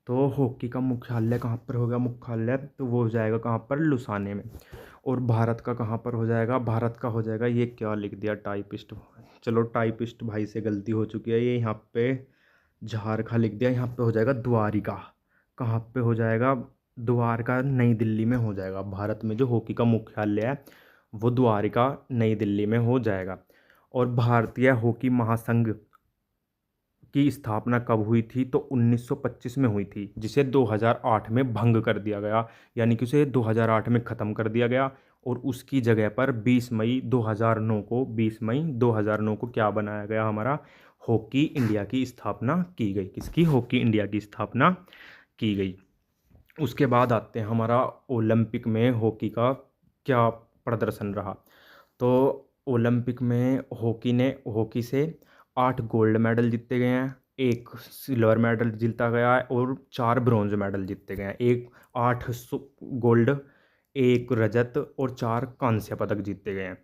तो हॉकी का मुख्यालय कहाँ पर होगा? मुख्यालय तो वो हो जाएगा कहाँ पर? लुसाने में। और भारत का कहाँ पर हो जाएगा? भारत का हो जाएगा, ये क्या लिख दिया टाइपिस्ट, चलो टाइपिस्ट भाई से गलती हो चुकी है, ये यहाँ पे झारखंड लिख दिया, यहाँ पे हो जाएगा द्वारिका। कहाँ पे हो जाएगा? द्वारका नई दिल्ली में हो जाएगा। भारत में जो हॉकी का मुख्यालय है वो द्वारिका नई दिल्ली में हो जाएगा। और भारतीय हॉकी महासंघ की स्थापना कब हुई थी? तो 1925 में हुई थी, जिसे 2008 में भंग कर दिया गया, यानी कि उसे 2008 में ख़त्म कर दिया गया। और उसकी जगह पर 20 मई 2009 को क्या बनाया गया हमारा? हॉकी इंडिया की स्थापना की गई। किसकी? हॉकी इंडिया की स्थापना की गई। उसके बाद आते हैं हमारा ओलंपिक में हॉकी का क्या प्रदर्शन रहा। तो ओलंपिक में हॉकी से 8 गोल्ड मेडल जीते गए हैं, एक सिल्वर मेडल जीता गया है और 4 ब्रॉन्ज मेडल जीते गए हैं। एक 8 गोल्ड, एक रजत और 4 कांस्य पदक जीते गए हैं।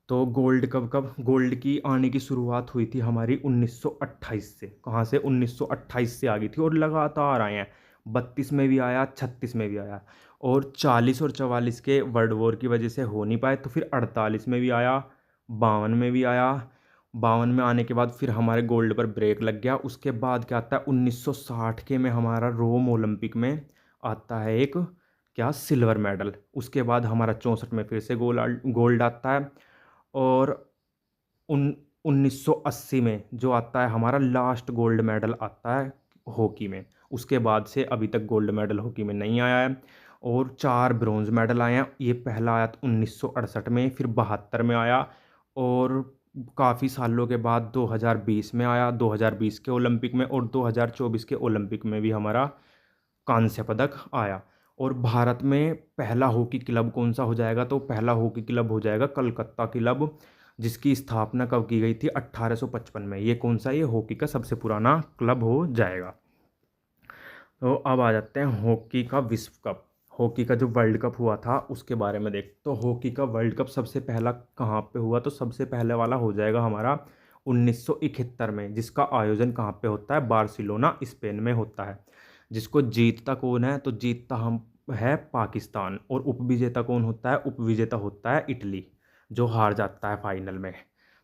तो गोल्ड कब कब गोल्ड की आने की शुरुआत हुई थी हमारी? 1928 से। कहाँ से? 1928 से आ गई थी और लगातार आए हैं। 32 में भी आया, 36 में भी आया, और 40 और 44 के वर्ल्ड वॉर की वजह से हो नहीं पाए, तो फिर 48 में भी आया, 52 में भी आया। 52 में आने के बाद फिर हमारे गोल्ड पर ब्रेक लग गया। उसके बाद क्या आता है? 1960 के में हमारा रोम ओलंपिक में आता है एक क्या? Silver medal. उसके बाद हमारा 64 में फिर से गोल्ड आता है। और उन 1980 में जो आता है हमारा लास्ट गोल्ड मेडल आता है हॉकी में। उसके बाद से अभी तक गोल्ड मेडल हॉकी में नहीं आया है। और 4 ब्रॉन्ज मेडल आए हैं। ये पहला आया था 1968 में, फिर 72 में आया, और काफ़ी सालों के बाद 2020 में आया, 2020 के ओलंपिक में, और 2024 के ओलंपिक में भी हमारा कांस्य पदक आया। और भारत में पहला हॉकी क्लब कौन सा हो जाएगा? तो पहला हॉकी क्लब हो जाएगा कलकत्ता क्लब, जिसकी स्थापना कब की गई थी? 1855 में। ये कौन सा? ये हॉकी का सबसे पुराना क्लब हो जाएगा। तो अब आ जाते हैं हॉकी का विश्व कप। हॉकी का जो वर्ल्ड कप हुआ था उसके बारे में देख। तो हॉकी का वर्ल्ड कप सबसे पहला कहाँ पे हुआ? तो सबसे पहले वाला हो जाएगा हमारा 1971 में, जिसका आयोजन कहाँ पे होता है? बार्सिलोना स्पेन में होता है। जिसको जीतता कौन है? तो जीतता हम है पाकिस्तान, और उपविजेता कौन होता है? उपविजेता होता है इटली, जो हार जाता है फाइनल में।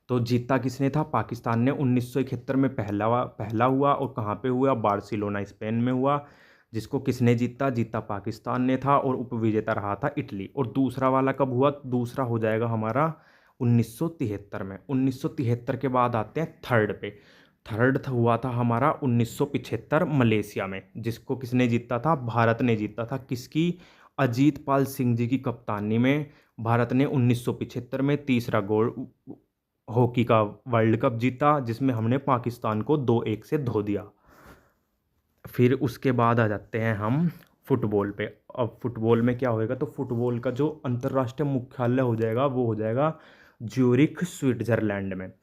तो जीता किसने था? पाकिस्तान ने। 1971 में पहला हुआ, और कहाँ पे हुआ? बार्सिलोना स्पेन में हुआ। जिसको किसने जीता? जीता पाकिस्तान ने था, और उपविजेता रहा था इटली। और दूसरा वाला कब हुआ? दूसरा हो जाएगा हमारा 1973 में। 1973 के बाद आते हैं थर्ड पे। थर्ड हुआ था हमारा 1975 मलेशिया में। जिसको किसने जीता था? भारत ने जीता था। किसकी? अजीत पाल सिंह जी की कप्तानी में भारत ने 1975 में तीसरा गोल हॉकी का वर्ल्ड कप जीता, जिसमें हमने पाकिस्तान को 2-1 से धो दिया। फिर उसके बाद आ जाते हैं हम फुटबॉल पे। अब फुटबॉल में क्या होएगा? तो फुटबॉल का जो अंतर्राष्ट्रीय मुख्यालय हो जाएगा वो हो जाएगा ज्यूरिख, स्विट्जरलैंड में।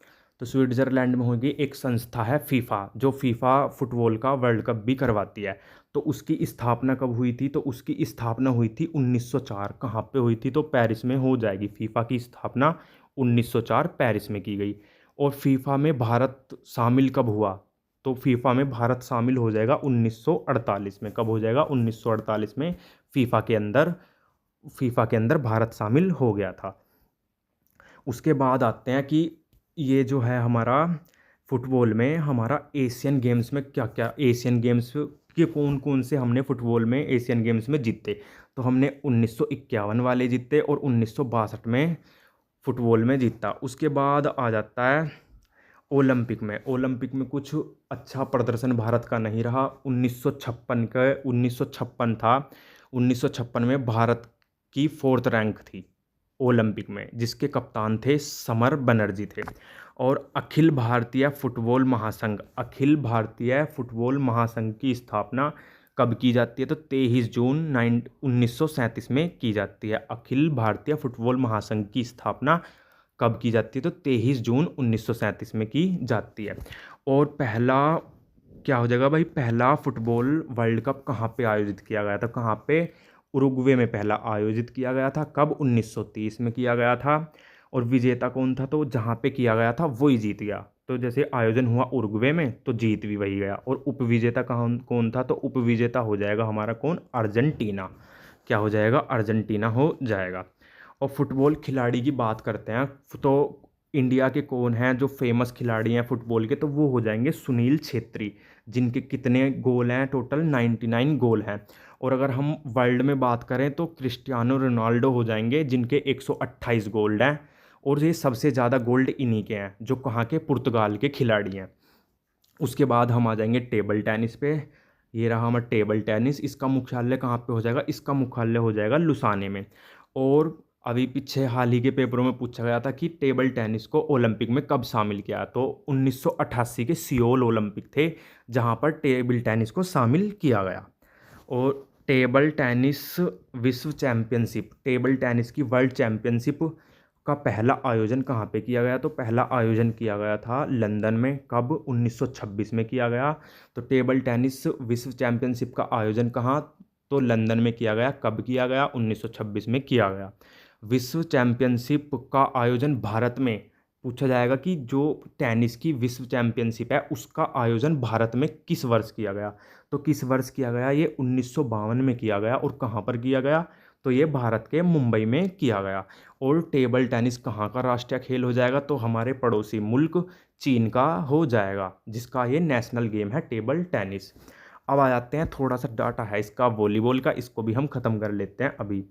तो स्विट्जरलैंड में होगी एक संस्था है फीफा, जो फीफा फुटबॉल का वर्ल्ड कप भी करवाती है। तो उसकी स्थापना कब हुई थी? तो उसकी स्थापना हुई थी 1904। कहाँ पे हुई थी? तो पेरिस में हो जाएगी। फीफा की स्थापना 1904 पेरिस में की गई। और फीफा में भारत शामिल कब हुआ? तो फीफा में भारत शामिल हो जाएगा 1948 में। कब हो जाएगा? 1948 में फीफा के अंदर भारत शामिल हो गया था। उसके बाद आते हैं कि ये जो है हमारा फुटबॉल में हमारा एशियन गेम्स में क्या क्या, एशियन गेम्स के कौन कौन से हमने फुटबॉल में एशियन गेम्स में जीते? तो हमने 1951 वाले जीते, और 1962 में फुटबॉल में जीता। उसके बाद आ जाता है ओलंपिक में। ओलंपिक में कुछ अच्छा प्रदर्शन भारत का नहीं रहा। 1956 था। 1956 में भारत की 4th रैंक थी ओलंपिक में, जिसके कप्तान थे समर बनर्जी थे। और अखिल भारतीय फुटबॉल महासंघ की स्थापना कब की जाती है? तो 23 जून 1937 में की जाती है। अखिल भारतीय फुटबॉल महासंघ की स्थापना कब की जाती है? तो 23 जून 1937 में की जाती है। और पहला क्या हो जाएगा भाई? पहला फुटबॉल वर्ल्ड कप कहाँ पे आयोजित किया गया था? कहाँ पे? उरुग्वे में पहला आयोजित किया गया था। कब? 1930 में किया गया था। और विजेता कौन था? तो जहाँ पे किया गया था वही जीत गया। तो जैसे आयोजन हुआ उरुग्वे में तो जीत भी वही गया। और उपविजेता कहाँ कौन था, तो उपविजेता हो जाएगा हमारा कौन, अर्जेंटीना। क्या हो जाएगा, अर्जेंटीना हो जाएगा। और फुटबॉल खिलाड़ी की बात करते हैं तो इंडिया के कौन हैं जो फेमस खिलाड़ी हैं फुटबॉल के, तो वो हो जाएंगे सुनील छेत्री, जिनके कितने गोल हैं, टोटल 99 गोल हैं। और अगर हम वर्ल्ड में बात करें तो क्रिस्टियानो रोनाल्डो हो जाएंगे, जिनके 128 गोल्ड हैं। और ये सबसे ज़्यादा गोल्ड इन्हीं के हैं, जो कहाँ के, पुर्तगाल के खिलाड़ी हैं। उसके बाद हम आ जाएंगे टेबल टेनिस पे। ये रहा हमारा टेबल टेनिस। इसका मुख्यालय कहाँ पे हो जाएगा, इसका मुख्यालय हो जाएगा लुसाने में। और अभी पीछे हाल ही के पेपरों में पूछा गया था कि टेबल टेनिस को ओलंपिक में कब शामिल किया, तो 1988 के सियोल ओलंपिक थे जहाँ पर टेबल टेनिस को शामिल किया गया। और टेबल टेनिस विश्व चैंपियनशिप, टेबल टेनिस की वर्ल्ड चैंपियनशिप का पहला आयोजन कहाँ पे किया गया, तो पहला आयोजन किया गया था लंदन में। कब, 1926 में किया गया। तो टेबल टेनिस विश्व चैंपियनशिप का आयोजन कहाँ, तो लंदन में किया गया। कब किया गया, 1926 में किया गया। विश्व चैंपियनशिप का आयोजन भारत में, पूछा जाएगा कि जो टेनिस की विश्व चैंपियनशिप है उसका आयोजन भारत में किस वर्ष किया गया, तो किस वर्ष किया गया, ये 1952 में किया गया। और कहाँ पर किया गया, तो ये भारत के मुंबई में किया गया। और टेबल टेनिस कहाँ का राष्ट्रीय खेल हो जाएगा, तो हमारे पड़ोसी मुल्क चीन का हो जाएगा, जिसका ये नेशनल गेम है टेबल टेनिस। अब आ जाते हैं, थोड़ा सा डाटा है इसका वॉलीबॉल का, इसको भी हम ख़त्म कर लेते हैं अभी।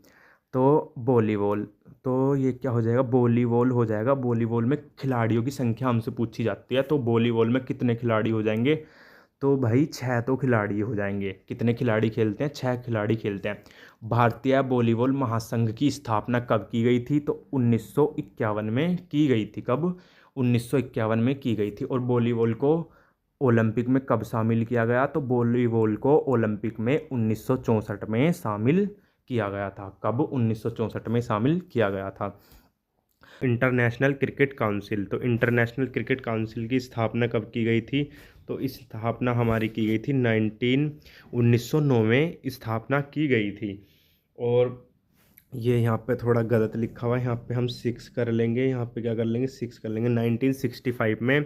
तो वॉलीबॉल, तो ये क्या हो जाएगा, वॉलीबॉल हो जाएगा। वॉलीबॉल में खिलाड़ियों की संख्या हमसे पूछी जाती है, तो वॉलीबॉल में कितने खिलाड़ी हो जाएंगे, तो भाई 6 तो खिलाड़ी हो जाएंगे। कितने खिलाड़ी खेलते हैं, 6 खिलाड़ी खेलते हैं। भारतीय वॉलीबॉल महासंघ की स्थापना कब की गई थी, तो 1951 में की गई थी। कब, 1951 में की गई थी। और वॉलीबॉल को ओलंपिक में कब शामिल किया गया, तो वॉलीबॉल को ओलंपिक में 1964 में शामिल किया गया था। कब, 1964 में शामिल किया गया था। इंटरनेशनल क्रिकेट काउंसिल, तो इंटरनेशनल क्रिकेट काउंसिल की स्थापना कब की गई थी, तो इस स्थापना हमारी की गई थी 1909 में स्थापना की गई थी। और ये यहाँ पे थोड़ा गलत लिखा हुआ है, यहाँ पे हम 6 कर लेंगे, यहाँ पे क्या कर लेंगे, 6 कर लेंगे। 1965 में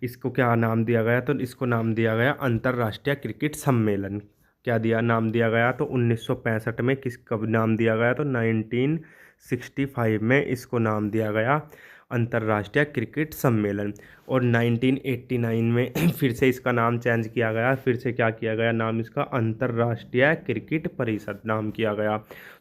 इसको क्या नाम दिया गया, तो इसको नाम दिया गया अंतर्राष्ट्रीय क्रिकेट सम्मेलन। क्या दिया, नाम दिया गया, तो 1965 में किस कब नाम दिया गया, तो 1965 में इसको नाम दिया गया अंतर्राष्ट्रीय क्रिकेट सम्मेलन। और 1989 में फिर से इसका नाम चेंज किया गया, फिर से क्या किया गया, नाम इसका अंतर्राष्ट्रीय क्रिकेट परिषद नाम किया गया।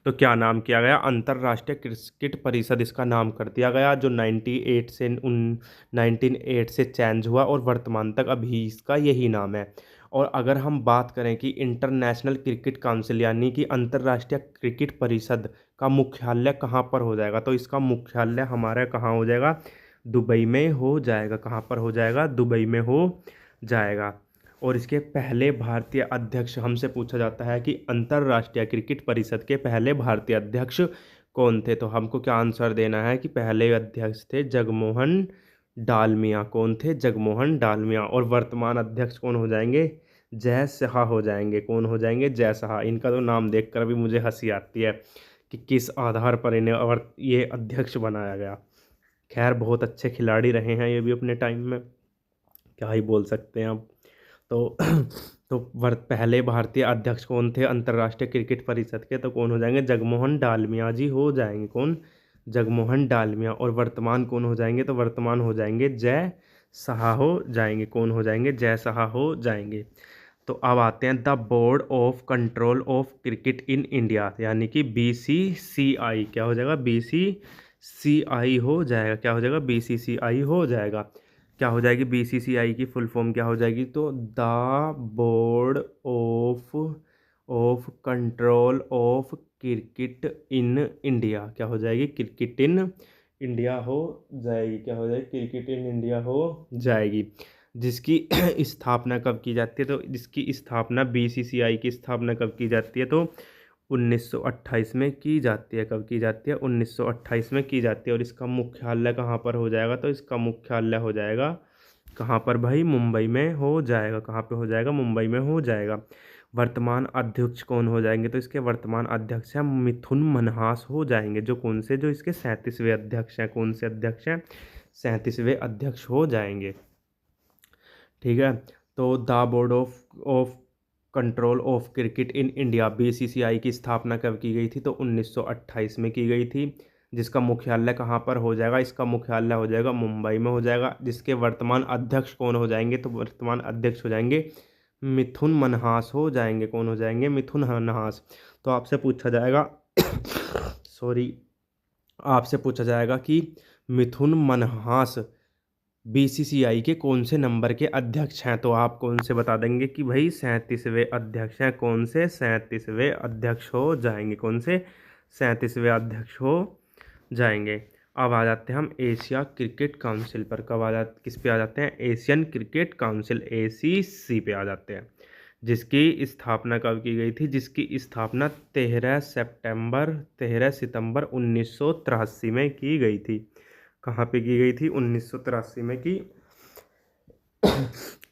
तो क्या नाम किया गया, अंतर्राष्ट्रीय क्रिकेट परिषद इसका नाम कर दिया गया, जो 1908 से चेंज हुआ और वर्तमान तक अभी इसका यही नाम है। और अगर हम बात करें कि इंटरनेशनल क्रिकेट काउंसिल यानी कि अंतर्राष्ट्रीय क्रिकेट परिषद का मुख्यालय कहाँ पर हो जाएगा, तो इसका मुख्यालय हमारा कहाँ हो जाएगा, दुबई में हो जाएगा। कहाँ पर हो जाएगा, दुबई में हो जाएगा। और इसके पहले भारतीय अध्यक्ष हमसे पूछा जाता है कि अंतर्राष्ट्रीय क्रिकेट परिषद के पहले भारतीय अध्यक्ष कौन थे, तो हमको क्या आंसर देना है कि पहले अध्यक्ष थे जगमोहन डालमिया। कौन थे, जगमोहन डालमिया। और वर्तमान अध्यक्ष कौन हो जाएंगे, जय शाह हो जाएंगे। कौन हो जाएंगे, जय शाह। इनका तो नाम देखकर भी मुझे हंसी आती है कि किस आधार पर इन्हें और ये अध्यक्ष बनाया गया। खैर बहुत अच्छे खिलाड़ी रहे हैं ये भी अपने टाइम में, क्या ही बोल सकते हैं अब। तो तो पहले भारतीय अध्यक्ष कौन थे अंतर्राष्ट्रीय क्रिकेट परिषद के, तो कौन हो जाएंगे, जगमोहन डालमिया जी हो जाएंगे। कौन, जगमोहन डालमिया। और वर्तमान कौन हो जाएंगे, तो वर्तमान हो जाएंगे जय शाह हो जाएंगे। कौन हो जाएंगे, जय शाह हो जाएंगे। तो अब आते हैं the board of control of cricket in India, यानी कि BCCI। क्या हो जाएगा, BCCI हो जाएगा। क्या हो जाएगा, BCCI हो जाएगा। क्या हो जाएगी, BCCI की फुल फॉर्म क्या हो जाएगी, तो the board of control of cricket in India. क्या हो जाएगी, क्रिकेट इन इंडिया हो जाएगी। क्या हो जाएगी, क्रिकेट इन इंडिया हो जाएगी। जिसकी स्थापना कब की जाती है, तो इसकी स्थापना BCCI की स्थापना कब की जाती है, तो 1928 में की जाती है। कब की जाती है, 1928 में की जाती है। और इसका मुख्यालय कहाँ पर हो जाएगा, तो इसका मुख्यालय हो जाएगा कहाँ पर भाई, मुंबई में हो जाएगा। कहाँ पे हो जाएगा, मुंबई में हो जाएगा। वर्तमान अध्यक्ष कौन हो जाएंगे, तो इसके वर्तमान अध्यक्ष हैं मिथुन मनहास हो जाएंगे। जो कौन से, जो इसके 37वें अध्यक्ष हैं। कौन से अध्यक्ष हैं, 37वें अध्यक्ष हो जाएंगे। ठीक है। तो the board of control of cricket in India BCCI की स्थापना कब की गई थी? तो 1928 में की गई थी। जिसका मुख्यालय कहाँ पर हो जाएगा? इसका मुख्यालय हो जाएगा मुंबई में हो जाएगा। जिसके वर्तमान अध्यक्ष कौन हो जाएंगे? तो वर्तमान अध्यक्ष हो जाएंगे मिथुन मनहास हो जाएंगे। कौन हो जाएंगे? मिथुन मनहास। तो आपसे पूछा जाएगा सॉरी, आपसे पूछा जाएगा कि मिथुन मनहास बीसीसीआई के कौन से नंबर के अध्यक्ष हैं? तो आप कौन से बता देंगे कि भाई 37वें अध्यक्ष हैं। कौन से? 37वें अध्यक्ष हो जाएंगे। कौन से? 37वें अध्यक्ष हो जाएंगे। अब आ जाते हैं हम एशिया क्रिकेट काउंसिल पर। कब आ जाते, किस पे आ जाते हैं? एशियन क्रिकेट काउंसिल, एसीसी पे आ जाते हैं। जिसकी स्थापना कब की गई थी? जिसकी स्थापना 13 सितंबर 1983 में की गई थी। कहाँ पे की गई थी? 1983 में की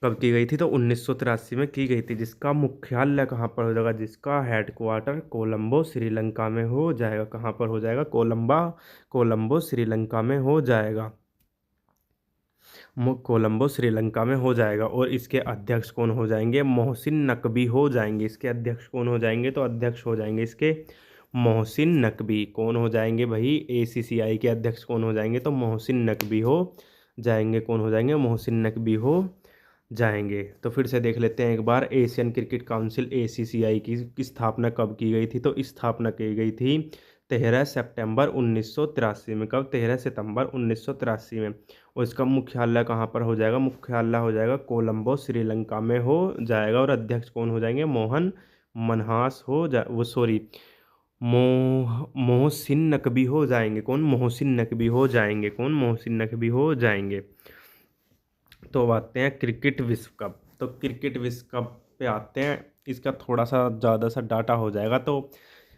कब की गई थी? तो 1983 में की गई थी। जिसका मुख्यालय कहाँ पर हो जाएगा? जिसका हेडक्वार्टर कोलंबो श्रीलंका में हो जाएगा। कहाँ पर हो जाएगा? कोलंबो श्रीलंका में हो जाएगा। कोलंबो श्रीलंका में हो जाएगा। और इसके अध्यक्ष कौन हो जाएंगे? मोहसिन नकवी हो जाएंगे। इसके अध्यक्ष कौन हो जाएंगे? तो अध्यक्ष हो जाएंगे इसके मोहसिन नकवी। कौन हो जाएंगे भाई? एसीसीआई के अध्यक्ष कौन हो जाएंगे? तो मोहसिन नकवी हो जाएंगे। कौन हो जाएंगे? मोहसिन नकवी हो जाएंगे। तो फिर से देख लेते हैं एक बार, एशियन क्रिकेट काउंसिल एसीसीआई की स्थापना कब की गई थी? तो स्थापना की गई थी 13 सितंबर 1983 में। कब? 13 सितंबर 1983 में। और इसका मुख्यालय कहाँ पर हो जाएगा? मुख्यालय हो जाएगा कोलंबो श्रीलंका में हो जाएगा। और अध्यक्ष कौन हो जाएंगे? मोहन मनहास हो जा वो सॉरी मोहसिन नकवी हो जाएंगे। कौन? मोहसिन नकवी हो जाएंगे। कौन? मोहसिन नकवी हो जाएंगे। तो अब आते हैं क्रिकेट विश्व कप। तो क्रिकेट विश्व कप पे आते हैं। इसका थोड़ा सा ज़्यादा सा डाटा हो जाएगा, तो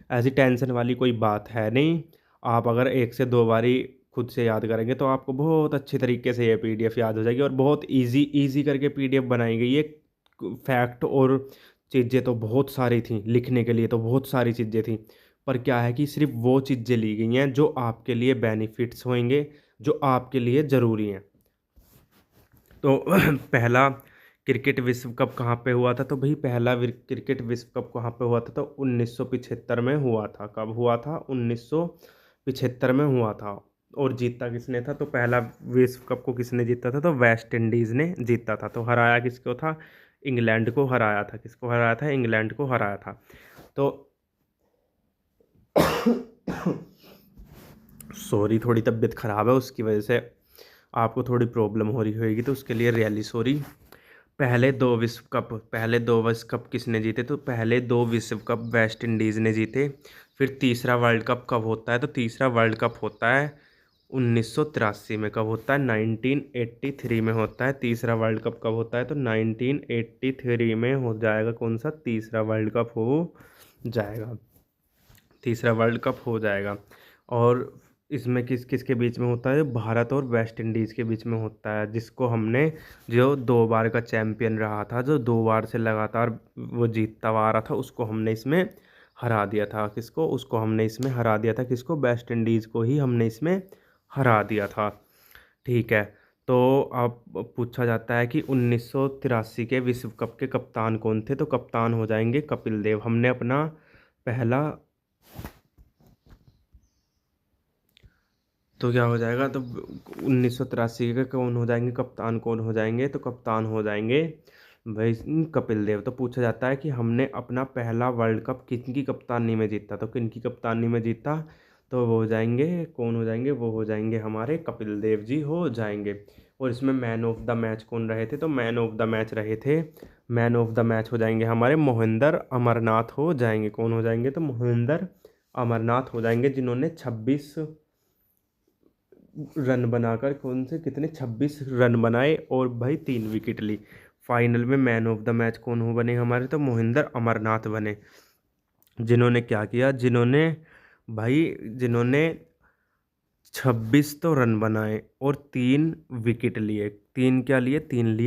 ऐसी टेंशन वाली कोई बात है नहीं। आप अगर एक से दो बारी खुद से याद करेंगे तो आपको बहुत अच्छी तरीके से ये पीडीएफ याद हो जाएगी। और बहुत इजी इजी करके पीडीएफ बनाई गई है। फैक्ट और चीज़ें तो बहुत सारी थी, लिखने के लिए तो बहुत सारी चीज़ें थी, पर क्या है कि सिर्फ वो चीज़ें ली गई हैं जो आपके लिए बेनिफिट्स होंगे, जो आपके लिए ज़रूरी हैं। तो पहला क्रिकेट विश्व कप कहाँ पे हुआ था? तो भाई पहला क्रिकेट विश्व कप कहाँ पे हुआ था? तो 1975 में हुआ था। कब हुआ था? 1975 में हुआ था। और जीता किसने था? तो पहला विश्व कप को किसने जीता था? तो वेस्ट इंडीज़ ने जीता था। तो हराया किसको था? इंग्लैंड को हराया था। किसको हराया था? इंग्लैंड को हराया था। तो सॉरी, थोड़ी तबीयत ख़राब है, उसकी वजह से आपको थोड़ी प्रॉब्लम हो रही होगी, तो उसके लिए रियली सॉरी। पहले दो विश्व कप किसने जीते? तो पहले दो विश्व कप वेस्ट इंडीज़ ने जीते। फिर तीसरा वर्ल्ड कप कब होता है? तो तीसरा वर्ल्ड कप होता है 1983 में। कब होता है? 1983 में होता है। तीसरा वर्ल्ड कप कब होता है? तो 1983 में हो जाएगा। कौन सा? तीसरा वर्ल्ड कप हो जाएगा। तीसरा वर्ल्ड कप हो जाएगा। और इसमें किस किस के बीच में होता है? भारत और वेस्ट इंडीज़ के बीच में होता है। जिसको हमने, जो 2 बार का चैम्पियन रहा था, जो 2 बार से लगातार वो जीतता हुआ आ रहा था, उसको हमने इसमें हरा दिया था। किसको? उसको हमने इसमें हरा दिया था। किसको? वेस्ट इंडीज़ को ही हमने इसमें हरा दिया था। ठीक है। तो अब पूछा जाता है कि 1983 के विश्व कप के कप्तान कौन थे? तो कप्तान हो जाएंगे कपिल देव। हमने अपना पहला, तो क्या हो जाएगा? तो 1983 के कौन हो जाएंगे कप्तान? कौन हो जाएंगे? तो कप्तान हो जाएंगे भाई कपिल देव। तो पूछा जाता है कि हमने अपना पहला वर्ल्ड कप किनकी कप्तानी में जीता? तो किनकी कप्तानी में जीता? तो वो हो जाएंगे, कौन हो जाएंगे? वो हो जाएंगे हमारे कपिल देव जी हो जाएंगे। और इसमें मैन ऑफ द मैच कौन रहे थे? तो मैन ऑफ द मैच रहे थे, मैन ऑफ द मैच हो जाएंगे हमारे मोहिंदर अमरनाथ हो जाएंगे। कौन हो जाएंगे? तो मोहिंदर अमरनाथ हो जाएंगे, जिन्होंने 26 रन बनाकर, कौन से कितने, 26 रन बनाए और भाई 3 विकेट ली। फाइनल में मैन ऑफ द मैच कौन हो बने हमारे? तो मोहिंदर अमरनाथ बने। जिन्होंने क्या किया? जिन्होंने 26 तो रन बनाए और 3 विकेट लिए। 3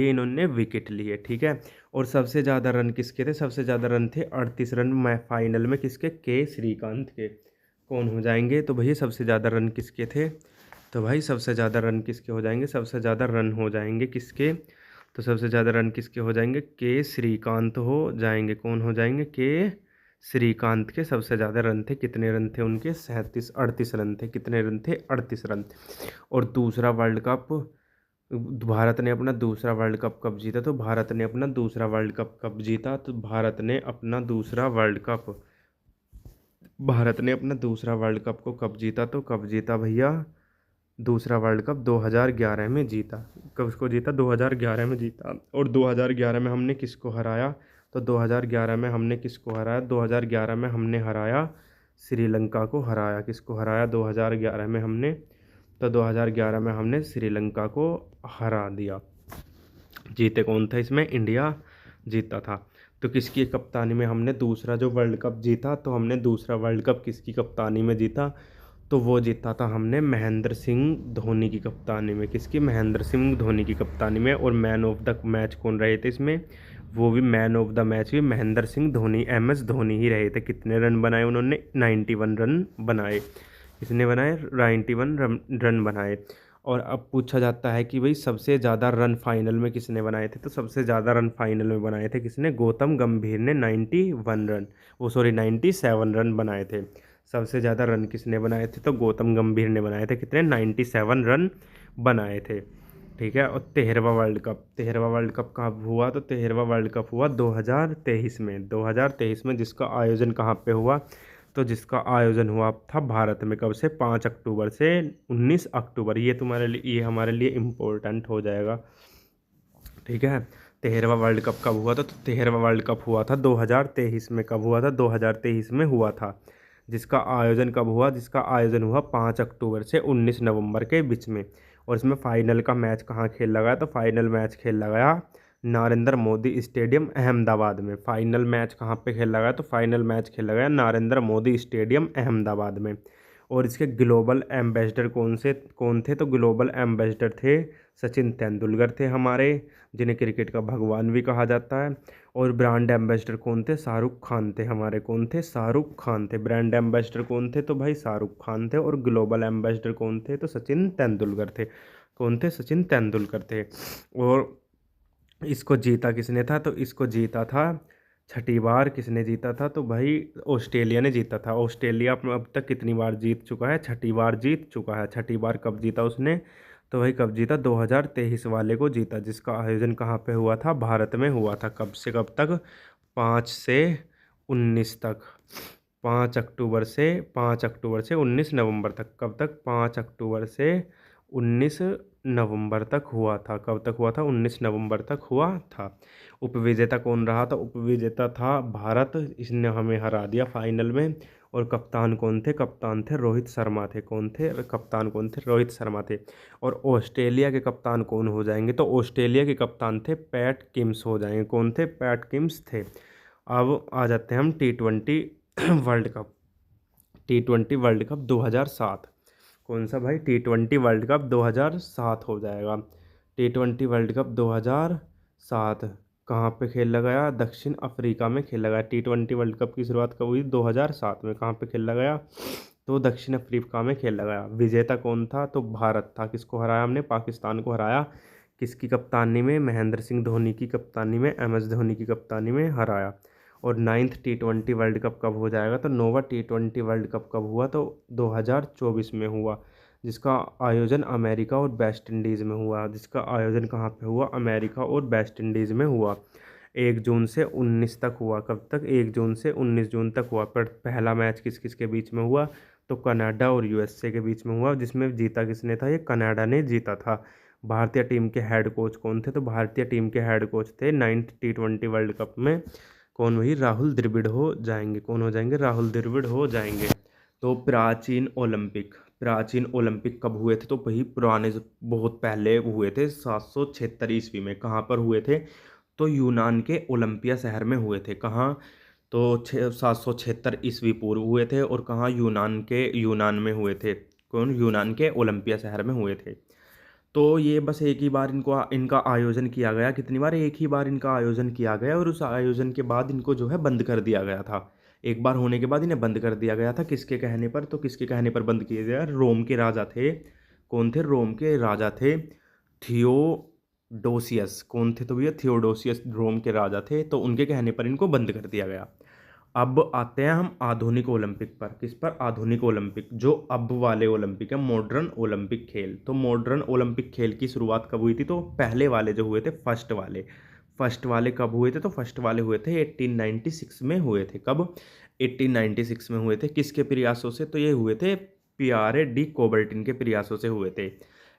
इन्होंने विकेट लिए। ठीक है। और सबसे ज़्यादा रन किसके थे? सबसे ज़्यादा रन थे 38 रन फाइनल में। किसके? के श्रीकांत के। कौन हो जाएंगे? तो भैया सबसे ज़्यादा रन किसके थे? तो भाई सबसे ज़्यादा रन किसके हो जाएंगे? सबसे ज़्यादा रन हो जाएंगे किसके? तो सबसे ज़्यादा रन किसके हो जाएंगे? के श्रीकांत हो जाएंगे। कौन हो जाएंगे? के श्रीकांत के सबसे ज़्यादा रन थे। कितने रन थे उनके? 37 38 रन थे। कितने रन थे? 38 रन। और दूसरा वर्ल्ड कप भारत ने अपना दूसरा वर्ल्ड कप कब जीता? तो भारत ने अपना दूसरा वर्ल्ड कप कब जीता? तो भारत ने अपना दूसरा वर्ल्ड कप भारत ने अपना दूसरा वर्ल्ड कप को कब जीता? तो कब जीता भैया? दूसरा वर्ल्ड कप 2011 में जीता। कब उसको जीता? 2011 में जीता। और 2011 में हमने किसको हराया? तो 2011 में हमने किसको हराया? 2011 में हमने हराया श्रीलंका को हराया। किसको हराया 2011 में हमने? तो 2011 में हमने श्रीलंका को हरा दिया। जीते कौन था इसमें? इंडिया जीता था। तो किसकी कप्तानी में हमने दूसरा जो वर्ल्ड कप जीता? तो हमने दूसरा वर्ल्ड कप किसकी कप्तानी में जीता? तो वो जीता था हमने महेंद्र सिंह धोनी की कप्तानी में। किसकी? महेंद्र सिंह धोनी की कप्तानी में। और मैन ऑफ द मैच कौन रहे थे इसमें? वो भी मैन ऑफ द मैच भी महेंद्र सिंह धोनी, MS धोनी ही रहे थे। कितने रन बनाए उन्होंने? 91 रन बनाए। किसने बनाए? 91 रन बनाए। और अब पूछा जाता है कि भाई सबसे ज़्यादा रन फाइनल में किसने बनाए थे? तो सबसे ज़्यादा रन फाइनल में बनाए थे किसने? गौतम गंभीर ने 91 रन, वो सॉरी 97 रन बनाए थे। सबसे ज़्यादा रन किसने बनाए थे? तो गौतम गंभीर ने बनाए थे। कितने? 97 रन बनाए थे। ठीक है। और 13वां वर्ल्ड कप कब हुआ? तो 13वां वर्ल्ड कप हुआ 2023 में। 2023 में जिसका आयोजन कहाँ पे हुआ? तो जिसका आयोजन हुआ था भारत में। कब से? 5 अक्टूबर से 19 अक्टूबर। ये तुम्हारे लिए, ये हमारे लिए इम्पोर्टेंट हो जाएगा। ठीक है। 13वां वर्ल्ड कप कब हुआ था? तो 13वां वर्ल्ड कप हुआ था 2023 में। कब हुआ था? 2023 में हुआ था। जिसका आयोजन कब हुआ? जिसका आयोजन हुआ 5 अक्टूबर से 19 नवंबर के बीच में। और इसमें फाइनल का मैच कहाँ खेला गया? तो फाइनल मैच खेला गया नरेंद्र मोदी स्टेडियम अहमदाबाद में। फाइनल मैच कहाँ पे खेला गया? तो फाइनल मैच खेला गया नरेंद्र मोदी स्टेडियम अहमदाबाद में। और इसके ग्लोबल एम्बेसडर कौन थे? तो ग्लोबल एम्बेसडर थे सचिन तेंदुलकर थे हमारे, जिन्हें क्रिकेट का भगवान भी कहा जाता है। और ब्रांड एम्बेसडर कौन थे? शाहरुख खान थे हमारे। कौन थे? शाहरुख खान थे। ब्रांड एम्बेसडर कौन थे? तो भाई शाहरुख खान थे। और ग्लोबल एम्बेसडर कौन थे? तो सचिन तेंदुलकर थे। कौन थे? सचिन तेंदुलकर थे। और इसको जीता किसने था? तो इसको जीता था छठी बार। किसने जीता था? तो भाई ऑस्ट्रेलिया ने जीता था। ऑस्ट्रेलिया अब तक कितनी बार जीत चुका है? छठी बार जीत चुका है। छठी बार कब जीता उसने? तो भाई कब जीता? 2023 वाले को जीता। जिसका आयोजन कहाँ पे हुआ था? भारत में हुआ था। कब से कब तक? 5 से 19 तक। 5 अक्टूबर से 19 नवंबर तक। कब तक? 5 अक्टूबर से 19 नवंबर तक हुआ था। कब तक हुआ था? 19 नवंबर तक हुआ था। उपविजेता कौन रहा था? उपविजेता था भारत। इसने हमें हरा दिया फाइनल में। और कप्तान कौन थे? कप्तान थे रोहित शर्मा थे। कौन थे? कप्तान कौन थे? रोहित शर्मा थे। और ऑस्ट्रेलिया के कप्तान कौन हो जाएंगे? तो ऑस्ट्रेलिया के कप्तान थे पैट किम्स हो जाएंगे। कौन थे? पैट किम्स थे। अब आ जाते हैं हम T20 world cup. T20 world cup 2007। कौन सा भाई? T20 वर्ल्ड कप 2007 हो जाएगा। T20 वर्ल्ड कप 2007 कहाँ पे खेला गया? दक्षिण अफ्रीका में खेला गया। T20 वर्ल्ड कप की शुरुआत कब हुई? 2007 में। कहाँ पे खेला गया? तो दक्षिण अफ्रीका में खेला गया। विजेता कौन था? तो भारत था। किसको हराया हमने? पाकिस्तान को हराया। किसकी कप्तानी में? महेंद्र सिंह धोनी की कप्तानी में, MS धोनी की कप्तानी में हराया। और 9th T20 वर्ल्ड कप कब हो जाएगा? तो 9वां T20 वर्ल्ड कप कब हुआ? तो 2024 में हुआ। जिसका आयोजन अमेरिका और वेस्ट इंडीज़ में हुआ। जिसका आयोजन कहाँ पे हुआ? अमेरिका और वेस्ट इंडीज़ में हुआ। 1 जून से 19 तक हुआ। कब तक? 1 जून से 19 जून तक हुआ। पर पहला मैच किस किस के बीच में हुआ? तो कनाडा और USA के बीच में हुआ। जिसमें जीता किसने था? ये कनाडा ने जीता था। भारतीय टीम के हेड कोच कौन थे? तो भारतीय टीम के हेड कोच थे 9th T20 वर्ल्ड कप में। कौन? वही राहुल द्रविड़ हो जाएंगे। कौन हो जाएंगे? राहुल द्रविड़ हो जाएंगे। तो प्राचीन ओलंपिक कब हुए थे? तो वही पुराने बहुत पहले हुए थे 776 ईस्वी में। कहाँ पर हुए थे? तो यूनान के ओलंपिया शहर में हुए थे। कहाँ? तो 776 ईस्वी पूर्व हुए थे। और कहाँ? यूनान में हुए थे। कौन? यूनान के ओलंपिया शहर में हुए थे। तो ये बस एक ही बार इनका आयोजन किया गया। कितनी बार? एक ही बार इनका आयोजन किया गया। और उस आयोजन के बाद इनको जो है बंद कर दिया गया था। एक बार होने के बाद इन्हें बंद कर दिया गया था। किसके कहने पर? तो किसके कहने पर बंद किया गया? रोम के राजा थे। कौन थे? रोम के राजा थे थियो डोसियस कौन थे? तो भैया थियोडोसियस रोम के राजा थे, तो उनके कहने पर इनको बंद कर दिया गया। अब आते हैं हम आधुनिक ओलंपिक पर। किस पर? आधुनिक ओलंपिक, जो अब वाले ओलंपिक है, मॉडर्न ओलंपिक खेल। तो मॉडर्न ओलंपिक खेल की शुरुआत कब हुई थी? तो पहले वाले जो हुए थे, फर्स्ट वाले कब हुए थे? तो फर्स्ट वाले हुए थे 1896 में हुए थे। कब? 1896 में हुए थे। किसके प्रयासों से? तो ये हुए थे पियारे डी कोबर्टिन के प्रयासों से हुए थे।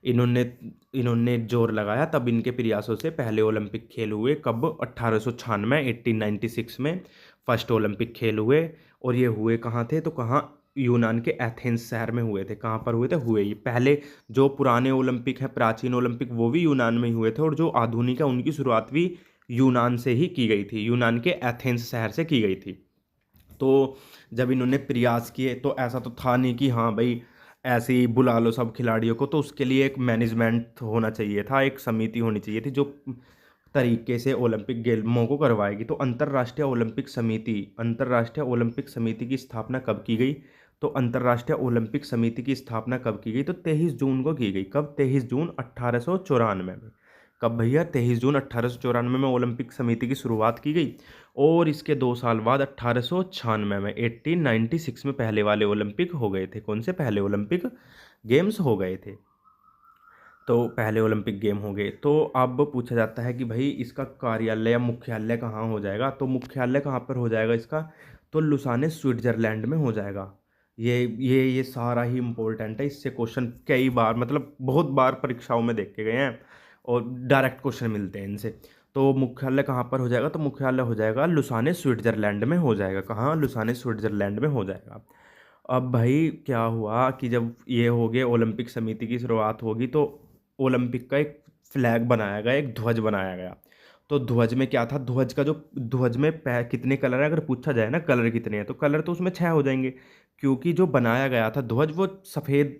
इन्होंने इन्होंने जोर लगाया, तब इनके प्रयासों से पहले ओलंपिक खेल हुए। कब? 1896, 1896 में फर्स्ट ओलंपिक खेल हुए। और ये हुए कहाँ थे? तो कहाँ? यूनान के एथेंस शहर में हुए थे। कहाँ पर हुए थे? हुए ये पहले जो पुराने ओलंपिक हैं, प्राचीन ओलंपिक, वो भी यूनान में ही हुए थे, और जो आधुनिक है उनकी शुरुआत भी यूनान से ही की गई थी, यूनान के एथेंस शहर से की गई थी। तो जब इन्होंने प्रयास किए तो ऐसा तो था नहीं कि हाँ भाई ऐसे ही बुला लो सब खिलाड़ियों को, तो उसके लिए एक मैनेजमेंट होना चाहिए था, एक समिति होनी चाहिए थी जो तरीके से ओलंपिक गेमों को करवाएगी। तो अंतर्राष्ट्रीय ओलंपिक समिति की स्थापना कब की गई? तो अंतर्राष्ट्रीय ओलंपिक समिति की स्थापना कब की गई? तो 23 जून को की गई। कब? 23 जून 1894 में। कब भैया? 23 जून 1894 में ओलंपिक समिति की शुरुआत की गई। और इसके 2 साल बाद 1896 में, 1896 में पहले वाले ओलंपिक हो गए थे। कौन से? पहले ओलंपिक गेम्स हो गए थे। तो पहले ओलंपिक गेम हो गए। तो अब पूछा जाता है कि भाई इसका कार्यालय या मुख्यालय कहाँ हो जाएगा? तो मुख्यालय कहाँ पर हो जाएगा इसका? तो लुसाने स्विट्जरलैंड में हो जाएगा। ये सारा ही इम्पोर्टेंट है। इससे क्वेश्चन कई बार, मतलब बहुत बार परीक्षाओं में देखे गए हैं, और डायरेक्ट क्वेश्चन मिलते हैं इनसे। तो मुख्यालय कहाँ पर हो जाएगा? तो मुख्यालय हो जाएगा लुसाने स्विट्जरलैंड में हो जाएगा। कहाँ? लुसाने स्विट्जरलैंड में हो जाएगा। अब भाई क्या हुआ कि जब ये हो गए, ओलंपिक समिति की शुरुआत होगी, तो ओलंपिक का एक फ्लैग बनाया गया, एक ध्वज बनाया गया। तो ध्वज में क्या था? ध्वज में कितने कलर है? अगर पूछा जाए ना कलर कितने हैं, तो कलर तो उसमें 6 हो जाएंगे, क्योंकि जो बनाया गया था ध्वज वो सफ़ेद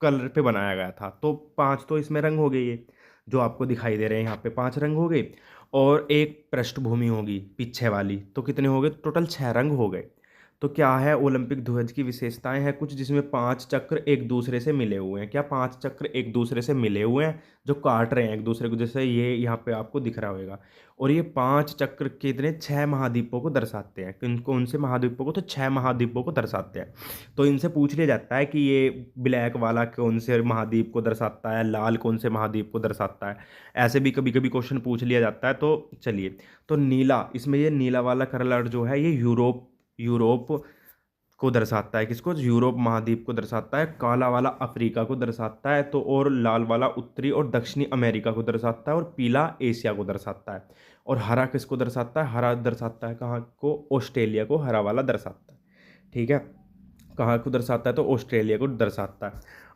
कलर पे बनाया गया था। तो 5 तो इसमें रंग हो गए, ये जो आपको दिखाई दे रहे हैं यहाँ पे 5 रंग हो गए, और एक पृष्ठभूमि होगी पीछे वाली, तो कितने हो गए? टोटल 6 रंग हो गए। तो क्या है ओलंपिक ध्वज की विशेषताएं हैं कुछ, जिसमें 5 चक्र एक दूसरे से मिले हुए हैं। क्या? 5 चक्र एक दूसरे से मिले हुए हैं, जो काट रहे हैं एक दूसरे को, जैसे ये यहाँ पे आपको दिख रहा होगा। और ये 5 चक्र कितने? 6 महाद्वीपों को दर्शाते हैं। किन कौन से महाद्वीपों को? तो 6 महाद्वीपों को दर्शाते हैं। तो इनसे पूछ लिया जाता है कि ये ब्लैक वाला कौन से महाद्वीप को दर्शाता है, लाल कौन से महाद्वीप को दर्शाता है। ऐसे भी कभी कभी क्वेश्चन पूछ लिया जाता है। तो चलिए, तो नीला, इसमें ये नीला वाला कलर जो है, ये यूरोप यूरोप को दर्शाता है। किसको? यूरोप महाद्वीप को दर्शाता है। काला वाला अफ्रीका को दर्शाता है। तो और लाल वाला उत्तरी और दक्षिणी अमेरिका को दर्शाता है। और पीला एशिया को दर्शाता है। और हरा किसको दर्शाता है? हरा दर्शाता है कहाँ को? ऑस्ट्रेलिया को हरा वाला दर्शाता है। ठीक है, कहाँ को दर्शाता है? तो ऑस्ट्रेलिया को दर्शाता है।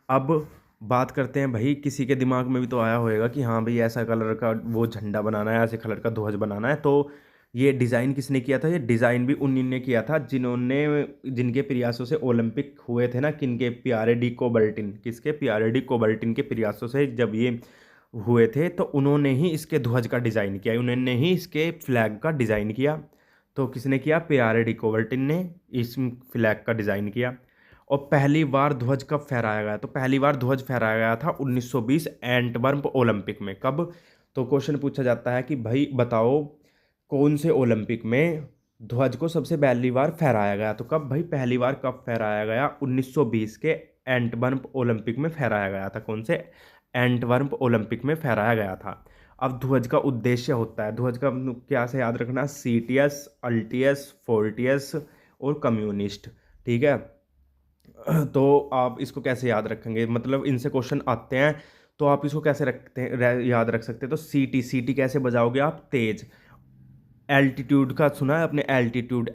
अब बात करते हैं भाई, किसी के दिमाग में भी तो आया होएगा कि हाँ भाई ऐसा कलर का वो झंडा बनाना है, ऐसे कलर का ध्वज बनाना है। तो ये डिज़ाइन किसने किया था? ये डिज़ाइन भी उन्हीं ने किया था जिन्होंने, जिनके प्रयासों से ओलंपिक हुए थे ना। किनके? पियारे डी कोबर्टिन। किसके? पियारे डी कोबर्टिन के प्रयासों से जब ये हुए थे, तो उन्होंने ही इसके ध्वज का डिज़ाइन किया, उन्होंने ही इसके फ्लैग का डिज़ाइन किया। तो किसने किया? पियारे डी कोबर्टिन ने इस फ्लैग का डिज़ाइन किया। और पहली बार ध्वज कब फहराया गया? तो पहली बार ध्वज फहराया गया था 1920 एंटवर्प ओलंपिक में। कब? तो क्वेश्चन पूछा जाता है कि भाई बताओ कौन से ओलंपिक में ध्वज को सबसे पहली बार फहराया गया? तो कब भाई? पहली बार कब फहराया गया? 1920 के एंटवर्प ओलंपिक में फहराया गया था। कौन से? एंटवर्प ओलंपिक में फहराया गया था। अब ध्वज का उद्देश्य होता है, ध्वज का क्या से याद रखना? सीटियस, अल्टियस, फोर्टियस और कम्युनिस्ट। ठीक है, तो आप इसको कैसे याद रखेंगे? मतलब इनसे क्वेश्चन आते हैं, तो आप इसको कैसे रखते हैं, याद रख सकते हैं? तो सीटी कैसे बजाओगे आप? तेज। एल्टीट्यूड का सुना है आपने? एल्टीट्यूड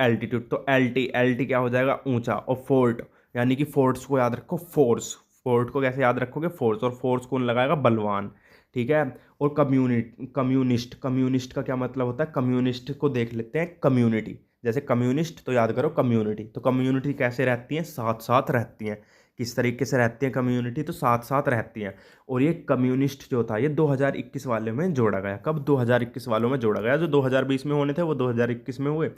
तो एल टी क्या हो जाएगा? ऊंचा। और फोर्ट, यानी कि फोर्ट्स को याद रखो, फोर्स। फोर्ट को कैसे याद रखोगे? फोर्स। और फोर्स कौन लगाएगा? बलवान। ठीक है। और कम्युनिस्ट का क्या मतलब होता है? कम्युनिस्ट को देख लेते हैं, कम्युनिटी। जैसे कम्युनिस्ट तो याद करो कम्युनिटी। तो कम्युनिटी कैसे रहती हैं? साथ साथ रहती हैं। किस तरीके से रहती है कम्युनिटी? तो साथ साथ रहती हैं। और ये कम्युनिस्ट जो था, ये 2021 वाले में जोड़ा गया। कब? 2021 वालों में जोड़ा गया। जो 2020 में होने थे वो 2021 में हुए।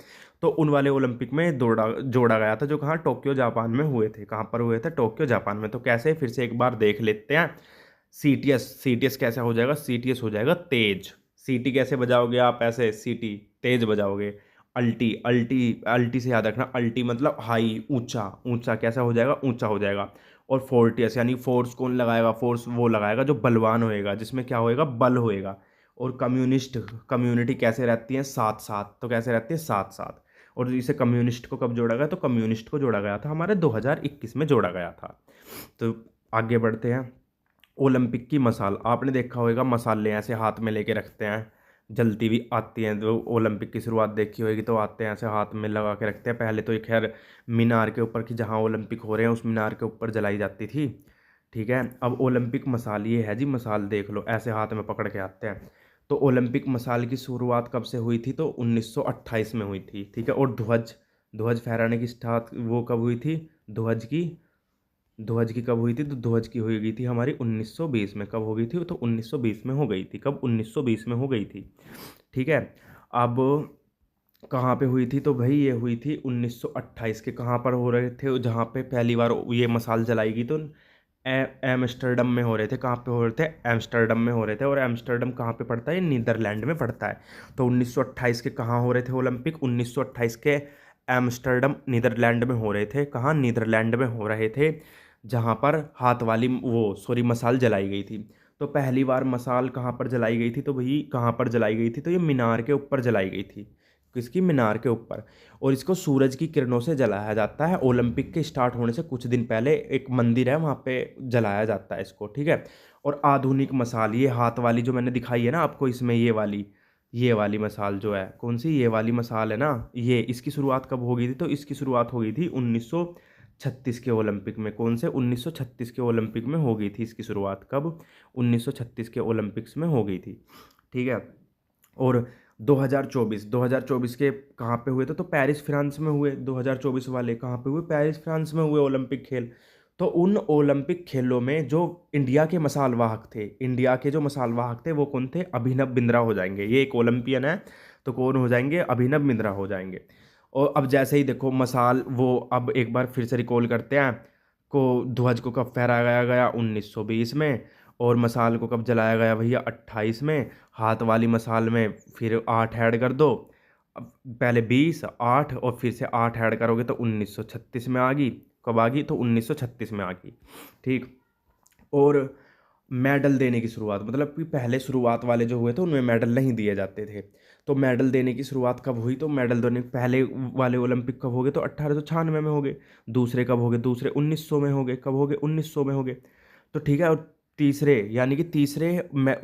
तो उन वाले ओलंपिक में जोड़ा गया था, जो कहाँ? टोक्यो जापान में हुए थे। कहाँ पर हुए थे? टोक्यो जापान में। तो कैसे? फिर से एक बार देख लेते हैं। सी टी एस कैसा हो जाएगा, सी टी एस हो जाएगा तेज। सीटी कैसे बजाओगे आप, ऐसे सीटी तेज बजाओगे। अल्टी, अल्टी अल्टी से याद रखना, अल्टी मतलब हाई, ऊंचा, ऊंचा कैसा हो जाएगा, ऊंचा हो जाएगा। और फोर्टियस यानी फोर्स कौन लगाएगा, फोर्स वो लगाएगा जो बलवान होएगा, जिसमें क्या होएगा, बल होएगा। और कम्युनिस्ट, कम्युनिटी कैसे रहती है, साथ साथ, तो कैसे रहती है, साथ साथ। और इसे कम्युनिस्ट को कब जोड़ा गया, तो कम्युनिस्ट को जोड़ा गया था हमारे 2021 में जोड़ा गया था। तो आगे बढ़ते हैं। ओलंपिक की मसाल, आपने देखा होगा मसाले ऐसे हाथ में लेके रखते हैं, जलती भी आती हैं। तो ओलंपिक की शुरुआत देखी होगी, तो आते हैं ऐसे हाथ में लगा के रखते हैं। पहले तो ये खैर मीनार के ऊपर की, जहाँ ओलंपिक हो रहे हैं उस मीनार के ऊपर जलाई जाती थी। ठीक है, अब ओलंपिक मसाल ये है जी, मसाल देख लो ऐसे हाथ में पकड़ के आते हैं। तो ओलंपिक मसाल की शुरुआत कब से हुई थी, तो 1928 में हुई थी। ठीक है, और ध्वज, ध्वज फहराने की स्टार्ट वो कब हुई थी, ध्वज की, ध्वज की कब हुई थी, तो ध्वज की हुई गई थी हमारी 1920 में। कब हो गई थी, तो 1920 में हो गई थी। कब, 1920 में हो गई थी। ठीक है, अब कहाँ पे हुई थी, तो भाई ये हुई थी 1928 के, कहाँ पर हो रहे थे, जहाँ पे पहली बार ये मसाल जलाई गई, तो एम्स्टर्डम में हो रहे थे। कहाँ पे हो रहे थे, एम्स्टर्डम में हो रहे थे। और एम्स्टर्डम कहाँ पे पड़ता है, नीदरलैंड में पड़ता है। तो 1928 के कहाँ हो रहे थे ओलंपिक, 1928 के एम्स्टर्डम नीदरलैंड में हो रहे थे। कहाँ, नीदरलैंड में हो रहे थे, जहाँ पर हाथ वाली वो सॉरी मसाल जलाई गई थी। तो पहली बार मसाल कहाँ पर जलाई गई थी, तो भाई कहाँ पर जलाई गई थी, तो ये मीनार के ऊपर जलाई गई थी। किसकी, मीनार के ऊपर। और इसको सूरज की किरणों से जलाया जाता है। ओलंपिक के स्टार्ट होने से कुछ दिन पहले एक मंदिर है, वहाँ पे जलाया जाता है इसको। ठीक है, और आधुनिक मसाल, ये हाथ वाली जो मैंने दिखाई है ना आपको, इसमें ये वाली मसाल जो है, कौन सी, ये वाली मसाल है ना, ये इसकी शुरुआत कब हो गई थी, तो इसकी शुरुआत हो गई थी 1936 के ओलंपिक में। कौन से, 1936 के ओलंपिक में हो गई थी इसकी शुरुआत। कब, 1936 के ओलंपिक्स में हो गई थी। ठीक है, और 2024 के कहाँ पे हुए थे, तो पेरिस फ्रांस में हुए। 2024 वाले कहाँ पे हुए, पेरिस फ्रांस में हुए ओलंपिक खेल। तो उन ओलंपिक खेलों में जो इंडिया के मसाल वाहक थे, इंडिया के जो मसाल वाहक थे वो कौन थे, अभिनव बिंद्रा हो जाएंगे। ये एक ओलंपियन है, तो कौन हो जाएंगे, अभिनव बिंद्रा हो जाएंगे। और अब जैसे ही देखो मसाल, वो अब एक बार फिर से रिकॉल करते हैं, को ध्वज को कब फहराया गया, 1920 में। और मसाल को कब जलाया गया भैया, 28 में। हाथ वाली मसाल में फिर 8 ऐड कर दो। अब पहले 20, 8 और फिर से 8 ऐड करोगे तो 1936 में आ गई। कब आ गई, तो 1936 में आ गई। ठीक, और मेडल देने की शुरुआत, मतलब कि पहले शुरुआत वाले जो हुए थे उनमें मेडल नहीं दिए जाते थे। तो मेडल देने की शुरुआत कब हुई, तो मेडल देने पहले वाले ओलंपिक कब हो गए, तो 1896 में हो गए। दूसरे कब हो गए, दूसरे 1900 में हो गए। कब हो गए, 1900 में हो गए। तो ठीक है, और तीसरे यानी कि तीसरे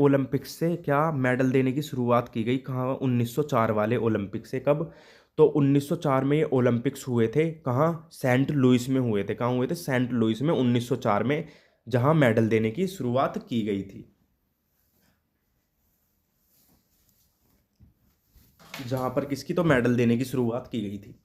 ओलंपिक्स से क्या मेडल देने की शुरुआत की गई, कहाँ, 1904 वाले ओलंपिक से। कब, तो 1904 में ये ओलंपिक्स हुए थे। कहाँ, सेंट लुइस में हुए थे। कहाँ हुए थे, सेंट लुइस में 1904 में, जहाँ मेडल देने की शुरुआत की गई थी। जहाँ पर किसकी, तो मेडल देने की शुरुआत की गई थी।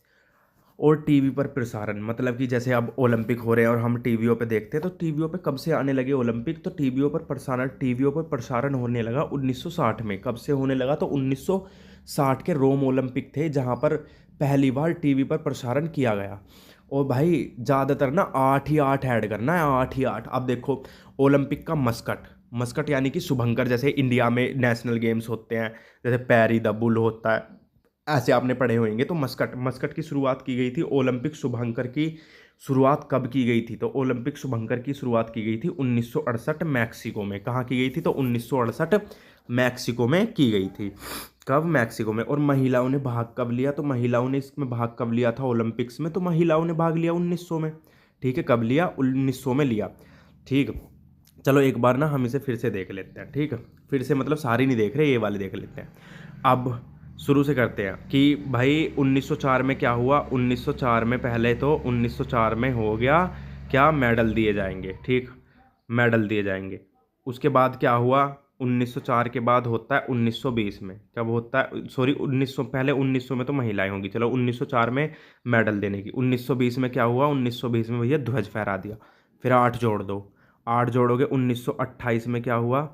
और टीवी पर प्रसारण, मतलब कि जैसे अब ओलंपिक हो रहे हैं और हम टीवियों पे देखते हैं, तो टीवियों पे कब से आने लगे ओलंपिक, तो टीवियों पर प्रसारण होने लगा 1960 में। कब से होने लगा, तो 1960 के रोम ओलंपिक थे, जहाँ पर पहली बार टीवी पर प्रसारण किया गया। और भाई ज़्यादातर ना 8 ही 8 ऐड करना है, 8 ही 8। अब देखो ओलंपिक का मस्कट, मस्कट यानी कि शुभंकर, जैसे इंडिया में नेशनल गेम्स होते हैं, जैसे पैरी द बुल होता है, ऐसे आपने पढ़े होंगे। तो मस्कट, मस्कट की शुरुआत की गई थी। ओलंपिक शुभंकर की शुरुआत कब की गई थी, तो ओलंपिक शुभंकर की शुरुआत की गई थी 1968 मैक्सिको में। कहाँ की गई थी, तो 1968 मैक्सिको में की गई थी। कब, मैक्सिको में। और महिलाओं ने भाग कब लिया, तो महिलाओं ने इसमें भाग कब लिया था ओलंपिक्स में, तो महिलाओं ने भाग लिया 1900 में। ठीक है, कब लिया, 1900 में लिया। ठीक, चलो एक बार ना हम इसे फिर से देख लेते हैं। ठीक है, फिर से मतलब सारी नहीं देख रहे, ये वाले देख लेते हैं। अब शुरू से करते हैं कि भाई 1904 में क्या हुआ। 1904 में पहले तो 1904 में हो गया क्या, मेडल दिए जाएंगे। ठीक, मेडल दिए जाएंगे। उसके बाद क्या हुआ, 1904 के बाद होता है 1920 में। कब होता है, सॉरी 1900, पहले 1900 में तो महिलाएं होंगी, चलो 1904 में मेडल देने की। 1920 में क्या हुआ, 1920 में भैया ध्वज फहरा दिया। फिर 8 जोड़ दो, 8 जोड़ोगे 1928 में क्या हुआ,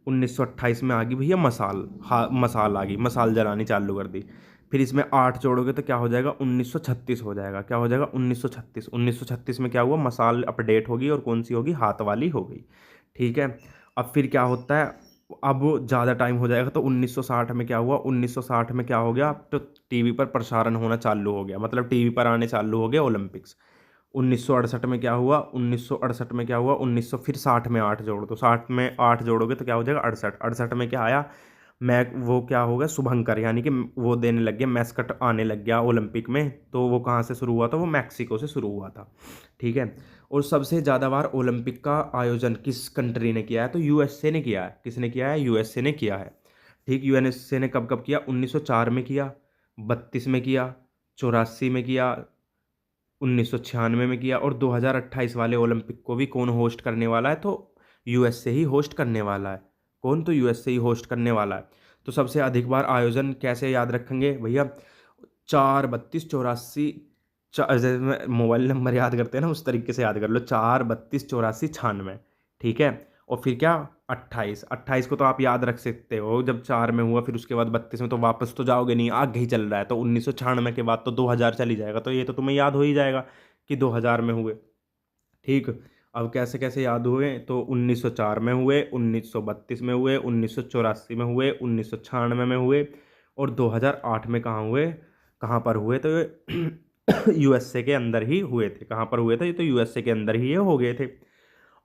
1928 में आ गई भैया मसाल, हाँ मसाल आ गई, मसाल जलानी चालू कर दी। फिर इसमें 8 जोड़ोगे तो क्या हो जाएगा, 1936 हो जाएगा। क्या हो जाएगा, 1936। 1936 में क्या हुआ, मसाल अपडेट होगी और कौन सी होगी, हाथ वाली हो गई। ठीक है, अब फिर क्या होता है, अब ज़्यादा टाइम हो जाएगा तो 1960 में क्या हुआ, 1960 में क्या हो गया, अब तो टीवी पर प्रसारण होना चालू हो गया, मतलब टीवी पर आने चालू हो गया ओलंपिक्स। 1968 में क्या हुआ, 1968 में क्या हुआ, 1900 फिर 60 में 8 जोड़ दो, 60 में 8 जोड़ोगे तो क्या हो जाएगा 68, 68 में क्या आया, मैं वो क्या होगा शुभंकर, यानी कि वो देने लग गया, मैस्कट आने लग गया ओलंपिक में। तो वो कहाँ से शुरू हुआ था, वो मैक्सिको से शुरू हुआ था। ठीक है। और सबसे ज़्यादा बार ओलंपिक का आयोजन किस कंट्री ने किया है, तो यूएसए ने किया है। किसने किया है, यूएसए ने किया है। ठीक, यूएसए ने कब कब किया, 1904 में किया, 32 में किया, 84 में किया, 1996 में किया, और 2028 वाले ओलंपिक को भी कौन होस्ट करने वाला है, तो यूएसए ही होस्ट करने वाला है। कौन, तो यूएसए ही होस्ट करने वाला है। तो सबसे अधिक बार आयोजन कैसे याद रखेंगे भैया, 4 32 84, जैसे मोबाइल नंबर याद करते हैं ना, उस तरीके से याद कर लो, 4 32 84 96। ठीक है। और फिर क्या, 28, 28 को तो आप याद रख सकते हो, जब 4 में हुआ फिर उसके बाद 32 में, तो वापस तो जाओगे नहीं, आगे ही चल रहा है, तो 1996 के बाद तो 2000 चल ही जाएगा, तो ये तो तुम्हें याद हो ही जाएगा कि 2000 में हुए। ठीक। अब कैसे कैसे याद हुए, तो 1904 में हुए, 1932 में हुए, 1984 में हुए, 1996 में हुए, और 2008 में कहाँ हुए, कहाँ पर हुए, तो यूएसए के अंदर ही हुए थे। कहाँ पर हुए थे, ये तो यूएसए के अंदर ही ये हो गए थे।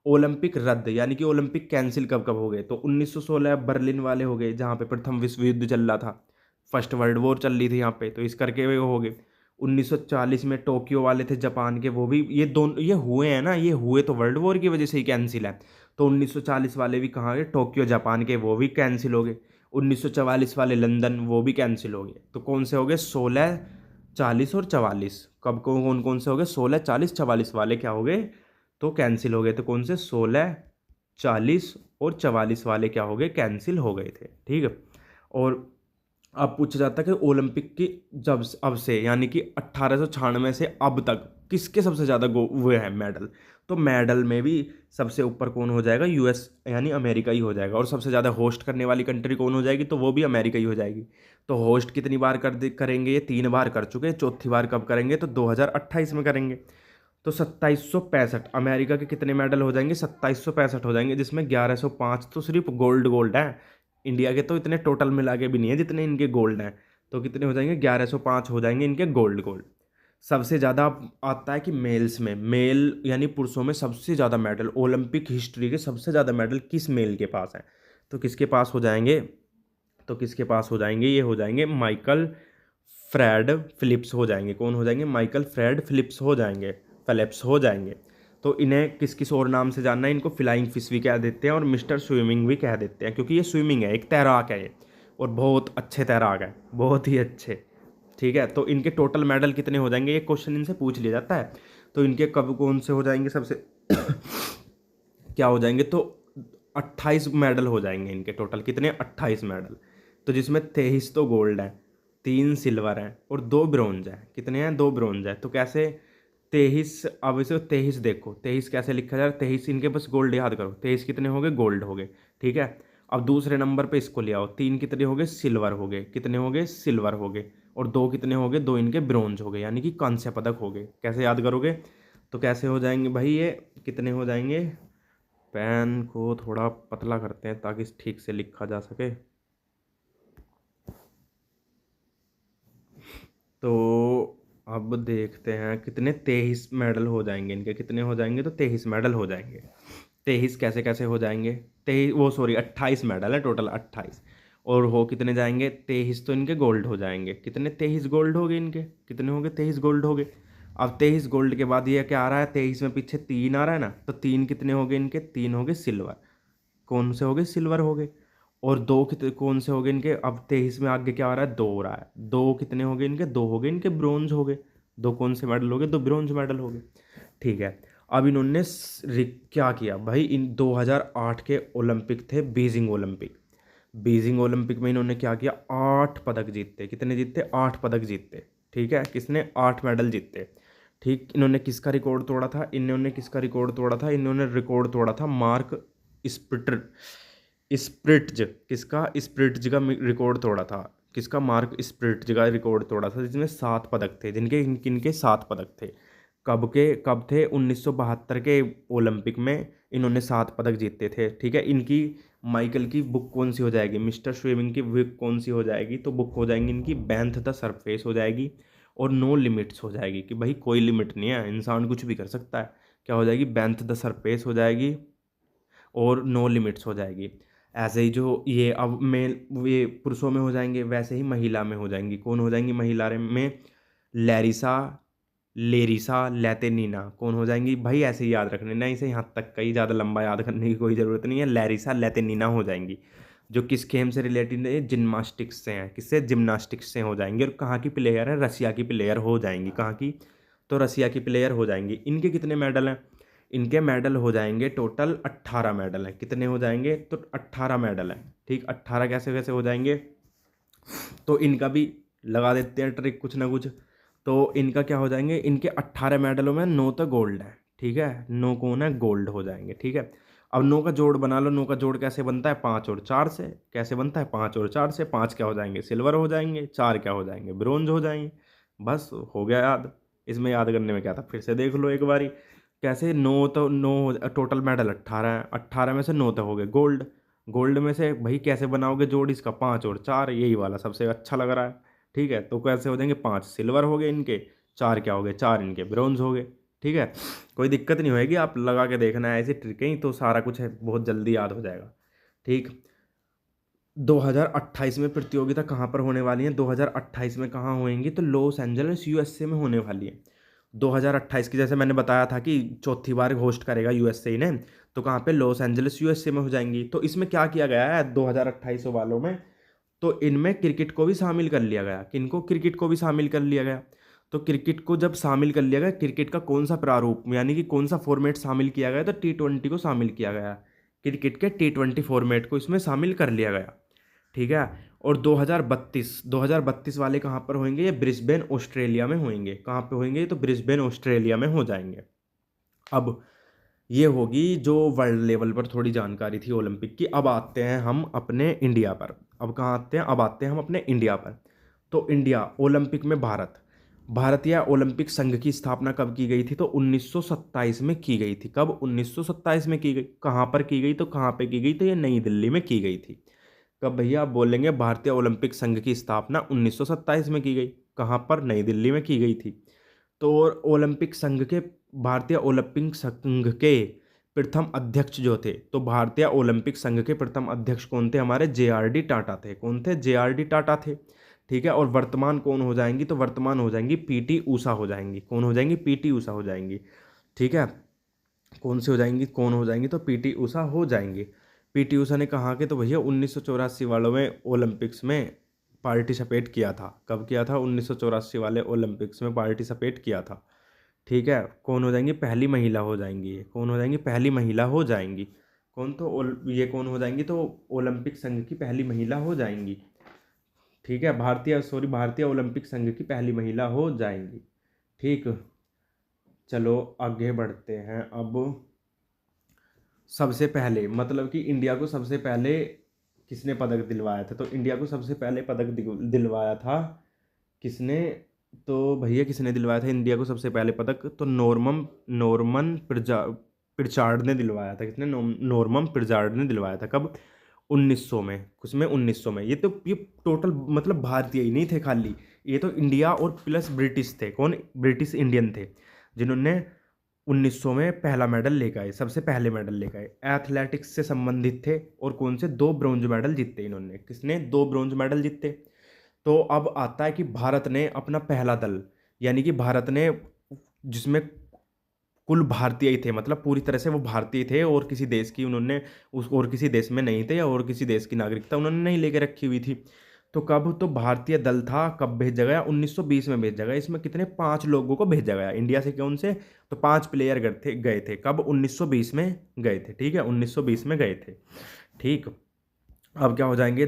ओलंपिक रद्द, यानी कि ओलंपिक कैंसिल कब कब हो गए, तो 1916 बर्लिन वाले हो गए, जहाँ पे प्रथम विश्व युद्ध चल रहा था, फर्स्ट वर्ल्ड वॉर चल रही थी यहाँ पे, तो इस करके वे हो गए। 1940 में टोक्यो वाले थे जापान के, वो भी, ये दोनों ये हुए हैं ना, ये हुए तो वर्ल्ड वॉर की वजह से ही कैंसिल है। तो 1940 वाले भी कहाँ गए, टोक्यो जापान के, वो भी कैंसिल हो गए। 1944 वाले लंदन, वो भी कैंसिल हो गए। तो कौन से हो गए, 16, 40 और 44, कब कौन कौन से हो गए, 16, 40, 44 वाले क्या हो गए, तो कैंसिल हो गए। तो कौन से, 16, 40 और 44 वाले क्या हो गए, कैंसिल हो गए थे। ठीक है। और अब पूछा जाता है कि ओलंपिक की जब अब से, यानी कि 1896 से अब तक किसके सबसे ज़्यादा हुए हैं मेडल, तो मेडल में भी सबसे ऊपर कौन हो जाएगा, यूएस यानी अमेरिका ही हो जाएगा। और सबसे ज़्यादा होस्ट करने वाली कंट्री कौन हो जाएगी, तो वो भी अमेरिका ही हो जाएगी। तो होस्ट कितनी बार करेंगे, ये 3 बार कर चुके हैं, चौथी बार कब करेंगे, तो 2028 में करेंगे। तो 2765, अमेरिका के कितने मेडल हो जाएंगे, 2765 हो जाएंगे, जिसमें 1105 तो सिर्फ गोल्ड गोल्ड है। इंडिया के तो इतने टोटल मिला के भी नहीं है जितने इनके गोल्ड हैं। तो कितने हो जाएंगे, 1105 हो जाएंगे इनके गोल्ड गोल्ड। सबसे ज़्यादा आता है कि मेल्स में, मेल यानी पुरुषों में सबसे ज़्यादा मेडल, ओलंपिक हिस्ट्री के सबसे ज़्यादा मेडल किस मेल के पास है, तो किसके पास हो जाएंगे, तो किसके पास हो जाएंगे, ये हो जाएंगे माइकल फ्रेड फिलिप्स हो जाएंगे। कौन हो जाएंगे, माइकल फ्रेड फिलिप्स हो जाएंगे, फिलिप्स हो जाएंगे। तो इन्हें किस किस और नाम से जानना है, इनको फ्लाइंग फिश भी कह देते हैं और मिस्टर स्विमिंग भी कह देते हैं, क्योंकि ये स्विमिंग है, एक तैराक है ये, और बहुत अच्छे तैराक है, बहुत ही अच्छे। ठीक है। तो इनके टोटल मेडल कितने हो जाएंगे, ये क्वेश्चन इनसे पूछ लिया जाता है। तो इनके कब कौन से हो जाएंगे सबसे क्या हो जाएंगे, तो 28 मेडल हो जाएंगे इनके टोटल, कितने, 28 मेडल। तो जिसमें 23 तो गोल्ड हैं, 3 सिल्वर हैं और 2 ब्रोंज हैं। कितने हैं, 2 ब्रोंज हैं। तो कैसे 23, अब इसे 23 देखो, 23 कैसे लिखा जाए, 23 इनके बस गोल्ड याद करो, 23 कितने हो गए, गोल्ड हो गए। ठीक है। अब दूसरे नंबर पे इसको ले आओ, 3 कितने हो गए, सिल्वर हो गए, कितने हो गए, सिल्वर हो गए, और 2 कितने हो गए, 2 इनके ब्रोंज हो गए, यानी कि कांस्य पदक हो गए। कैसे याद करोगे, तो कैसे हो जाएंगे भाई, ये कितने हो जाएंगे, पेन को थोड़ा पतला करते हैं ताकि ठीक से लिखा जा सके। तो अब देखते हैं कितने, 23 मेडल हो जाएंगे इनके, कितने हो जाएंगे, तो 23 मेडल हो जाएंगे। 23 कैसे कैसे हो जाएंगे, 23 वो सॉरी 28 मेडल है टोटल, 28। और हो कितने जाएंगे, 23 तो इनके गोल्ड हो जाएंगे, कितने, 23 गोल्ड हो गए इनके, कितने हो गए, 23 गोल्ड हो गए। अब 23 गोल्ड के बाद ये क्या आ रहा है, 23 में पीछे 3 आ रहा है ना, तो 3 कितने हो गए इनके, 3 हो गए सिल्वर। कौन से हो गए, सिल्वर हो गए। और 2 कितने कौन से हो गए इनके, अब 23 में आगे क्या आ रहा है, 2 हो रहा है, 2 कितने हो गए इनके, 2 हो गए इनके ब्रोंज हो गए। 2 कौन से मेडल हो गए, 2 ब्रोंज मेडल हो गए। ठीक है। अब इन्होंने क्या किया भाई, इन 2008 के ओलंपिक थे, बीजिंग ओलंपिक। बीजिंग ओलंपिक में इन्होंने क्या किया, 8 पदक जीतते, कितने जीतते, 8 पदक जीतते। ठीक है। किसने, 8 मेडल जीतते। ठीक। इन्होंने किसका रिकॉर्ड तोड़ा था, इन्होंने किसका रिकॉर्ड तोड़ा था, इन्होंने रिकॉर्ड तोड़ा था मार्क स्प्रिटर स्प्रिट्ज, किसका, स्प्रिट्ज का रिकॉर्ड तोड़ा था, किसका, मार्क स्प्रिट्ज का रिकॉर्ड तोड़ा था, जिसमें 7 पदक थे, जिनके किनके 7 पदक थे। कब थे 1972 के ओलंपिक में इन्होंने 7 पदक जीते थे। ठीक है, इनकी माइकल की बुक कौन सी हो जाएगी, मिस्टर स्विमिंग की बुक कौन सी हो जाएगी, तो बुक हो जाएंगी इनकी बेंथ द सरफेस हो जाएगी, और नो लिमिट्स हो जाएगी, कि भाई कोई लिमिट नहीं है, इंसान कुछ भी कर सकता है। क्या हो जाएगी, बेंथ द सरफेस हो जाएगी, और नो लिमिट्स हो जाएगी। ऐसे ही जो ये अब मेल ये पुरुषों में हो जाएंगे, वैसे ही महिला में हो जाएंगी। कौन हो जाएंगी महिला में, लैरिसा, लेरिसा, लैतिनिना। कौन हो जाएंगी भाई, ऐसे ही याद रखने ना, इसे यहाँ तक का ही, ज़्यादा लंबा याद करने की कोई ज़रूरत नहीं है। लैरिसा, लैतिनिना हो जाएंगी, जो किस गेम से रिलेटेड है, जिम्नास्टिक्स से हैं। किससे, जिम्नास्टिक्स से हो जाएंगी। और कहाँ की प्लेयर है, रसिया की प्लेयर हो जाएंगी। कहाँ की, तो रसिया की प्लेयर हो जाएंगी। इनके कितने मेडल हैं, इनके मेडल हो जाएंगे टोटल 18 मेडल हैं। कितने हो जाएंगे, तो 18 मेडल हैं। ठीक, 18 कैसे कैसे हो जाएंगे, तो इनका भी लगा देते हैं ट्रिक कुछ ना कुछ। तो इनका क्या हो जाएंगे, इनके 18 मेडलों में 9 तो गोल्ड है। ठीक है, 9 कौन है, गोल्ड हो जाएंगे। ठीक है, अब 9 का जोड़ बना लो। 9 का जोड़ कैसे बनता है, 5 और 4 से। कैसे बनता है, 5 और 4 से। 5 क्या हो जाएंगे, सिल्वर हो जाएंगे। 4 क्या हो जाएंगे, ब्रोंज हो जाएंगे। बस हो गया याद। इसमें याद करने में क्या था, फिर से देख लो एक बारी। कैसे, 9 तो 9 टोटल मेडल 18 है, 18 में से 9 तो हो गए गोल्ड। गोल्ड में से भाई कैसे बनाओगे जोड़ इसका, 5 और 4, यही वाला सबसे अच्छा लग रहा है। ठीक है, तो कैसे हो जाएंगे, 5 सिल्वर हो गए इनके, 4 क्या हो गए, 4 इनके ब्रोंज हो गए। ठीक है, कोई दिक्कत नहीं होएगी, आप लगा के देखना है ऐसी ट्रिकें ही, तो सारा कुछ है बहुत जल्दी याद हो जाएगा। ठीक, 2028 में प्रतियोगिता कहाँ पर होने वाली है, 2028 में कहाँ होएंगी, तो लॉस एंजल्स यूएसए में होने वाली है। 2028 की, जैसे मैंने बताया था कि चौथी बार होस्ट करेगा यूएसए ने, तो कहाँ पे, लॉस एंजल्स यूएसए में हो जाएंगी। तो इसमें क्या किया गया है 2028 वालों में, तो इनमें क्रिकेट को भी शामिल कर लिया गया। किनको, क्रिकेट को भी शामिल कर लिया गया। तो क्रिकेट को जब शामिल कर लिया गया, क्रिकेट का कौन सा प्रारूप, यानी कि कौन सा फॉर्मेट शामिल किया गया, तो T20 को शामिल किया गया। क्रिकेट के T20 फॉर्मेट को इसमें शामिल कर लिया गया। ठीक है, और 2032 वाले कहाँ पर होंगे, ये ब्रिस्बेन ऑस्ट्रेलिया में होंगे। कहाँ पे होंगे, तो ब्रिस्बेन ऑस्ट्रेलिया में हो जाएंगे। अब ये होगी जो वर्ल्ड लेवल पर थोड़ी जानकारी थी ओलंपिक की। अब आते हैं हम अपने इंडिया पर। अब कहाँ आते हैं, अब आते हैं हम अपने इंडिया पर। तो इंडिया ओलंपिक में, भारतीय ओलंपिक संघ की स्थापना कब की गई थी, तो 1927 में की गई थी। कब, 1927 में की गई। कहाँ पर की गई, तो कहाँ पे की गई, तो ये नई दिल्ली में की गई थी। कब भैया, आप बोलेंगे भारतीय ओलंपिक संघ की स्थापना 1927 में की गई। कहाँ पर, नई दिल्ली में की गई थी। तो ओलंपिक संघ के, भारतीय ओलंपिक संघ के प्रथम अध्यक्ष जो थे, तो भारतीय ओलंपिक संघ के प्रथम अध्यक्ष कौन थे, हमारे JRD टाटा थे। कौन थे, JRD टाटा थे। ठीक है, और वर्तमान कौन हो जाएंगी, तो वर्तमान हो जाएंगी PT ऊषा हो जाएंगी। कौन हो जाएंगी, PT ऊषा हो जाएंगी। ठीक है, कौन सी हो जाएंगी, कौन हो जाएंगी, तो PT ऊषा हो जाएंगी। PT ऊषा ने कहा कि, तो भैया 1984 वालों में ओलंपिक्स में पार्टिसिपेट किया था। कब किया था, 1984 वाले ओलंपिक्स में पार्टिसिपेट किया था। ठीक है, कौन हो जाएंगी, पहली महिला हो जाएंगी ये। कौन हो जाएंगी, पहली महिला हो जाएंगी। कौन, तो ये कौन हो जाएंगी, तो ओलंपिक संघ की पहली महिला हो जाएंगी। ठीक है, भारतीय ओलंपिक संघ की पहली महिला हो जाएंगी। ठीक, चलो आगे बढ़ते हैं। अब सबसे पहले, मतलब कि इंडिया को सबसे पहले किसने पदक दिलवाया था, तो इंडिया को सबसे पहले पदक दिलवाया था किसने, तो भैया किसने दिलवाया था इंडिया को सबसे पहले पदक, तो नॉर्मन प्रिचार्ड ने दिलवाया था। किसने, नॉर्मन प्रिचार्ड ने दिलवाया था। कब, 1900 में। उसमें 1900 में। ये टोटल मतलब भारतीय ही नहीं थे खाली, ये तो इंडिया और प्लस ब्रिटिश थे। कौन, ब्रिटिश इंडियन थे, जिन्होंने 1900 में पहला मेडल लेकर आए, सबसे पहले मेडल लेकर आए। एथलेटिक्स से संबंधित थे, और कौन से, 2 ब्रोंज मेडल जीते इन्होंने। किसने, 2 ब्रोंज मेडल जीते। तो अब आता है कि भारत ने अपना पहला दल, यानी कि भारत ने, जिसमें कुल भारतीय ही थे, मतलब पूरी तरह से वो भारतीय थे, और किसी देश की उन्होंने, उस और किसी देश में नहीं थे, या और किसी देश की नागरिकता उन्होंने नहीं लेके रखी हुई थी। तो कब, तो भारतीय दल था, कब भेजा गया, 1920 में भेजा गया। इसमें कितने, 5 लोगों को भेजा गया इंडिया से। कौन से, तो 5 प्लेयर गए थे। कब, 1920 में गए थे। ठीक है, 1920 में गए थे। ठीक, अब क्या हो जाएंगे,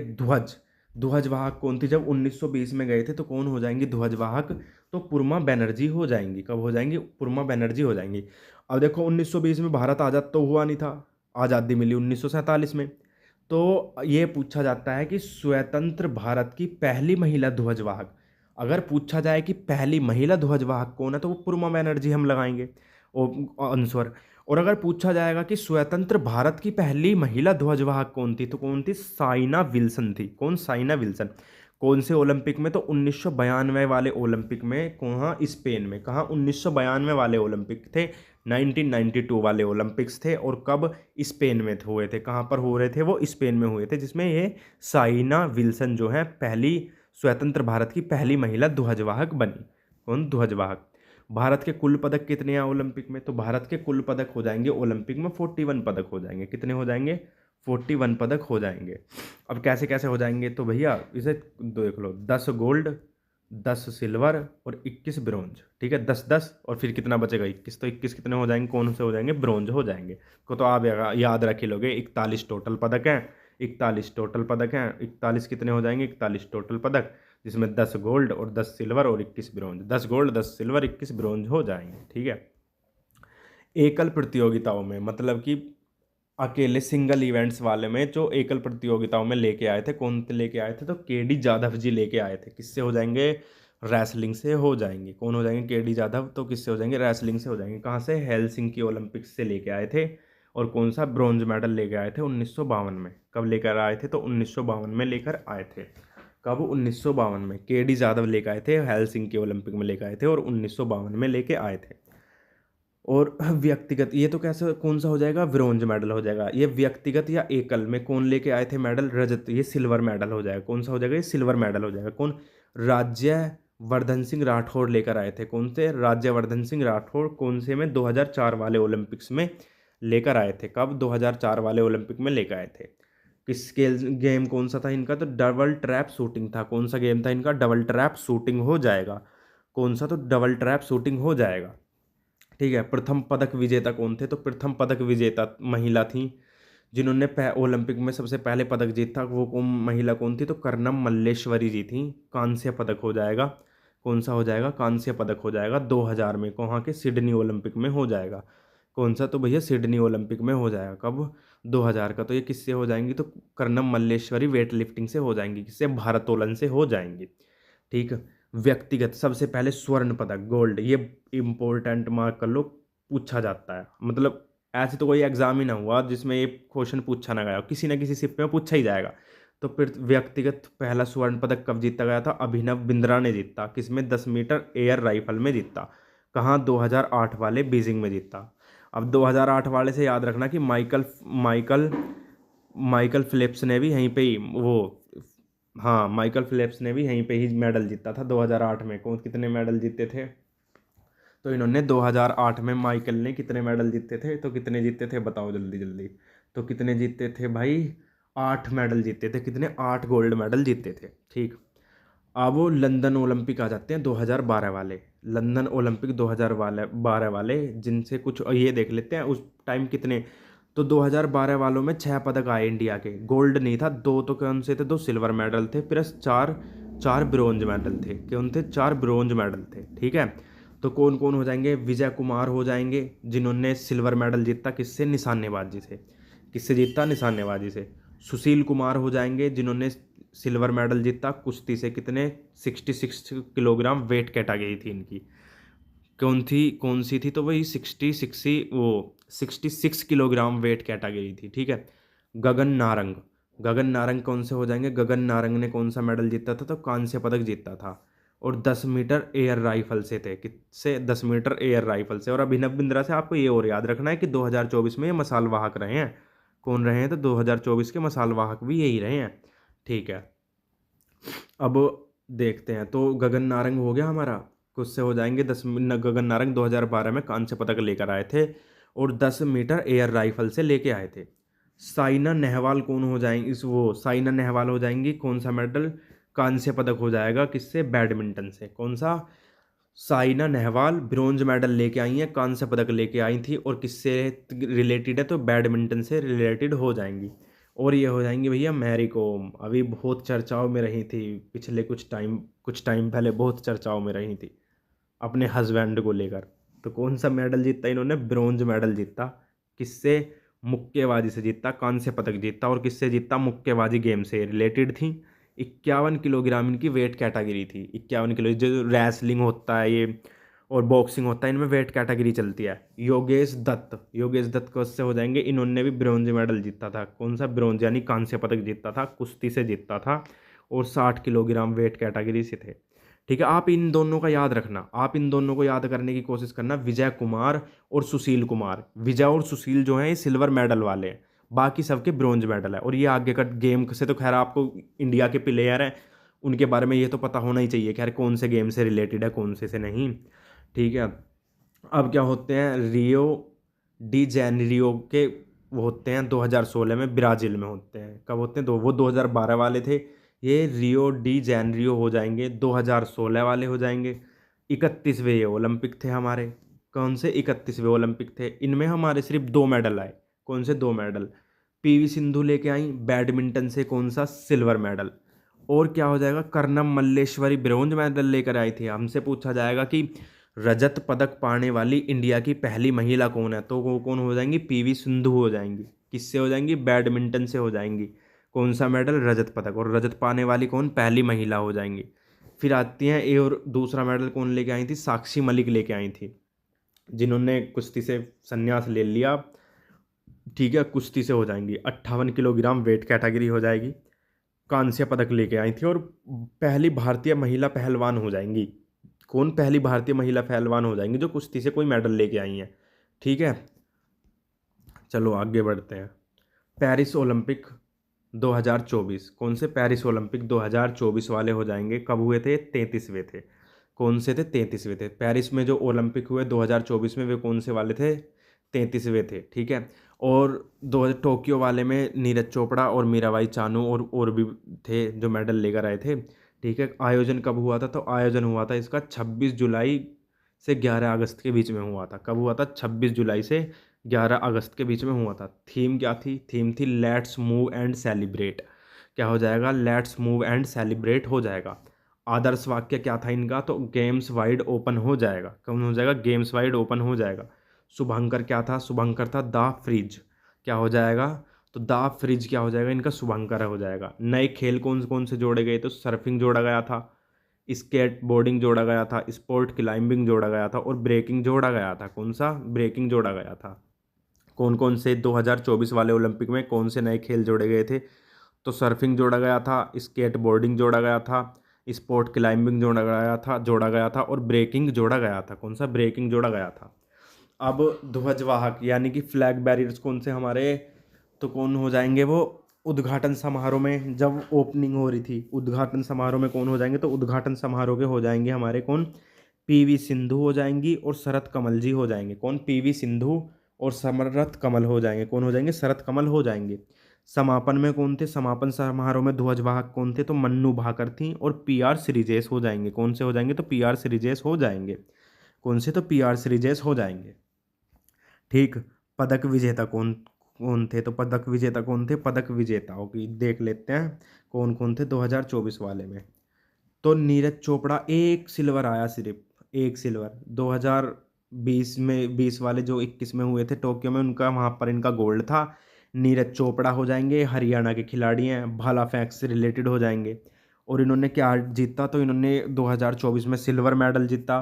ध्वजवाहक कौन थी, जब 1920 में गए थे, तो कौन हो जाएंगी ध्वजवाहक, तो पुरमा बनर्जी हो जाएंगी। कब हो जाएंगी, पुरमा बनर्जी हो जाएंगी। अब देखो 1920 में भारत आज़ाद तो हुआ नहीं था, आज़ादी मिली 1947 में। तो ये पूछा जाता है कि स्वतंत्र भारत की पहली महिला ध्वजवाहक, अगर पूछा जाए कि पहली महिला ध्वजवाहक कौन है तो वो पूर्णिमा बनर्जी हम लगाएंगे आंसर। और अगर पूछा जाएगा कि स्वतंत्र भारत की पहली महिला ध्वजवाहक कौन थी तो कौन थी, साइना विल्सन थी। कौन, साइना विल्सन। कौन से ओलंपिक में, तो 1992 वाले ओलंपिक में। कहाँ, स्पेन में। कहाँ, 1992 वाले ओलंपिक थे, 1992 वाले ओलंपिक्स थे। और कब, स्पेन में हुए थे। कहाँ पर हो रहे थे वो, स्पेन में हुए थे, जिसमें ये साइना विल्सन जो है पहली स्वतंत्र भारत की पहली महिला ध्वजवाहक बनी। कौन, ध्वजवाहक। भारत के कुल पदक कितने हैं ओलंपिक में, तो भारत के कुल पदक हो जाएंगे ओलंपिक में 41 पदक हो जाएंगे। कितने हो जाएंगे, 41 पदक हो जाएंगे। अब कैसे कैसे हो जाएंगे, तो भैया इसे देख लो, 10 गोल्ड, 10 सिल्वर और 21 ब्रोंज। ठीक है, 10 10 और फिर कितना बचेगा, 21। तो 21 कितने हो जाएंगे, कौन से हो जाएंगे, ब्रोंज हो जाएंगे। को तो आप याद रख ही लोगे, 41 टोटल पदक हैं। 41 टोटल पदक हैं, 41 कितने हो जाएंगे, 41 टोटल पदक, जिसमें 10 गोल्ड और 10 सिल्वर और 21 ब्रोंज। 10 गोल्ड, 10 सिल्वर, 21 ब्रोंज हो जाएंगे। ठीक है। एकल प्रतियोगिताओं में, मतलब कि अकेले सिंगल इवेंट्स वाले में जो एकल प्रतियोगिताओं में लेके आए थे, कौन लेके आए थे, तो केडी जाधव जी लेके आए थे। किससे हो जाएंगे, रेसलिंग से हो जाएंगे। कौन हो जाएंगे, केडी जाधव, तो किससे हो जाएंगे, रेसलिंग से हो जाएंगे। कहाँ से, हेलसिंकी ओलंपिक्स से लेके आए थे। और कौन सा, ब्रॉन्ज मेडल लेके आए थे 1952 में। कब लेकर आए थे, तो 1952 में लेकर आए थे। कब, 1952 में केडी जाधव लेकर आए थे, हेलसिंकी ओलंपिक में लेकर आए थे और 1952 में लेके आए थे। और व्यक्तिगत, ये तो कैसे, कौन सा हो जाएगा, ब्रोंज मेडल हो जाएगा। ये व्यक्तिगत या एकल में कौन लेके आए थे मेडल, रजत, ये सिल्वर मेडल हो जाएगा। कौन सा हो जाएगा, ये सिल्वर मेडल हो जाएगा। कौन, राज्यवर्धन सिंह राठौड़ लेकर आए थे। कौन से, राज्यवर्धन सिंह राठौड़। कौन से में, 2004 वाले ओलंपिक्स में लेकर आए थे। कब, 2004 वाले ओलंपिक में लेकर आए थे। किस स्केल गेम कौन सा था इनका, तो डबल ट्रैप शूटिंग था। कौन सा गेम था इनका, डबल ट्रैप शूटिंग हो जाएगा। कौन सा, तो डबल ट्रैप शूटिंग हो जाएगा। ठीक है। प्रथम पदक विजेता कौन थे, तो प्रथम पदक विजेता महिला थी, जिन्होंने ओलंपिक में सबसे पहले पदक जीता। वो कौन, महिला कौन थी, तो कर्नम मल्लेश्वरी जी थी। कांस्य पदक हो जाएगा। कौन सा हो जाएगा, कांस्य पदक हो जाएगा 2000 में। कहाँ के, सिडनी ओलंपिक में हो जाएगा। कौन सा, तो भैया सिडनी ओलंपिक में हो जाएगा। कब, 2000 का। तो ये किससे हो जाएंगी, तो कर्नम मल्लेश्वरी वेट लिफ्टिंग से हो जाएंगी। किससे, भारोत्तोलन से हो जाएंगी। ठीक। व्यक्तिगत सबसे पहले स्वर्ण पदक, गोल्ड, ये इंपॉर्टेंट मार्क कर लो, पूछा जाता है। मतलब ऐसे तो कोई एग्जाम ही ना हुआ जिसमें ये क्वेश्चन पूछा ना गया, किसी ना किसी सिप में पूछा ही जाएगा। तो फिर व्यक्तिगत पहला स्वर्ण पदक कब जीता गया था, अभिनव बिंद्रा ने जीता। किसमें, 10 मीटर एयर राइफल में जीता। कहाँ, 2008 वाले बीजिंग में जीता। अब 2008 वाले से याद रखना कि माइकल माइकल माइकल फिलिप्स ने भी यहीं पे ही वो, हाँ, माइकल फिलिप्स ने भी यहीं पे ही मेडल जीता था 2008 में। कौन, कितने मेडल जीते थे, तो इन्होंने 2008 में माइकल ने कितने मेडल जीते थे, तो कितने जीते थे बताओ जल्दी जल्दी। तो कितने जीते थे भाई, 8 मेडल जीते थे। कितने, 8 गोल्ड मेडल जीते थे। ठीक। अब वो लंदन ओलंपिक आ जाते हैं 2012 वाले। लंदन ओलंपिक 2012 वाले, जिनसे कुछ ये देख लेते हैं उस टाइम कितने। तो 2012 वालों में 6 पदक आए इंडिया के। गोल्ड नहीं था, 2 तो कौन से थे, 2 सिल्वर मेडल थे, प्लस 4 4 ब्रोंज मेडल थे। कौन थे, 4 ब्रोंज मेडल थे। ठीक है। तो कौन कौन हो जाएंगे, विजय कुमार हो जाएंगे, जिन्होंने सिल्वर मेडल जीता किससे, निशानेबाजी से। किससे जीता, निशानेबाजी से। सुशील कुमार हो जाएंगे, जिन्होंने सिल्वर मेडल जीता कुश्ती से। कितने, 66 किलोग्राम वेट कैटेगरी थी इनकी। कौन सी थी, तो वही 66 किलोग्राम वेट कैटेगरी थी। ठीक है। गगन नारंग। गगन नारंग कौन से हो जाएंगे, गगन नारंग ने कौन सा मेडल जीता था, तो कांस्य पदक जीता था। और 10 मीटर एयर राइफल से थे। किससे, 10 मीटर एयर राइफल से। और अभिनव बिंद्रा से आपको ये और याद रखना है कि 2024 में ये मसाल वाहक रहे हैं। कौन रहे हैं, तो 2024 के मसाल वाहक भी यही रहे हैं। ठीक है। अब देखते हैं, तो गगन नारंग हो गया हमारा। कुछ से हो जाएंगे, गगन नारंग 2012 में कांस्य पदक लेकर आए थे और 10 मीटर एयर राइफल से लेके आए थे। साइना नेहवाल कौन हो जाएंगी, इस वो साइना नेहवाल हो जाएंगी, कौन सा मेडल, कांस्य पदक हो जाएगा। किससे, बैडमिंटन से। कौन सा, साइना नेहवाल ब्रोंज मेडल लेके आई हैं, कांस्य पदक लेके आई थी। और किससे रिलेटेड है, तो बैडमिंटन से रिलेटेड हो जाएंगी। और ये हो जाएंगी भैया मैरी कॉम, अभी बहुत चर्चाओं में रही थी पिछले कुछ टाइम पहले बहुत चर्चाओं में रही थी अपने हस्बैंड को लेकर। तो कौन सा मेडल जीता इन्होंने, ब्रोंज मेडल जीता। किससे, मुक्केबाजी से जीता, कांस्य पदक जीता। और किससे जीता, मुक्केबाजी गेम से रिलेटेड थी। 51 किलोग्राम इनकी वेट कैटेगरी थी। 51 किलो, जो रेसलिंग होता है ये और बॉक्सिंग होता है, इनमें वेट कैटेगरी चलती है। योगेश दत्त को उससे हो जाएंगे, इन्होंने भी ब्रॉन्ज मेडल जीता था। कौन सा ब्रॉन्ज, यानी कांस्य पदक जीता था, कुश्ती से जीता था और 60 किलोग्राम वेट कैटेगरी से थे। ठीक है, आप इन दोनों का याद रखना, आप इन दोनों को याद करने की कोशिश करना, विजय कुमार और सुशील कुमार। विजय और सुशील जो हैं ये सिल्वर मेडल वाले हैं, बाकी सबके ब्रॉन्ज मेडल है। और ये आगे का गेम से तो खैर आपको इंडिया के प्लेयर हैं उनके बारे में ये तो पता होना ही चाहिए, खैर कौन से गेम से रिलेटेड है कौन से नहीं। ठीक है, अब क्या होते हैं, रियो डी जेनेरियो के वो होते हैं 2016 में, ब्राज़ील में होते हैं। कब होते हैं, वो 2012 वाले थे। ये रियो डी जेनेरियो हो जाएंगे 2016 वाले हो जाएंगे। 31वें ये ओलंपिक थे हमारे। कौन से 31वें ओलंपिक थे, इनमें हमारे सिर्फ 2 मेडल आए। कौन से 2 मेडल, पीवी सिंधु लेके आई बैडमिंटन से, कौन सा, सिल्वर मेडल। और क्या हो जाएगा, कर्नम मल्लेश्वरी ब्रोंज मेडल लेकर आई थी। हमसे पूछा जाएगा कि रजत पदक पाने वाली इंडिया की पहली महिला कौन है, तो वो कौन हो जाएंगी, पीवी सिंधु हो जाएंगी। किससे हो जाएंगी, बैडमिंटन से हो जाएंगी। कौन सा मेडल, रजत पदक। और रजत पाने वाली कौन, पहली महिला हो जाएंगी। फिर आती हैं ये, और दूसरा मेडल कौन लेके आई थी, साक्षी मलिक लेके आई थी, जिन्होंने कुश्ती से संन्यास ले लिया। ठीक है, कुश्ती से हो जाएंगी। 58 किलोग्राम वेट कैटेगरी हो जाएगी, कांस्य पदक लेके आई थी। और पहली भारतीय महिला पहलवान हो जाएंगी। कौन, पहली भारतीय महिला पहलवान हो जाएंगी जो कुश्ती से कोई मेडल लेके आई हैं। ठीक है, चलो आगे बढ़ते हैं। पेरिस ओलंपिक 2024, कौन से, पेरिस ओलंपिक 2024 वाले हो जाएंगे। कब हुए थे, 33वें थे। कौन से थे, 33वें थे। पेरिस में जो ओलंपिक हुए 2024 में, वे कौन से वाले थे, 33वें थे। ठीक है, और दो टोक्यो वाले में नीरज चोपड़ा और मीराबाई चानू और भी थे जो मेडल लेकर आए थे। ठीक है, आयोजन कब हुआ था, तो आयोजन हुआ था इसका 26 जुलाई से 11 अगस्त के बीच में हुआ था। कब हुआ था, 26 जुलाई से 11 अगस्त के बीच में हुआ था। थीम क्या थी, थीम थी लेट्स मूव एंड सेलिब्रेट। क्या हो जाएगा, लेट्स मूव एंड सेलिब्रेट हो जाएगा। आदर्श वाक्य क्या था इनका, तो गेम्स वाइड ओपन हो जाएगा। कौन हो जाएगा, गेम्स वाइड ओपन हो जाएगा। शुभंकर क्या था, शुभंकर था द फ्रिज। क्या हो जाएगा, तो द फ्रिज क्या हो जाएगा इनका, शुभंकर हो जाएगा। नए खेल कौन कौन से जोड़े गए, तो सर्फिंग जोड़ा गया था, स्केट बोर्डिंग जोड़ा गया था, स्पोर्ट क्लाइंबिंग जोड़ा गया था और ब्रेकिंग जोड़ा गया था। कौन सा, ब्रेकिंग जोड़ा गया था। कौन कौन से 2024 वाले ओलंपिक में कौन से नए खेल जोड़े गए थे, तो सर्फिंग जोड़ा गया था, स्केट बोर्डिंग जोड़ा गया था, स्पोर्ट क्लाइंबिंग जोड़ा गया था और ब्रेकिंग जोड़ा गया था। कौन सा, ब्रेकिंग जोड़ा गया था। अब ध्वजवाहक यानी कि फ्लैग बैरियर्स कौन से हमारे, तो कौन हो जाएंगे वो, उद्घाटन समारोह में जब ओपनिंग हो रही थी, उद्घाटन समारोह में कौन हो जाएंगे, तो उद्घाटन समारोह के हो जाएंगे हमारे कौन, पीवी सिंधु हो जाएंगी और शरत कमल जी हो जाएंगे। कौन, पीवी सिंधु और शरत कमल हो जाएंगे। कौन हो जाएंगे, शरत कमल हो जाएंगे। समापन में कौन थे, समापन समारोह में ध्वजवाहक कौन थे, तो मन्नू भाकर थी और पीआर श्रीजेश हो जाएंगे। कौन से हो जाएंगे, तो पीआर श्रीजेश हो जाएंगे। कौन से, तो पीआर श्रीजेश हो जाएंगे। ठीक, पदक विजेता कौन कौन थे, तो पदक विजेता कौन थे, पदक विजेताओं की देख लेते हैं कौन कौन थे 2024 वाले में। तो नीरज चोपड़ा एक सिल्वर आया, सिर्फ एक सिल्वर। 2020 में, 20 वाले जो 21 में हुए थे टोक्यो में, उनका वहाँ पर इनका गोल्ड था। नीरज चोपड़ा हो जाएंगे, हरियाणा के खिलाड़ी हैं, भाला फेंक से रिलेटेड हो जाएंगे। और इन्होंने क्या जीता, तो इन्होंने 2024 में सिल्वर मेडल जीता।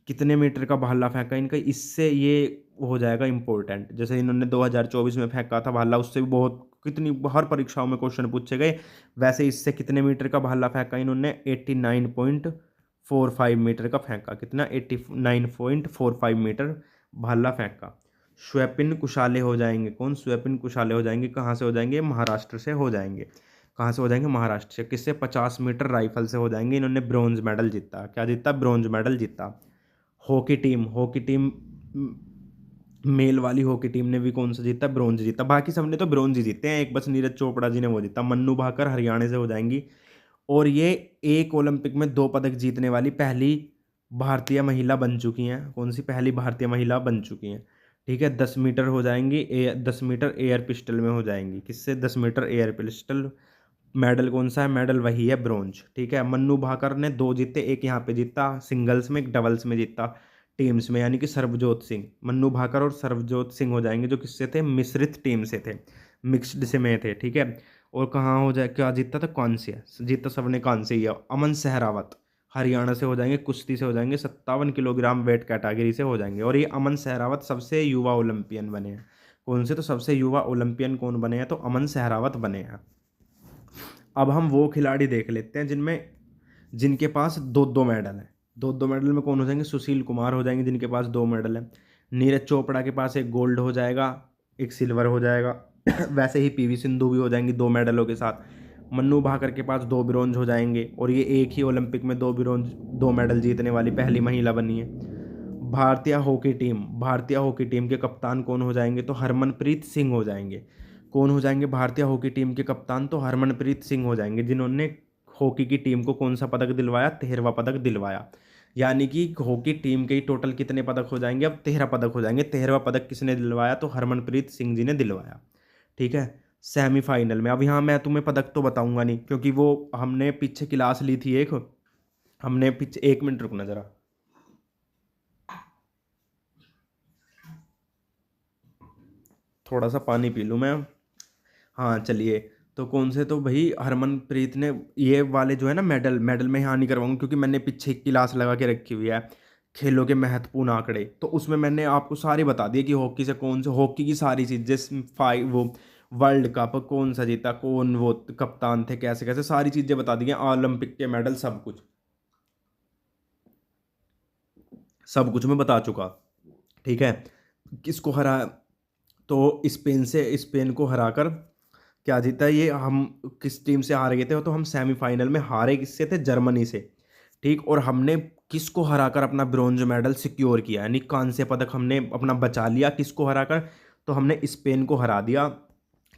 कितने मीटर का भाला फेंका इनका, इससे ये हो जाएगा इम्पोर्टेंट। जैसे इन्होंने 2024 में फेंका था भाला, उससे भी बहुत कितनी हर परीक्षाओं में क्वेश्चन पूछे गए। वैसे इससे कितने मीटर का भाला फेंका इन्होंने, 89.45 मीटर का फेंका। कितना, 89.45 मीटर भाला फेंका। स्वपिन कुशाले हो जाएंगे। कौन, स्वपिन कुशाले हो जाएंगे। कहाँ से हो जाएंगे, महाराष्ट्र से हो जाएंगे। कहाँ से हो जाएंगे, महाराष्ट्र से। किससे, 50 मीटर राइफल से हो जाएंगे। इन्होंने ब्रॉन्ज मेडल जीता। क्या जीता, ब्रॉन्ज मेडल जीता। हॉकी टीम मेल वाली हॉकी टीम ने भी कौन सा जीता, ब्रॉन्ज जीता। बाकी सबने तो ब्रॉन्ज ही जीते हैं, एक बस नीरज चोपड़ा जी ने वो जीता। मन्नू भाकर हरियाणा से हो जाएंगी। और ये एक ओलंपिक में 2 पदक जीतने वाली पहली भारतीय महिला बन चुकी हैं। कौन सी, पहली भारतीय महिला बन चुकी हैं। ठीक है, 10 मीटर हो जाएंगी, 10 मीटर एयर पिस्टल में हो जाएंगी। किससे, 10 मीटर एयर पिस्टल। मेडल कौन सा है, मेडल वही है, ब्रॉन्ज। ठीक है, मन्नू भाकर ने 2 जीते, एक यहाँ पे जीता सिंगल्स में, एक डबल्स में जीता टीम्स में, यानी कि सर्वजोत सिंह। मन्नू भाकर और सर्वजोत सिंह हो जाएंगे जो किससे थे, मिश्रित टीम से थे, मिक्स्ड से में थे। ठीक है, और कहाँ हो जाए, क्या जीता था, कांस्य जीता, सबने कांस्य ही है। अमन सहरावत हरियाणा से हो जाएंगे, कुश्ती से हो जाएंगे, 57 किलोग्राम वेट कैटेगरी से हो जाएंगे। और ये अमन सहरावत सबसे युवा ओलंपियन बने हैं। कौन से, तो सबसे युवा ओलंपियन कौन बने हैं, तो अमन सहरावत बने हैं। अब हम वो खिलाड़ी देख लेते हैं जिनके पास दो दो मेडल हैं। दो दो मेडल में कौन हो जाएंगे, सुशील कुमार हो जाएंगे जिनके पास 2 मेडल हैं। नीरज चोपड़ा के पास एक गोल्ड हो जाएगा, एक सिल्वर हो जाएगा। वैसे ही पीवी सिंधु भी हो जाएंगी 2 मेडलों के साथ। मन्नू भाकर के पास 2 ब्रोंज हो जाएंगे, और ये एक ही ओलंपिक में 2 मेडल जीतने वाली पहली महिला बनी है। भारतीय हॉकी टीम के कप्तान कौन हो जाएंगे, तो हरमनप्रीत सिंह हो जाएंगे। कौन हो जाएंगे भारतीय हॉकी टीम के कप्तान, तो हरमनप्रीत सिंह हो जाएंगे, जिन्होंने हॉकी की टीम को कौन सा पदक दिलवाया, 13वां पदक दिलवाया। यानी कि हॉकी टीम के ही टोटल कितने पदक हो जाएंगे, अब 13 पदक हो जाएंगे। 13वां पदक किसने दिलवाया, तो हरमनप्रीत सिंह जी ने दिलवाया। ठीक है। सेमीफाइनल में, अब यहाँ मैं तुम्हें पदक तो बताऊंगा नहीं, क्योंकि वो हमने पीछे क्लास ली थी एक, हमने पीछे, 1 मिनट रुकना जरा, थोड़ा सा पानी पी लूँ मैं। हाँ चलिए। तो कौन से, तो भाई हरमनप्रीत ने ये वाले जो है ना, मेडल मेडल में यहाँ नहीं करवाऊंगा, क्योंकि मैंने पीछे एक क्लास लगा के रखी हुई है, खेलों के महत्वपूर्ण आंकड़े, तो उसमें मैंने आपको सारे बता दिए कि हॉकी से कौन से, हॉकी की सारी चीज़ें, वो वर्ल्ड कप कौन सा जीता, कौन वो कप्तान थे, कैसे कैसे सारी चीज़ें बता दी हैं, ओलंपिक के मेडल, सब कुछ, सब कुछ मैं बता चुका। ठीक है। किसको हरा, तो स्पेन को हराकर क्या जीता ये, हम किस टीम से हार गए थे, तो हम सेमीफाइनल में हारे किससे थे, जर्मनी से। ठीक। और हमने किसको हराकर अपना ब्रोंज मेडल सिक्योर किया, यानी कांस्य पदक हमने अपना बचा लिया, किसको हराकर, तो हमने स्पेन को हरा दिया।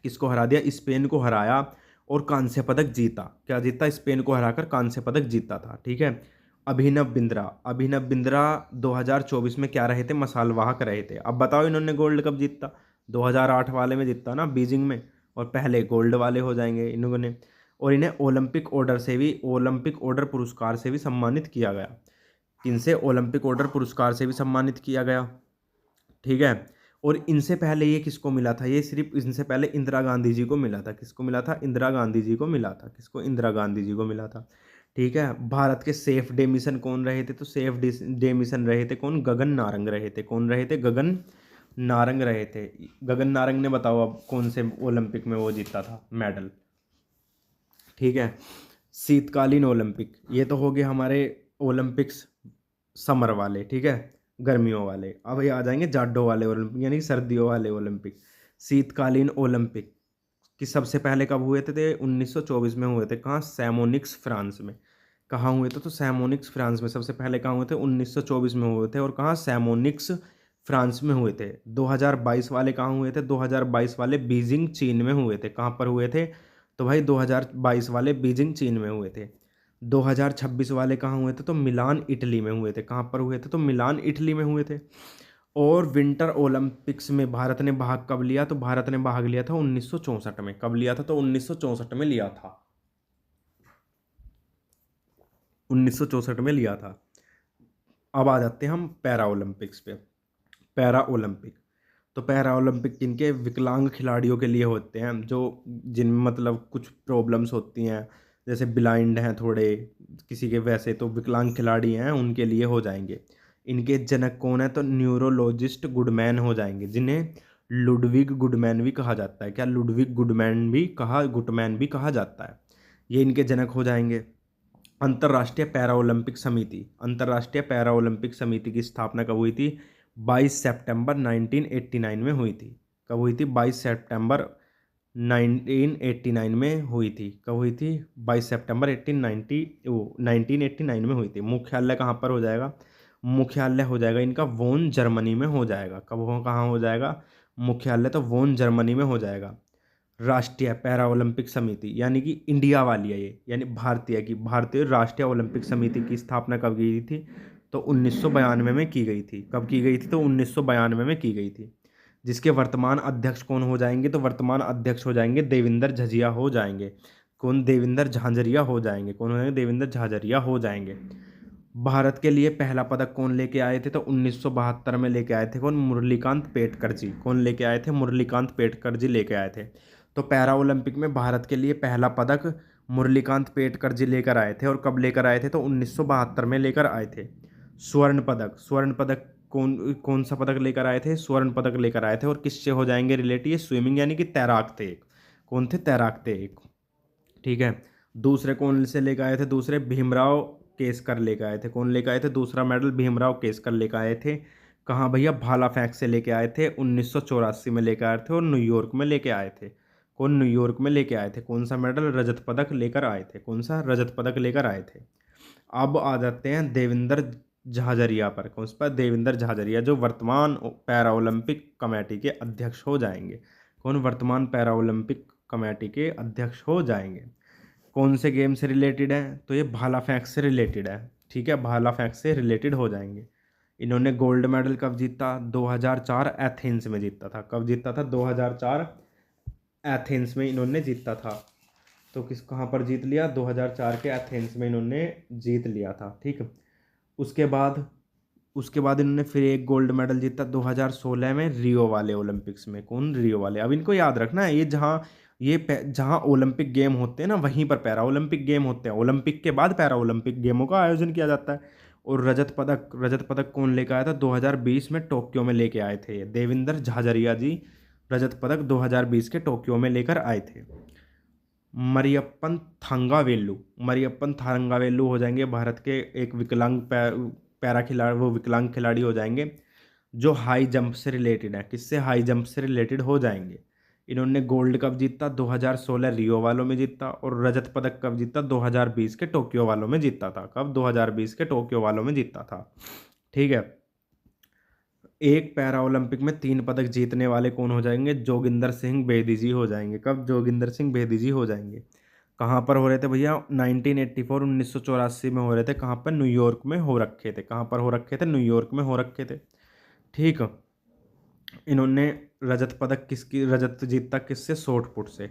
किसको हरा दिया, स्पेन को हराया, और कांस्य पदक जीता। क्या जीता, स्पेन को हराकर कांस्य पदक जीता था। ठीक है। अभिनव बिंद्रा 2024 में क्या रहे थे, मसालवाहक रहे थे। अब बताओ इन्होंने गोल्ड कब जीता, 2008 वाले में जीता ना, बीजिंग में, और पहले गोल्ड वाले हो जाएंगे इन्होंने। और इन्हें ओलंपिक ऑर्डर पुरस्कार से भी सम्मानित किया गया। किनसे, ओलंपिक ऑर्डर पुरस्कार से भी सम्मानित किया गया। ठीक है। और इनसे पहले ये किसको मिला था, ये सिर्फ इनसे पहले इंदिरा गांधी जी को मिला था। किसको मिला था, इंदिरा गांधी जी को मिला था। किसको, इंदिरा गांधी जी को मिला था। ठीक है। भारत के सेफ डे मिशन कौन रहे थे, तो सेफ डे मिशन रहे थे कौन, गगन नारंग रहे थे। कौन रहे थे, गगन नारंग रहे थे। गगन नारंग ने, बताओ अब कौन से ओलंपिक में वो जीता था मेडल। ठीक है। शीतकालीन ओलंपिक, ये तो हो गए हमारे ओलंपिक्स समर वाले। ठीक है, गर्मियों वाले। अब ये आ जाएंगे जाडो वाले ओलंपिक, यानी कि सर्दियों वाले ओलंपिक। शीतकालीन ओलंपिक कि सबसे पहले कब हुए थे, 1924 में हुए थे। कहाँ, सैमोनिक्स फ्रांस में। कहाँ हुए थे, तो सैमोनिक्स फ्रांस में सबसे पहले कहाँ हुए थे, 1924 में हुए थे। और कहाँ, सैमोनिक्स फ्रांस में हुए थे। 2022 वाले कहाँ हुए थे, 2022 वाले बीजिंग चीन में हुए थे। कहाँ पर हुए थे, तो भाई 2022 वाले बीजिंग चीन में हुए थे। 2026 वाले कहाँ हुए थे, तो मिलान इटली में हुए थे। कहाँ पर हुए थे, तो मिलान इटली में हुए थे। और विंटर ओलंपिक्स में भारत ने भाग कब लिया, तो भारत ने भाग लिया था 1964 में। कब लिया था, तो 1964 में लिया था। 1964 में लिया था। अब आ जाते हैं हम पैरा ओलंपिक्स पे। पैरा ओलंपिक, तो पैरा ओलंपिक किनके, विकलांग खिलाड़ियों के लिए होते हैं, जो जिनमें मतलब कुछ प्रॉब्लम्स होती हैं, जैसे ब्लाइंड हैं थोड़े किसी के, वैसे तो विकलांग खिलाड़ी हैं उनके लिए हो जाएंगे। इनके जनक कौन है, तो न्यूरोलॉजिस्ट गुडमैन हो जाएंगे, जिन्हें लुडविग गुडमैन भी कहा जाता है। क्या, लुडविग गुडमैन भी कहा जाता है। ये इनके जनक हो जाएंगे। अंतर्राष्ट्रीय पैरा ओलंपिक समिति की स्थापना कब हुई थी, 22 सितंबर 1989 में हुई थी। कब हुई थी, 22 सितंबर 1989 में हुई थी। कब हुई थी, 22 सितंबर 1989 में हुई थी। मुख्यालय कहाँ पर हो जाएगा, मुख्यालय हो जाएगा इनका वोन, जर्मनी में हो जाएगा। कहाँ हो जाएगा मुख्यालय, तो वोन, जर्मनी में हो जाएगा। राष्ट्रीय पैरा ओलंपिक समिति, यानी कि इंडिया वाली है ये, यानी भारतीय राष्ट्रीय ओलंपिक समिति की स्थापना कब की थी, तो 1992 में की गई थी। कब की गई थी, तो 1992 में की गई थी। जिसके वर्तमान अध्यक्ष कौन हो जाएंगे, तो वर्तमान अध्यक्ष हो जाएंगे देवेंद्र झझिया हो जाएंगे। कौन, देवेंद्र झांझरिया हो जाएंगे। कौन हो जाएंगे, देवेंद्र झांझरिया हो जाएंगे। भारत के लिए पहला पदक कौन लेके आए थे, तो 1972 में लेके आए थे कौन, मुरलीकांत पेटकर जी। कौन लेके आए थे, मुरलीकांत पेटकर जी लेके आए थे। तो पैरा ओलंपिक में भारत के लिए पहला पदक मुरलीकांत पेटकर जी लेकर आए थे। और कब लेकर आए थे? तो 1972 में लेकर आए थे। स्वर्ण पदक कौन कौन सा पदक लेकर आए थे? स्वर्ण पदक लेकर आए थे। और किससे हो जाएंगे रिलेटेड? ये स्विमिंग यानी कि तैराक थे एक। कौन थे? तैराक थे एक। ठीक है। दूसरे कौन से लेकर आए थे? दूसरे भीमराव केसकर लेकर आए थे। कौन लेकर आए थे? दूसरा मेडल भीमराव केसकर लेकर आए थे। कहाँ भैया? भाला फेंक से लेके आए थे, 1984 में लेकर आए थे और न्यूयॉर्क में लेके आए थे। कौन? न्यूयॉर्क में लेके आए थे। कौन सा मेडल? रजत पदक लेकर आए थे। कौन सा? रजत पदक लेकर आए थे। अब आ जाते हैं देवेंद्र झाझरिया पर। कौन सा? देवेंद्र झाझरिया, जो वर्तमान पैरा ओलंपिक कमेटी के अध्यक्ष हो जाएंगे। कौन? वर्तमान पैरा ओलंपिक कमेटी के अध्यक्ष हो जाएंगे। कौन से गेम से रिलेटेड है? तो ये भाला फेंक से रिलेटेड है। ठीक है, भाला फेंक से रिलेटेड हो जाएंगे। इन्होंने गोल्ड मेडल कब जीता? 2004 एथेंस में जीता था। कब जीता था? 2004 एथेंस में इन्होंने जीता था। तो कहाँ पर जीत लिया? 2004 के एथेंस में इन्होंने जीत लिया था। ठीक है। उसके बाद इन्होंने फिर एक गोल्ड मेडल जीता 2016 में रियो वाले ओलंपिक्स में। कौन? रियो वाले। अब इनको याद रखना है, जहाँ ओलंपिक गेम होते हैं ना, वहीं पर पैरा ओलंपिक गेम होते हैं। ओलंपिक के बाद पैरा ओलंपिक गेमों का आयोजन किया जाता है। और रजत पदक कौन लेकर आया था? 2020 में टोक्यो में लेके आए थे देवेंद्र झाझरिया जी। रजत पदक 2020 के टोक्यो में लेकर आए थे। मरियप्पन थांगावेलु हो जाएंगे भारत के एक पैरा खिलाड़ी, वो विकलांग खिलाड़ी हो जाएंगे जो हाई जंप से रिलेटेड है। किससे? हाई जंप से रिलेटेड हो जाएंगे। इन्होंने गोल्ड कब जीता? 2016 रियो वालों में जीता। और रजत पदक कब जीता? 2020 के टोक्यो वालों में जीता था। कब? 2020 के टोक्यो वालों में जीता था। ठीक है। एक पैरा ओलंपिक में 3 पदक जीतने वाले कौन हो जाएंगे? जोगिंदर सिंह बेदी जी हो जाएंगे। कब? जोगिंदर सिंह बेदी जी हो जाएंगे। कहाँ पर हो रहे थे भैया? 1984 में हो रहे थे। कहाँ पर? न्यूयॉर्क में हो रखे थे। कहाँ पर हो रखे थे? न्यूयॉर्क में हो रखे थे। ठीक। इन्होंने रजत जीता किससे? शॉट पुट से।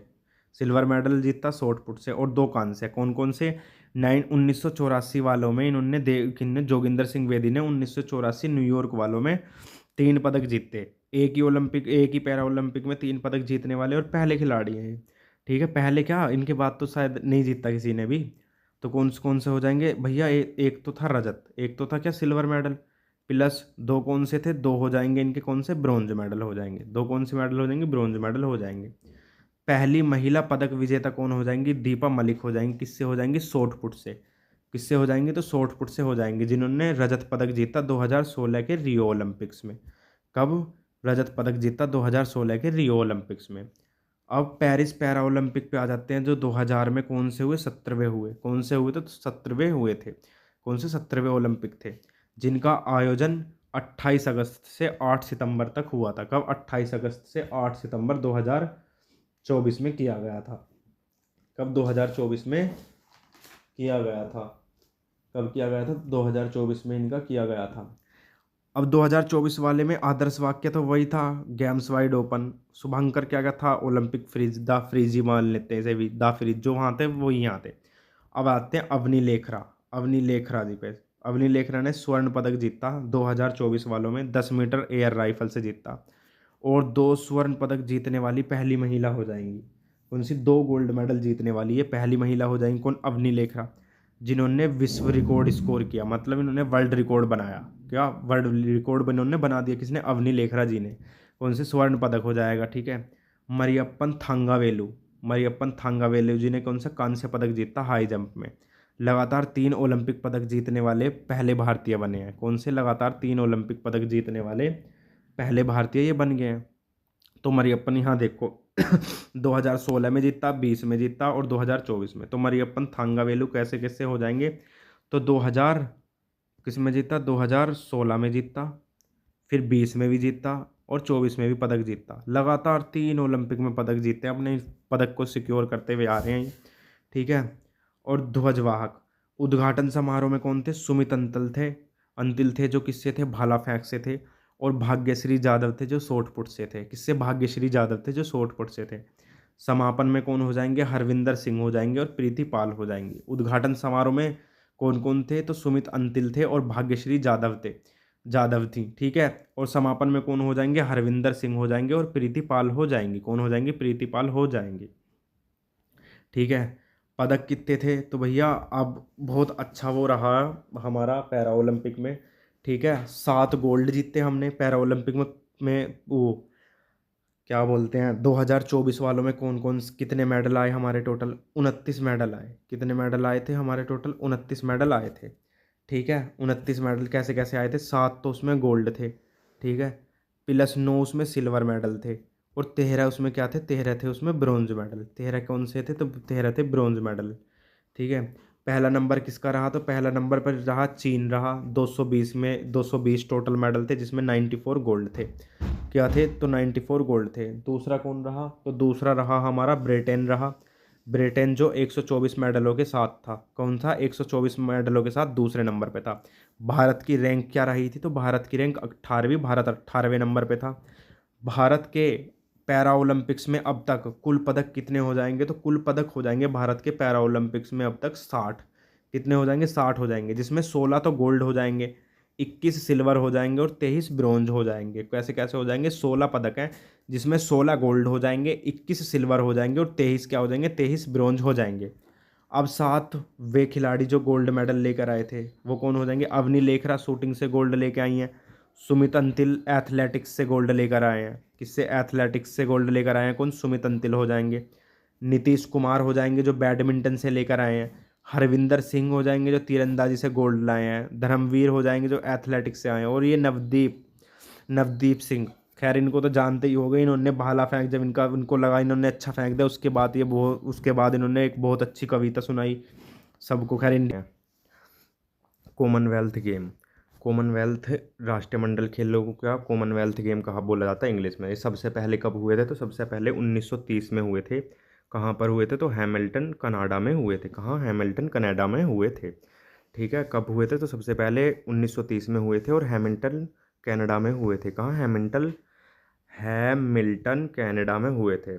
सिल्वर मेडल जीता शॉट पुट से। और 2 कांस्य। कौन कौन से? 1984 वालों में किन्ने? जोगिंदर सिंह बेदी ने 1984 न्यूयॉर्क वालों में 3 पदक जीते। एक ही पैरा ओलंपिक में 3 पदक जीतने वाले और पहले खिलाड़ी हैं। ठीक है, पहले क्या, इनके बाद तो शायद नहीं जीता किसी ने भी। तो कौन से हो जाएंगे भैया? एक तो था रजत, एक तो था क्या? Silver medal. प्लस 2 कौन से थे? 2 हो जाएंगे इनके कौन से? ब्रोंज मेडल हो जाएंगे। 2 कौन से मेडल हो जाएंगे? ब्रोंज मेडल हो जाएंगे। पहली महिला पदक विजेता कौन हो जाएंगी? दीपा मलिक हो जाएंगी। किससे हो जाएंगी? शॉट पुट से। किससे हो जाएंगे? तो शॉट पुट से हो जाएंगे, जिन्होंने रजत पदक जीता 2016 के रियो ओलंपिक्स में। कब रजत पदक जीता? 2016 के रियो ओलंपिक्स में। अब पेरिस पैरा ओलंपिक पे आ जाते हैं, जो 2000 में कौन से हुए? 17वें हुए। कौन से हुए? तो 17वें हुए थे। कौन से? 17वें ओलंपिक थे, जिनका आयोजन 28 अगस्त से 8 सितंबर तक हुआ था। कब? 28 अगस्त से 8 सितंबर 2024 में किया गया था। कब? 2024 में किया गया था। कब किया गया था? 2024 में इनका किया गया था। अब 2024 वाले में आदर्श वाक्य तो वही था, गेम्स वाइड ओपन। शुभंकर क्या था? ओलंपिक फ्रीज, द फ्रीज ही मान लेते हैं इसे भी, द फ्रीज जो वहाँ थे वो यहाँ थे। अब आते हैं अवनी लेखरा जी पे। अवनी लेखरा ने स्वर्ण पदक जीता 2024 वालों में, 10 मीटर एयर राइफल से जीता। और 2 स्वर्ण पदक जीतने वाली पहली महिला हो जाएंगी। कौन सी? 2 गोल्ड मेडल जीतने वाली ये पहली महिला हो जाएंगी। कौन? अवनी लेखरा, जिन्होंने विश्व रिकॉर्ड स्कोर किया, मतलब इन्होंने वर्ल्ड रिकॉर्ड बनाया। क्या? वर्ल्ड रिकॉर्ड इन्होंने बना दिया। किसने? अवनी लेखरा जी ने। कौन से? स्वर्ण पदक हो जाएगा। ठीक है। मरियप्पन थांगावेलु जी ने कौन सा? कांस्य पदक जीता हाई जंप में। लगातार 3 ओलंपिक पदक जीतने वाले पहले भारतीय बने हैं। कौन से? लगातार 3 ओलंपिक पदक जीतने वाले पहले भारतीय ये बन गए हैं। तो मरियप्पन यहाँ देखो 2016 में जीता, 20 में जीता और 2024 में। तो मरियप्पन थांगावेलु कैसे कैसे हो जाएंगे? तो 2000 किस में जीता? 2016 में जीता, फिर 20 में भी जीता और 24 में भी पदक जीता। लगातार 3 ओलंपिक में पदक जीते, अपने पदक को सिक्योर करते हुए आ रहे हैं। ठीक है। और ध्वजवाहक उद्घाटन समारोह में कौन थे? सुमित अंतिल थे, जो किससे थे? भाला फेंक से थे। और भाग्यश्री जादव थे, जो शॉट पुट से थे। किससे? भाग्यश्री जादव थे, जो शॉट पुट से थे। समापन में कौन हो जाएंगे? हरविंदर सिंह हो जाएंगे और प्रीति पाल हो जाएंगी। उद्घाटन समारोह में कौन कौन थे? तो सुमित अंतिल थे और भाग्यश्री जादव थे। जाधव थी, ठीक है। और समापन में कौन हो जाएंगे, हरविंदर सिंह हो जाएंगे और प्रीति पाल हो जाएंगी। कौन हो जाएंगी, प्रीति पाल हो जाएंगी, ठीक है। पदक कितने थे, तो भैया अब बहुत अच्छा वो रहा हमारा पैरा ओलंपिक में, ठीक है। 7 गोल्ड जीते हमने पैरा ओलंपिक में वो क्या बोलते हैं 2024 वालों में कौन कौन कितने मेडल आए हमारे, टोटल 29 मेडल आए। कितने मेडल आए थे हमारे, टोटल 29 मेडल आए थे, ठीक है। 29 मेडल कैसे कैसे आए थे, 7 तो उसमें गोल्ड थे, ठीक है, प्लस 9 उसमें सिल्वर मेडल थे, और 13 उसमें क्या थे, 13 थे उसमें ब्रॉन्ज मेडल। 13 कौन से थे, तो 13 थे ब्रॉन्ज मेडल, ठीक है। पहला नंबर किसका रहा, तो पहला नंबर पर रहा चीन रहा, 220 में 220 टोटल मेडल थे जिसमें 94 गोल्ड थे। क्या थे, तो 94 गोल्ड थे। दूसरा कौन रहा, तो दूसरा रहा हमारा ब्रिटेन रहा। ब्रिटेन जो 124 मेडलों के साथ था, कौन था, 124 मेडलों के साथ दूसरे नंबर पे था। भारत की रैंक क्या रही थी, तो भारत की रैंक 18वीं, भारत 18वें नंबर पे था। भारत के पैरा ओलंपिक्स में अब तक कुल पदक कितने हो जाएंगे, तो कुल पदक हो जाएंगे भारत के पैरा ओलंपिक्स में अब तक 60। कितने हो जाएंगे, 60 हो जाएंगे, जिसमें 16 तो गोल्ड हो जाएंगे, 21 सिल्वर हो जाएंगे और 23 ब्रॉन्ज हो जाएंगे। कैसे कैसे हो जाएंगे, 16 पदक हैं जिसमें 16 गोल्ड हो जाएंगे, 21 सिल्वर हो जाएंगे और 23 क्या हो जाएंगे, 23 ब्रॉन्ज हो जाएंगे। अब 7 वे खिलाड़ी जो गोल्ड मेडल लेकर आए थे वो कौन हो जाएंगे, अवनी लेखरा शूटिंग से गोल्ड लेकर आई हैं, सुमित अंतिल एथलेटिक्स से गोल्ड लेकर आए हैं। किससे, एथलेटिक्स से गोल्ड लेकर आए हैं कौन, सुमित अंतिल हो जाएंगे। नीतीश कुमार हो जाएंगे जो बैडमिंटन से लेकर आए हैं। हरविंदर सिंह हो जाएंगे जो तीरंदाजी से गोल्ड लाए हैं। धर्मवीर हो जाएंगे जो एथलेटिक्स से आए हैं। और ये नवदीप नवदीप सिंह, खैर इनको तो जानते ही हो गए, इन्होंने भाला फेंक जब इनका उनको लगा इन्होंने अच्छा फेंक दिया, उसके बाद ये बहुत, उसके बाद इन्होंने एक बहुत अच्छी कविता सुनाई सबको। खैर इन कॉमनवेल्थ गेम, कॉमनवेल्थ राष्ट्रमंडल खेलों को क्या कॉमनवेल्थ गेम कहा बोला जाता है इंग्लिश में। ये सबसे पहले कब हुए थे, तो सबसे पहले 1930 में हुए थे। कहाँ पर हुए थे, तो हैमिल्टन कनाडा में हुए थे। कहाँ, हैमिल्टन कनाडा में हुए थे, ठीक है। कब हुए थे, तो सबसे पहले 1930 में हुए थे और हैमिल्टन कनाडा में हुए थे। कहाँ, हैमिल्टन कनाडा में हुए थे,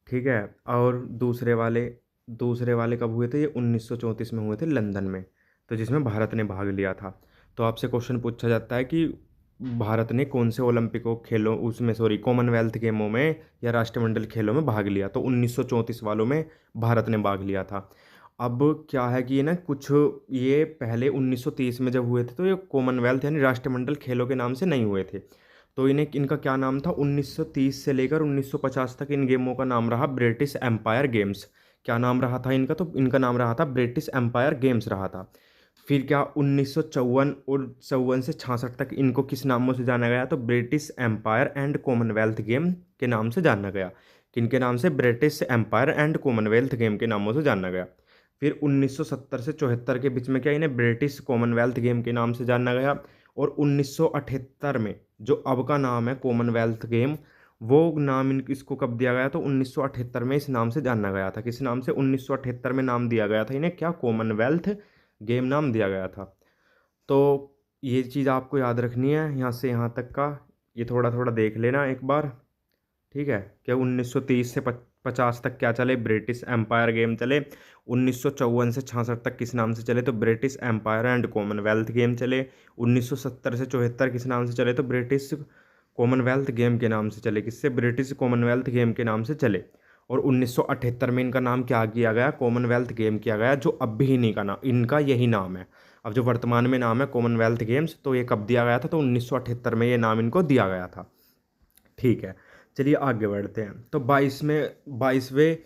ठीक है। और दूसरे वाले कब हुए थे, ये 1934 में हुए थे लंदन में, तो जिसमें भारत ने भाग लिया था। तो आपसे क्वेश्चन पूछा जाता है कि भारत ने कौन से ओलंपिकों खेलों उसमें सॉरी कॉमनवेल्थ गेमों में या राष्ट्रमंडल खेलों में भाग लिया, तो 1934 वालों में भारत ने भाग लिया था। अब क्या है कि ये ना कुछ, ये पहले 1930 में जब हुए थे तो ये कॉमनवेल्थ यानी राष्ट्रमंडल खेलों के नाम से नहीं हुए थे। तो इन्हें इनका क्या नाम था, 1930 से लेकर 1950 तक इन गेमों का नाम रहा ब्रिटिश एम्पायर गेम्स। क्या नाम रहा था इनका, तो इनका नाम रहा था ब्रिटिश एम्पायर गेम्स रहा था। फिर क्या 1954 और 54 से 66 तक इनको किस नामों से जाना गया, तो British Empire and Commonwealth Game के नाम से जाना गया। किनके नाम से, British Empire and Commonwealth Game के नामों से जाना गया। फिर 1970 से 74 के बीच में क्या इन्हें ब्रिटिश कॉमनवेल्थ गेम के नाम से जाना गया। और 1978 में जो अब का नाम है कॉमनवेल्थ गेम, वो नाम इसको कब दिया गया, तो 1978 में इस नाम से जाना गया था। किस नाम से, 1978 में नाम दिया गया था इन्हें, क्या, कॉमनवेल्थ गेम नाम दिया गया था। तो ये चीज़ आपको याद रखनी है यहाँ से यहाँ तक का, ये थोड़ा थोड़ा देख लेना एक बार, ठीक है। क्या 1930 से 50 तक क्या चले, ब्रिटिश एम्पायर गेम चले। 1954 से 66 तक किस नाम से चले, तो British Empire and Commonwealth Game चले। 1970 से 74 किस नाम से चले, तो ब्रिटिश कॉमनवेल्थ गेम के नाम से चले। किससे, ब्रिटिश कॉमनवेल्थ गेम के नाम से चले। और 1978 में इनका नाम क्या किया गया, कॉमनवेल्थ गेम किया गया, जो अब भी इन्हीं का नाम, इनका यही नाम है। अब जो वर्तमान में नाम है कॉमनवेल्थ गेम्स, तो ये कब दिया गया था, तो 1978 में ये नाम इनको दिया गया था, ठीक है। चलिए आगे बढ़ते हैं। तो 22वें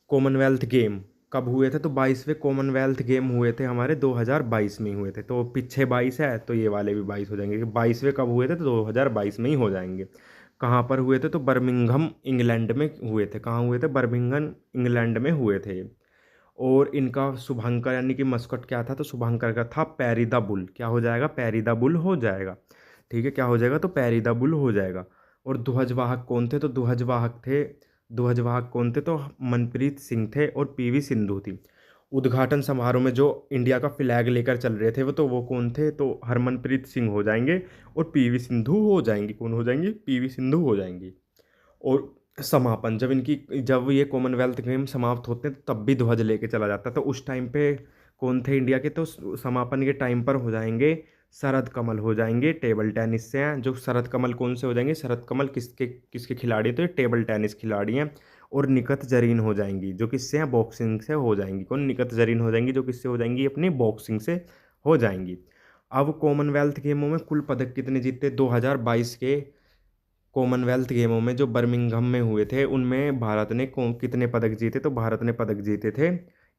कॉमनवेल्थ गेम कब हुए थे, तो 22वें कॉमनवेल्थ गेम हुए थे हमारे 2022 में ही हुए थे। तो पीछे 22 है तो ये वाले भी 22 हो जाएंगे। 22वें कब हुए थे, तो 2022 में ही हो जाएंगे। कहाँ पर हुए थे, तो बर्मिंघम इंग्लैंड में हुए थे। कहाँ हुए थे, बर्मिंघम इंग्लैंड में हुए थे। और इनका शुभंकर यानी कि मस्कट क्या था, तो शुभंकर का था पैरी द बुल। क्या हो जाएगा, पैरी द बुल हो जाएगा, ठीक है। क्या हो जाएगा, तो पैरी द बुल हो जाएगा। और ध्वजवाहक कौन थे, तो ध्वजवाहक कौन थे, तो मनप्रीत सिंह थे और पीवी सिंधु थी। उद्घाटन समारोह में जो इंडिया का फ्लैग लेकर चल रहे थे वो कौन थे, तो हरमनप्रीत सिंह हो जाएंगे और पीवी सिंधु हो जाएंगी। कौन हो जाएंगी, पीवी सिंधु हो जाएंगी। और समापन जब ये कॉमनवेल्थ गेम समाप्त होते हैं तब भी ध्वज लेके चला जाता है। तो उस टाइम पे कौन थे इंडिया के, तो समापन के टाइम पर हो जाएंगे शरद कमल हो जाएंगे टेबल टेनिस से हैं। जो शरद कमल कौन से हो जाएंगे, शरद कमल किसके किसके खिलाड़ी, तो ये टेबल टेनिस खिलाड़ी हैं। और निकत जरीन हो जाएंगी जो किससे हैं, बॉक्सिंग से हो जाएंगी। कौन, निकत जरीन हो जाएंगी जो किससे हो जाएंगी, अपनी बॉक्सिंग से हो जाएंगी। अब कॉमनवेल्थ गेमों में कुल पदक कितने जीते 2022 के कॉमनवेल्थ गेमों में जो बर्मिंघम में हुए थे, उनमें भारत ने कितने पदक जीते, तो भारत ने पदक जीते थे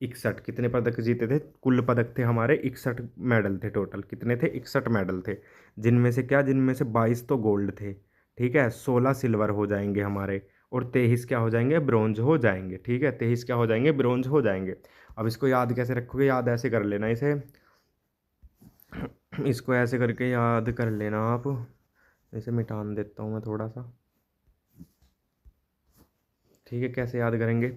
61। कितने पदक जीते थे, कुल पदक थे हमारे 61 मेडल थे टोटल। कितने थे, 61 मेडल थे। जिनमें से क्या, जिनमें से 22 तो गोल्ड थे, ठीक है, 16 सिल्वर हो जाएंगे हमारे, और 23 क्या हो जाएंगे, ब्रोंज हो जाएंगे। ठीक है, 23 क्या हो जाएंगे, ब्रोंज हो जाएंगे। अब इसको याद कैसे रखोगे, याद ऐसे कर लेना इसे, इसको ऐसे करके याद कर लेना आप। इसे मिटान देता हूँ मैं थोड़ा सा, ठीक है। कैसे याद करेंगे,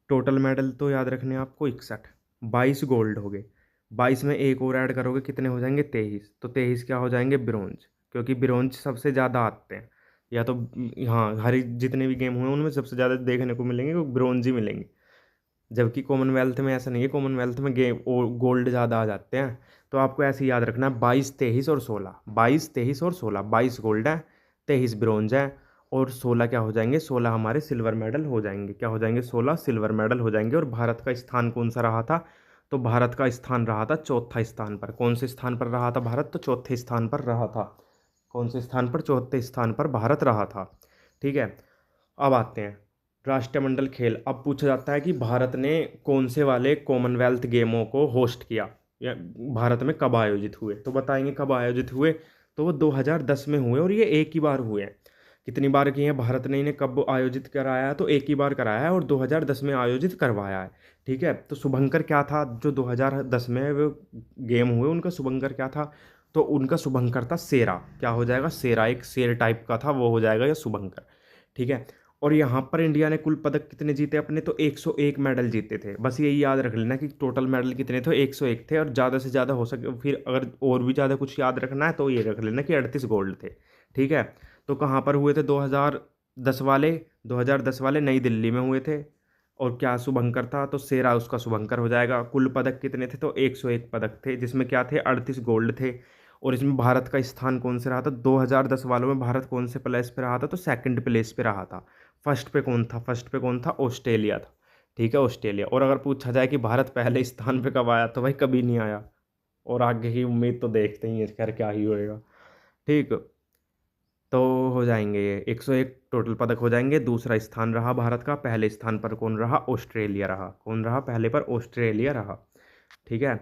टोटल मेडल तो याद रखने हैं आपको 61, 22 गोल्ड हो गए, 22 में एक और ऐड करोगे कितने हो जाएंगे, 23। तो 23 क्या हो जाएंगे, ब्रोंज, क्योंकि ब्रोंज सबसे ज़्यादा आते हैं। या तो हाँ, हर जितने भी गेम हुए उनमें सबसे ज़्यादा देखने को मिलेंगे वो ब्रोंज ही मिलेंगे। जबकि कॉमनवेल्थ में ऐसा नहीं है, कॉमनवेल्थ में गेम और गोल्ड ज़्यादा आ जाते हैं। तो आपको ऐसे ही याद रखना है, 22 23 और 16, 22 23 और 16, 22 गोल्ड है, 23 ब्रोंज है, और 16 क्या हो जाएंगे, 16 हमारे सिल्वर मेडल हो जाएंगे। क्या हो जाएंगे, 16 सिल्वर मेडल हो जाएंगे। और भारत का स्थान कौन सा रहा था, तो भारत का स्थान रहा था चौथा स्थान पर। कौन से स्थान पर रहा था भारत, तो चौथे स्थान पर रहा था। कौन से स्थान पर, चौथे स्थान पर भारत रहा था। ठीक है, अब आते हैं राष्ट्रमंडल खेल। अब पूछा जाता है कि भारत ने कौन से वाले कॉमनवेल्थ गेमों को होस्ट किया, या भारत में कब आयोजित हुए, तो बताएंगे कब आयोजित हुए। तो वो 2010 में हुए, और ये एक ही बार हुए हैं। कितनी बार किए हैं भारत ने इन्हें, कब आयोजित कराया है, तो एक ही बार कराया है, और 2010 में आयोजित करवाया है। ठीक है, तो शुभंकर क्या था, जो 2010 में वो गेम हुए उनका शुभंकर क्या था, तो उनका शुभंकर था शेरा। क्या हो जाएगा, शेरा, एक शेर टाइप का था वो हो जाएगा या शुभंकर। ठीक है, और यहाँ पर इंडिया ने कुल पदक कितने जीते अपने, तो 101 मेडल जीते थे। बस यही याद रख लेना कि टोटल मेडल कितने थे, 101 थे, और ज़्यादा से ज़्यादा हो सके फिर अगर और भी ज़्यादा कुछ याद रखना है तो ये रख लेना कि 38 गोल्ड थे। ठीक है, तो कहाँ पर हुए थे 2010 वाले, 2010 वाले नई दिल्ली में हुए थे। और क्या शुभंकर था, तो शेरा उसका शुभंकर हो जाएगा। कुल पदक कितने थे, तो 101 पदक थे, जिसमें क्या थे, 38 गोल्ड थे। और इसमें भारत का स्थान कौन से रहा था, 2010 वालों में भारत कौन से प्लेस पे रहा था, तो सेकंड प्लेस पे रहा था। फर्स्ट पे कौन था, फर्स्ट पे कौन था, ऑस्ट्रेलिया था। ठीक है, ऑस्ट्रेलिया। और अगर पूछा जाए कि भारत पहले स्थान पे कब आया, तो भाई कभी नहीं आया, और आगे की उम्मीद तो देखते ही हैं, खैर क्या ही होएगा। ठीक, तो हो जाएंगे ये 101 टोटल पदक हो जाएंगे। दूसरा स्थान रहा भारत का, पहले स्थान पर कौन रहा, ऑस्ट्रेलिया रहा। कौन रहा पहले पर, ऑस्ट्रेलिया रहा। ठीक है,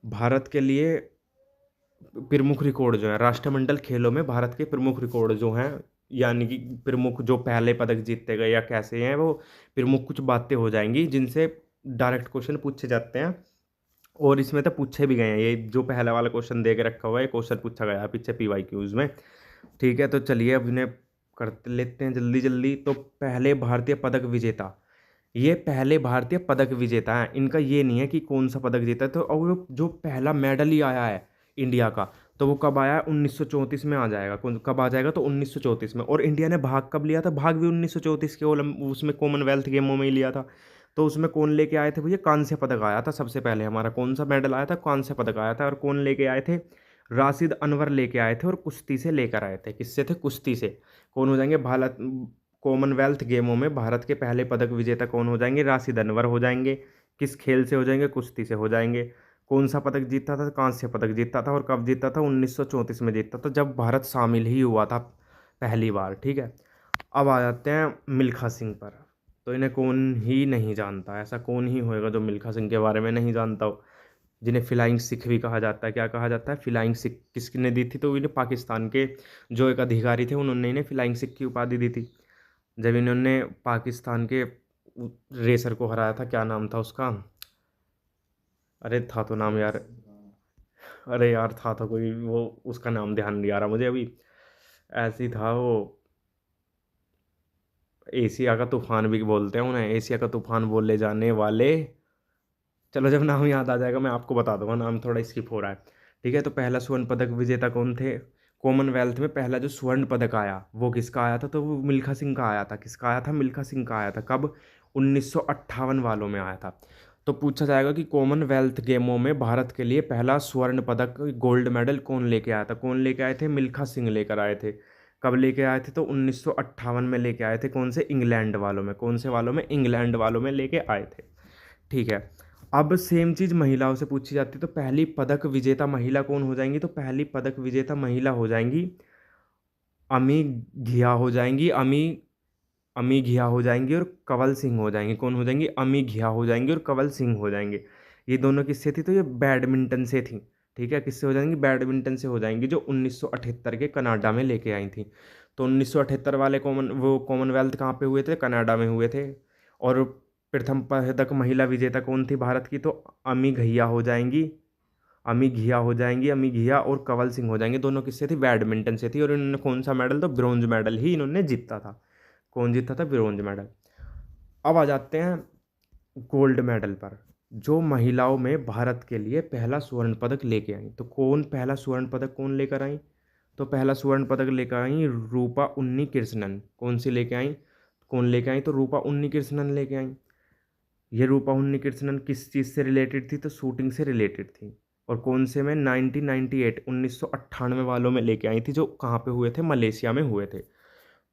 भारत के लिए प्रमुख रिकॉर्ड जो है राष्ट्रमंडल खेलों में, भारत के प्रमुख रिकॉर्ड जो हैं, यानी कि प्रमुख जो पहले पदक जीतते गए या कैसे हैं वो, प्रमुख कुछ बातें हो जाएंगी जिनसे डायरेक्ट क्वेश्चन पूछे जाते हैं। और इसमें तो पूछे भी गए हैं, ये जो पहला वाला क्वेश्चन दे के रखा हुआ है, क्वेश्चन पूछा गया है पीछे PYQs में। ठीक है, तो चलिए अब इन्हें कर लेते हैं जल्दी जल्दी। तो पहले भारतीय पदक विजेता, ये पहले भारतीय पदक विजेता हैं। इनका ये नहीं है कि कौन सा पदक जीता है, तो और वो जो पहला मेडल ही आया है इंडिया का, तो वो कब आया है, 1934 में आ जाएगा। कब आ जाएगा, तो 1934 में। और इंडिया ने भाग कब लिया था, भाग भी 1934 के उसमें कॉमनवेल्थ गेमों में ही लिया था। तो उसमें कौन लेके आए थे भैया, कांस्य पदक आया था सबसे पहले हमारा। कौन सा मेडल आया था, कांस्य पदक आया था। और कौन लेके आए थे, राशिद अनवर लेके आए थे, और कुश्ती से लेकर आए थे। किससे थे, कुश्ती से। कौन हो जाएंगे, भारत कॉमनवेल्थ गेमों में भारत के पहले पदक विजेता कौन हो जाएंगे, राशिद अनवर हो जाएंगे। किस खेल से हो जाएंगे, कुश्ती से हो जाएंगे। कौन सा पदक जीता था, कांस्य पदक जीता था। और कब जीता था, 1934 में जीता था, जब भारत शामिल ही हुआ था पहली बार। ठीक है, अब आ जाते हैं मिल्खा सिंह पर। तो इन्हें कौन ही नहीं जानता, ऐसा कौन ही होएगा जो मिल्खा सिंह के बारे में नहीं जानता हो, जिन्हें फ्लाइंग सिख भी कहा जाता है। क्या कहा जाता है, फ्लाइंग सिख। किसने दी थी, तो इन्हें पाकिस्तान के जो एक अधिकारी थे उन्होंने इन्हें फ्लाइंग सिख की उपाधि दी थी, जब इन्होंने पाकिस्तान के रेसर को हराया था। क्या नाम था उसका, अरे था तो नाम यार, अरे यार था तो कोई, वो उसका नाम ध्यान नहीं आ रहा मुझे अभी। ऐसी था वो, एशिया का तूफान भी बोलते हैं उन्हें, एशिया का तूफान बोले जाने वाले। चलो जब नाम याद आ जाएगा मैं आपको बता दूंगा, नाम थोड़ा स्किप हो रहा है। ठीक है, तो पहला स्वर्ण पदक विजेता कौन थे, कॉमनवेल्थ में पहला जो स्वर्ण पदक आया वो किसका आया था, तो वो मिल्खा सिंह का आया था। किसका आया था, मिल्खा सिंह का आया था। कब, 1958 वालों में आया था। तो पूछा जाएगा कि कॉमनवेल्थ गेमों में भारत के लिए पहला स्वर्ण पदक गोल्ड मेडल कौन लेके आया था। कौन लेके आए थे? मिल्खा सिंह लेकर आए थे। कब लेके आए थे? तो 1958 में लेके आए थे। कौन से? इंग्लैंड वालों में। कौन से वालों में? इंग्लैंड वालों में लेके आए थे। ठीक है। अब सेम चीज़ महिलाओं से पूछी जाती है, तो पहली पदक विजेता महिला कौन हो जाएंगी? तो पहली पदक विजेता महिला हो जाएंगी अमी घिया हो जाएंगी। अमी अमी घिया हो जाएंगी और कंवल सिंह हो जाएंगे। कौन हो जाएंगी? अमी घिया हो जाएंगी और कंवल सिंह हो जाएंगे। ये दोनों किससे थी? तो ये बैडमिंटन से थी। ठीक है, किससे हो जाएंगी? बैडमिंटन से हो जाएंगी, जो 1978 के कनाडा में लेके आई थी। तो 1978 वाले कॉमनवेल्थ कहाँ पे हुए थे? कनाडा में हुए थे। और प्रथम पदक महिला विजेता कौन थी भारत की? तो अमी घिया हो जाएंगी। अमी घिया हो जाएंगी। अमी घिया और कंवल सिंह हो जाएंगे। दोनों किससे थी? बैडमिंटन से थी। और इन्होंने कौन सा मेडल? तो ब्रॉन्ज मेडल ही इन्होंने जीता था। कौन जीता था? Bronze medal. अब आ जाते हैं गोल्ड मेडल पर। जो महिलाओं में भारत के लिए पहला स्वर्ण पदक लेके आई, तो कौन पहला स्वर्ण पदक कौन लेकर आई? तो पहला स्वर्ण पदक लेकर आई रूपा उन्नी कृष्णन। कौन सी लेके आई? कौन लेके आई? तो रूपा उन्नी कृष्णन लेके आई। ये रूपा उन्नी कृष्णन किस चीज़ से रिलेटेड थी? तो शूटिंग से रिलेटेड थी। और कौन से में? 1998 1998 वालों में लेके आई थी, जो कहाँ पे हुए थे? मलेशिया में हुए थे।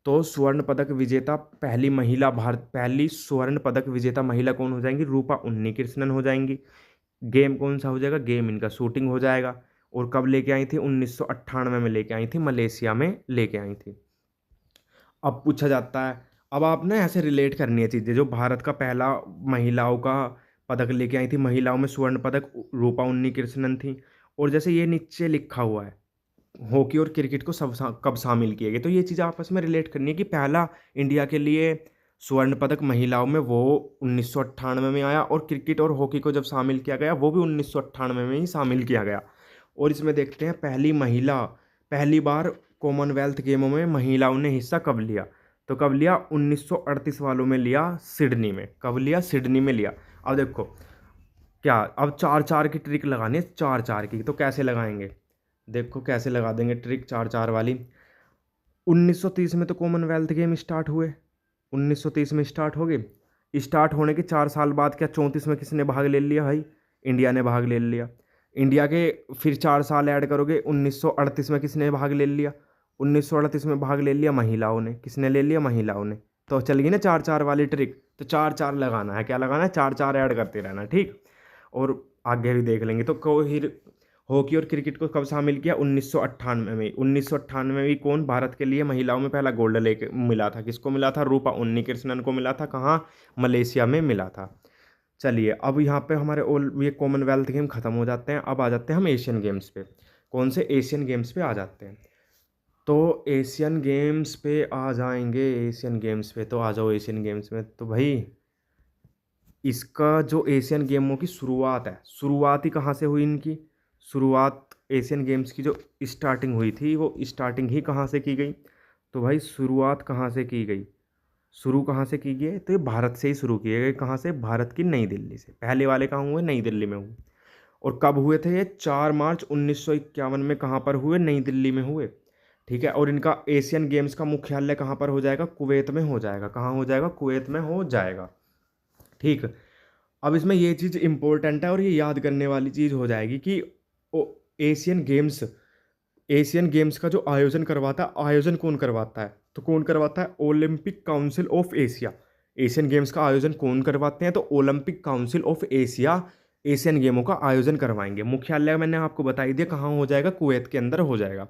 तो स्वर्ण पदक विजेता पहली स्वर्ण पदक विजेता महिला कौन हो जाएंगी? रूपा उन्नी कृष्णन हो जाएंगी। गेम कौन सा हो जाएगा? गेम इनका शूटिंग हो जाएगा। और कब लेके आई थी? 1998 में लेके आई थी, मलेशिया में लेके आई थी। अब पूछा जाता है, अब आप ना ऐसे रिलेट करनी है चीज़ें। जो भारत का पहला महिलाओं का पदक लेके आई थी, महिलाओं में स्वर्ण पदक रूपा उन्नी कृष्णन थी। और जैसे ये नीचे लिखा हुआ है, हॉकी और क्रिकेट को कब शामिल किए गए, तो ये चीज़ आपस में रिलेट करनी है कि पहला इंडिया के लिए स्वर्ण पदक महिलाओं में वो 1998 में आया, और क्रिकेट और हॉकी को जब शामिल किया गया वो भी 1998 में ही शामिल किया गया। और इसमें देखते हैं पहली बार कॉमनवेल्थ गेमों में महिलाओं ने हिस्सा कब लिया। तो कब लिया? 1938 वालों में लिया, सिडनी में। कब लिया? सिडनी में लिया। अब देखो क्या, अब चार चार की ट्रिक लगानी है, चार चार की। तो कैसे लगाएंगे? देखो कैसे लगा देंगे ट्रिक चार चार वाली। 1930 में तो कॉमनवेल्थ गेम स्टार्ट हुए। 1930 में स्टार्ट हो गए। स्टार्ट होने के 4 साल बाद क्या 34 में किसने भाग ले लिया भाई? इंडिया ने भाग ले लिया। इंडिया के फिर 4 साल ऐड करोगे, 1938 में किसने भाग ले लिया? 1938 में भाग ले लिया महिलाओं ने। किसने ले लिया? महिलाओं ने। तो चल गई ना चार चार वाली ट्रिक। तो चार चार लगाना है। क्या लगाना है? चार चार ऐड करते रहना, ठीक। और आगे भी देख लेंगे। तो फिर हॉकी और क्रिकेट को कब शामिल किया? 1998 में। 1998 में भी कौन भारत के लिए महिलाओं में पहला गोल्ड लेके मिला था? किसको मिला था? रूपा उन्नी कृष्णन को मिला था। कहाँ? मलेशिया में मिला था। चलिए, अब यहाँ पे हमारे ये कॉमनवेल्थ गेम खत्म हो जाते हैं। अब आ जाते हैं हम एशियन गेम्स पे। कौन से? एशियन गेम्स पे आ जाते हैं। तो एशियन गेम्स पे आ जाएंगे। एशियन गेम्स पे तो आ जाओ। एशियन गेम्स में तो भाई इसका जो एशियन गेमों की शुरुआत है, शुरुआत ही कहाँ से हुई इनकी? शुरुआत एशियन गेम्स की जो स्टार्टिंग हुई थी, वो स्टार्टिंग ही कहाँ से की गई? तो भाई शुरुआत कहाँ से की गई? शुरू कहाँ से की गई? तो ये भारत से ही शुरू किए गए। कहाँ से? भारत की नई दिल्ली से। पहले वाले कहाँ हुए? नई दिल्ली में हुए। और कब हुए थे ये? 4 मार्च 1951 में। कहाँ पर हुए? नई दिल्ली में हुए। ठीक है। और इनका एशियन गेम्स का मुख्यालय कहाँ पर हो जाएगा? कुवैत में हो जाएगा। कहाँ हो जाएगा? कुवैत में हो जाएगा। ठीक। अब इसमें ये चीज़ इंपॉर्टेंट है और ये याद करने वाली चीज़ हो जाएगी कि एशियन गेम्स एशियन गेम्स का जो आयोजन करवाता है, आयोजन कौन करवाता है? तो कौन करवाता है? Olympic council of Asia. Asian games का आयोजन कौन करवाते हैं? तो Olympic council of Asia Asian गेमों का आयोजन करवाएंगे। मुख्यालय मैंने आपको बता ही दिया, कहाँ हो जाएगा? कुवैत के अंदर हो जाएगा।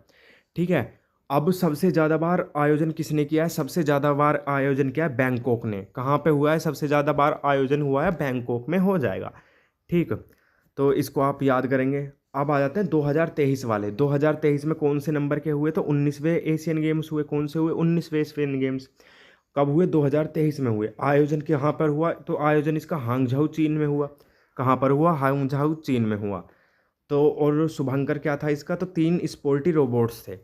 ठीक है। अब सबसे ज़्यादा बार आयोजन किसने किया है? सबसे ज़्यादा बार आयोजन किया है बैंकॉक ने। कहाँ पे हुआ है? सबसे ज़्यादा बार आयोजन हुआ है बैंकॉक में, हो जाएगा। ठीक। तो इसको आप याद करेंगे। अब आ जाते हैं 2023 वाले। 2023 में कौन से नंबर के हुए? तो 19वें एशियन गेम्स हुए। कौन से हुए? 19वें एशियन गेम्स। कब हुए? 2023 में हुए। आयोजन कहाँ पर हुआ? तो आयोजन इसका हांगझाऊ चीन में हुआ। कहाँ पर हुआ? हांगझाऊ चीन में हुआ। तो और शुभंकर क्या था इसका? तो 3 स्पोर्टी रोबोट्स थे।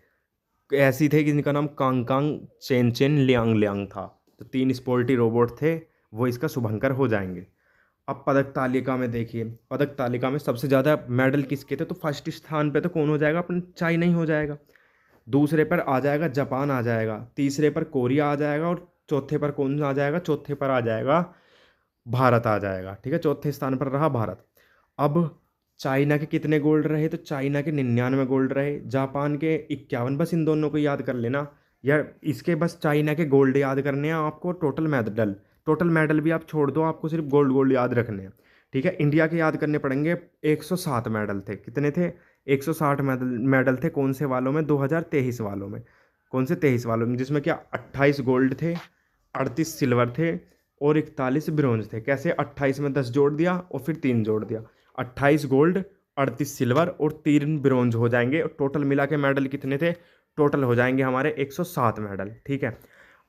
ऐसी थे कि जिनका नाम Kang Kang, Chen Chen, Liang Liang था। तो 3 स्पोर्टी रोबोट थे, वो इसका शुभंकर हो जाएंगे। अब पदक तालिका में देखिए, पदक तालिका में सबसे ज़्यादा मेडल किसके थे? तो फर्स्ट स्थान पे तो कौन हो जाएगा? अपन चाइना ही हो जाएगा। दूसरे पर आ जाएगा जापान आ जाएगा। तीसरे पर कोरिया आ जाएगा। और चौथे पर कौन आ जाएगा? चौथे पर आ जाएगा भारत आ जाएगा। ठीक है, चौथे स्थान पर रहा भारत। अब चाइना के कितने गोल्ड रहे, तो चाइना के 99 गोल्ड रहे, जापान के 51। बस इन दोनों को याद कर लेना, या इसके बस चाइना के गोल्ड याद करने हैं आपको। टोटल मेडल भी आप छोड़ दो, आपको सिर्फ गोल्ड गोल्ड याद रखने हैं। ठीक है, इंडिया के याद करने पड़ेंगे। 107 मेडल थे, कितने थे? 160 मेडल मेडल थे। कौन से वालों में? 2023 वालों में। कौन से? 23 वालों में, जिसमें क्या 28 गोल्ड थे, 38 सिल्वर थे और 41 ब्रॉन्ज थे। कैसे? 28 में 10 जोड़ दिया और फिर 3 जोड़ दिया, 28 गोल्ड, 38 सिल्वर और 3 ब्रॉन्ज हो जाएंगे। टोटल मिला के मेडल कितने थे? टोटल हो जाएंगे हमारे 107 मेडल। ठीक है,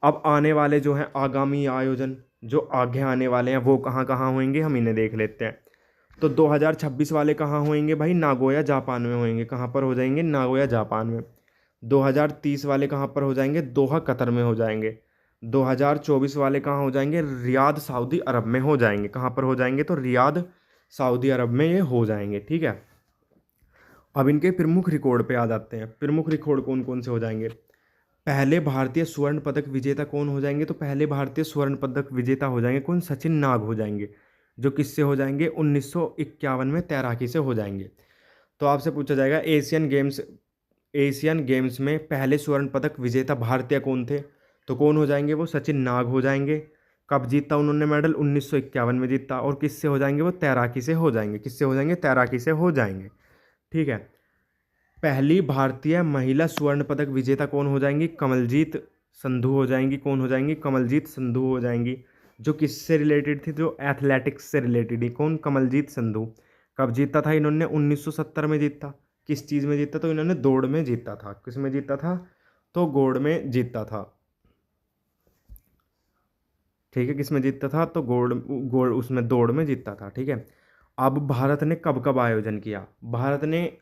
अब आने वाले जो हैं आगामी आयोजन, जो आगे आने वाले हैं, वो कहाँ कहाँ होंगे हम इन्हें देख लेते हैं। तो 2026 वाले कहाँ होंगे भाई? नागोया जापान में होंगे। कहाँ पर हो जाएंगे? नागोया जापान में। 2030 वाले कहाँ पर हो जाएंगे? दोहा कतर में हो जाएंगे। 2024 वाले कहाँ हो जाएंगे? रियाद सऊदी अरब में हो जाएंगे। कहाँ पर हो जाएंगे? तो रियाद सऊदी अरब में ये हो जाएंगे। ठीक है, अब इनके प्रमुख रिकॉर्ड पे आ जाते हैं। प्रमुख रिकॉर्ड कौन कौन से हो जाएंगे? पहले भारतीय स्वर्ण पदक विजेता कौन हो जाएंगे? तो पहले भारतीय स्वर्ण पदक विजेता हो जाएंगे कौन? सचिन नाग हो जाएंगे, जो किससे हो जाएंगे? 1951 में तैराकी से हो जाएंगे। तो आपसे पूछा जाएगा एशियन गेम्स में पहले स्वर्ण पदक विजेता भारतीय कौन थे? तो कौन हो जाएंगे? वो सचिन नाग हो जाएंगे। कब जीता उन्होंने मेडल? 1951 में जीता। और किससे हो जाएंगे? वो तैराकी से हो जाएंगे। किससे हो जाएंगे? तैराकी से हो जाएंगे। ठीक है, पहली भारतीय महिला स्वर्ण पदक विजेता कौन हो जाएंगी? कमलजीत संधू हो जाएंगी। कौन हो जाएंगी? कमलजीत संधू हो जाएंगी, जो किससे रिलेटेड थी? जो एथलेटिक्स से रिलेटेड ही। कौन? कमलजीत संधू। कब जीता था इन्होंने? 1970 में जीता। किस चीज़ में जीता? तो इन्होंने दौड़ में जीता था। किस में जीता था? तो गोल्ड में जीता था। ठीक है, किस में जीता था? तो गोल्ड गोल्ड उसमें दौड़ में जीता था। ठीक है, अब भारत ने कब कब आयोजन किया? भारत ने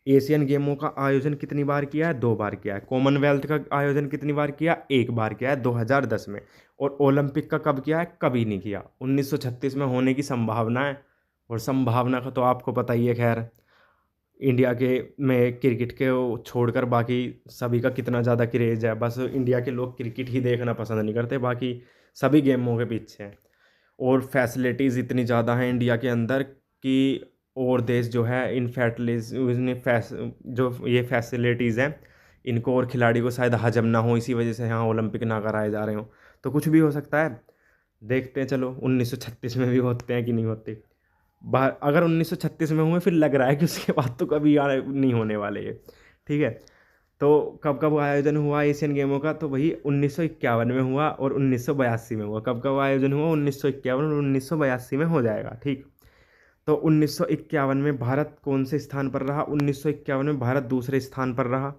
एशियन गेमों का आयोजन कितनी बार किया है? 2 बार किया है। कॉमनवेल्थ का आयोजन कितनी बार किया? 1 बार किया है, 2010 में। और ओलंपिक का कब किया है? कभी नहीं किया। 1936 में होने की संभावना है, और संभावना का तो आपको पता ही है। खैर, इंडिया के में क्रिकेट के छोड़कर बाकी सभी का कितना ज़्यादा क्रेज़ है। बस इंडिया के लोग क्रिकेट ही देखना पसंद नहीं करते, बाकी सभी गेमों के पीछे हैं। और फैसिलिटीज़ इतनी ज़्यादा हैं इंडिया के अंदर कि और देश जो है इन जो ये फैसिलिटीज़ हैं, इनको और खिलाड़ी को शायद हजम ना हो, इसी वजह से यहाँ ओलंपिक ना कराए जा रहे हो। तो कुछ भी हो सकता है, देखते हैं। चलो 1936 में भी होते हैं कि नहीं होते। अगर 1936 में हुए, फिर लग रहा है कि उसके बाद तो कभी नहीं होने वाले ये। ठीक है, तो कब कब आयोजन हुआ एशियन गेमों का? तो वही 1951 में हुआ और 1982 में हुआ। कब कब आयोजन हुआ? 1951 और 1982 में हो जाएगा। ठीक, तो 1951 में भारत कौन से स्थान पर रहा? 1951 में भारत दूसरे स्थान पर रहा।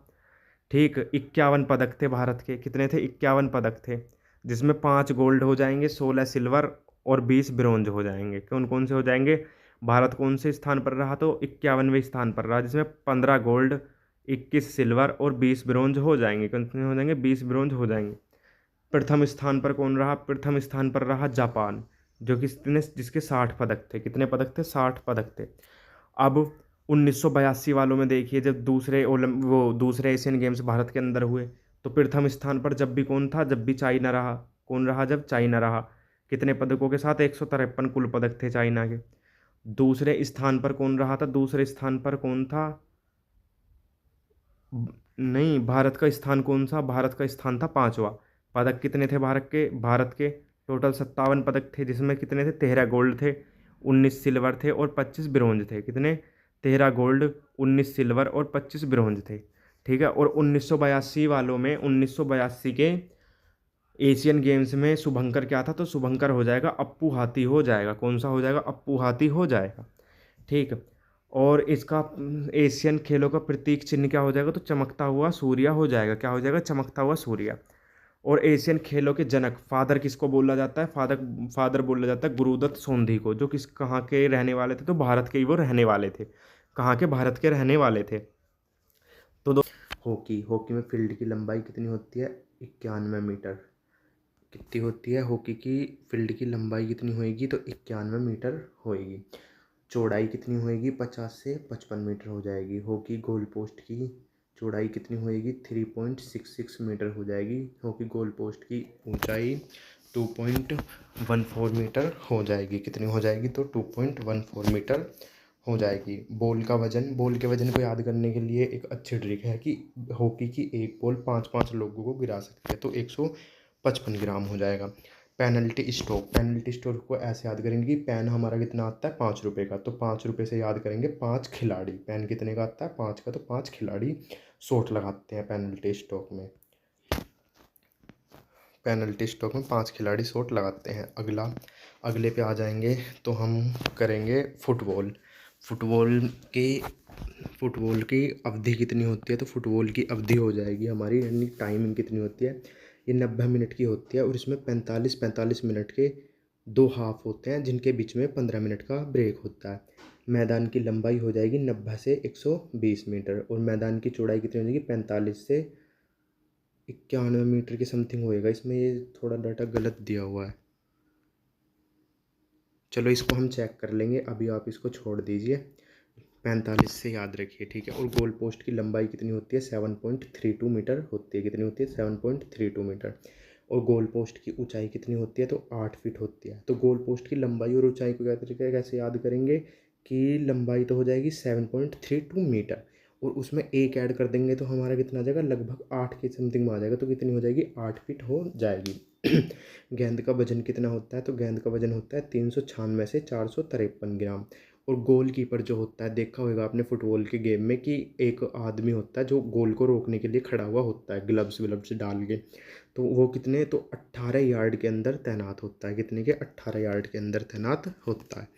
ठीक, 51 पदक थे भारत के। कितने थे? 51 पदक थे, जिसमें 5 गोल्ड हो जाएंगे, 16 सिल्वर और 20 ब्रोंज हो जाएंगे। कौन कौन से हो जाएंगे? भारत कौन से स्थान पर रहा? तो 51वें स्थान पर रहा, जिसमें 15 गोल्ड, 21 सिल्वर और 20 ब्रोंज हो जाएंगे। कितने हो जाएंगे? 20 ब्रोंज हो जाएंगे। प्रथम स्थान पर कौन रहा? प्रथम स्थान पर रहा जापान, जो किसने जिसके 60 पदक थे। कितने पदक थे? 60 पदक थे। अब 1982 वालों में देखिए, जब दूसरे एशियन गेम्स भारत के अंदर हुए, तो प्रथम स्थान पर जब भी कौन था? जब भी चाइना रहा। कौन रहा? जब चाइना रहा। कितने पदकों के साथ? 153 कुल पदक थे चाइना के। दूसरे स्थान पर कौन रहा था? दूसरे स्थान पर कौन था? नहीं, भारत का स्थान कौन सा? भारत का स्थान था 5वां। पदक कितने थे भारत के टोटल 57 पदक थे, जिसमें कितने थे? 13 गोल्ड थे, 19 सिल्वर थे और 25 ब्रोंज थे। कितने? 13 गोल्ड, 19 सिल्वर और 25 ब्रोंज थे। ठीक है, और 1982 वालों में, 1982 के एशियन गेम्स में शुभंकर क्या था? तो शुभंकर हो जाएगा अप्पू हाथी हो जाएगा। कौन सा हो जाएगा? अप्पू हाथी हो जाएगा। ठीक, और इसका एशियन खेलों का प्रतीक चिन्ह क्या हो जाएगा? तो चमकता हुआ सूर्य हो जाएगा। क्या हो जाएगा? चमकता हुआ सूर्य। और एशियन खेलों के जनक फादर किसको बोला जाता है? फादर बोला जाता है गुरुदत्त सोंधी को, जो कहाँ के रहने वाले थे? तो भारत के ही वो रहने वाले थे। कहाँ के? भारत के रहने वाले थे। तो हॉकी, हॉकी में फील्ड की लंबाई कितनी होती है? 91 मीटर। कितनी होती है हॉकी की फील्ड की लंबाई? कितनी होएगी? तो 91 मीटर होएगी। चौड़ाई कितनी होएगी? 50 से 55 मीटर हो जाएगी। हॉकी गोल पोस्ट की चौड़ाई कितनी होएगी? 3.66 मीटर हो जाएगी। हॉकी गोल पोस्ट की ऊंचाई 2.14 मीटर हो जाएगी। कितनी हो जाएगी? तो 2.14 मीटर हो जाएगी। बॉल का वजन, बॉल के वजन को याद करने के लिए एक अच्छी ट्रिक है कि हॉकी की एक बॉल 5-5 लोगों को गिरा सकती है, तो 155 ग्राम हो जाएगा। पेनल्टी स्टॉक, पेनल्टी स्टॉक को ऐसे याद करेंगे कि पेन हमारा कितना आता है? 5 रुपये का, तो 5 रुपये से याद करेंगे 5 खिलाड़ी। पेन कितने का आता है? 5 का, तो 5 खिलाड़ी शॉट लगाते हैं पेनल्टी स्टॉक में। पेनल्टी स्टॉक में 5 खिलाड़ी शॉट लगाते हैं। अगले पे आ जाएंगे तो हम करेंगे फुटबॉल। फुटबॉल की फुटबॉल की अवधि कितनी होती है? तो फुटबॉल की अवधि हो जाएगी हमारी, यानी टाइमिंग कितनी होती है? ये 90 मिनट की होती है और इसमें 45-45 मिनट के 2 हाफ होते हैं, जिनके बीच में 15 मिनट का ब्रेक होता है। मैदान की लंबाई हो जाएगी 90 से 120 मीटर और मैदान की चौड़ाई कितनी हो जाएगी? 45 से 91 मीटर के समथिंग होएगा। इसमें ये थोड़ा डाटा गलत दिया हुआ है, चलो इसको हम चेक कर लेंगे, अभी आप इसको छोड़ दीजिए। 45 से याद रखिए, ठीक है। और गोल पोस्ट की लंबाई कितनी होती है? 7.32 मीटर होती है। कितनी होती है? 7.32 मीटर। और गोल पोस्ट की ऊंचाई कितनी होती है? तो 8 फीट होती है। तो गोल पोस्ट की लंबाई और ऊंचाई को क्या तरीके कैसे याद करेंगे कि लंबाई तो हो जाएगी 7.32 मीटर और उसमें एक ऐड कर देंगे तो हमारा कितना आ जाएगा? लगभग 8 के समथिंग में आ जाएगा। तो कितनी हो जाएगी? 8 फीट हो जाएगी। गेंद का वजन कितना होता है? तो गेंद का वजन होता है 396 से 453 ग्राम। और गोलकीपर जो होता है, देखा होगा आपने फुटबॉल के गेम में कि एक आदमी होता है जो गोल को रोकने के लिए खड़ा हुआ होता है, ग्लव्स व्लव्स डाल के। तो वो कितने? तो 18 यार्ड के अंदर तैनात होता है। कितने के? 18 यार्ड के अंदर तैनात होता है।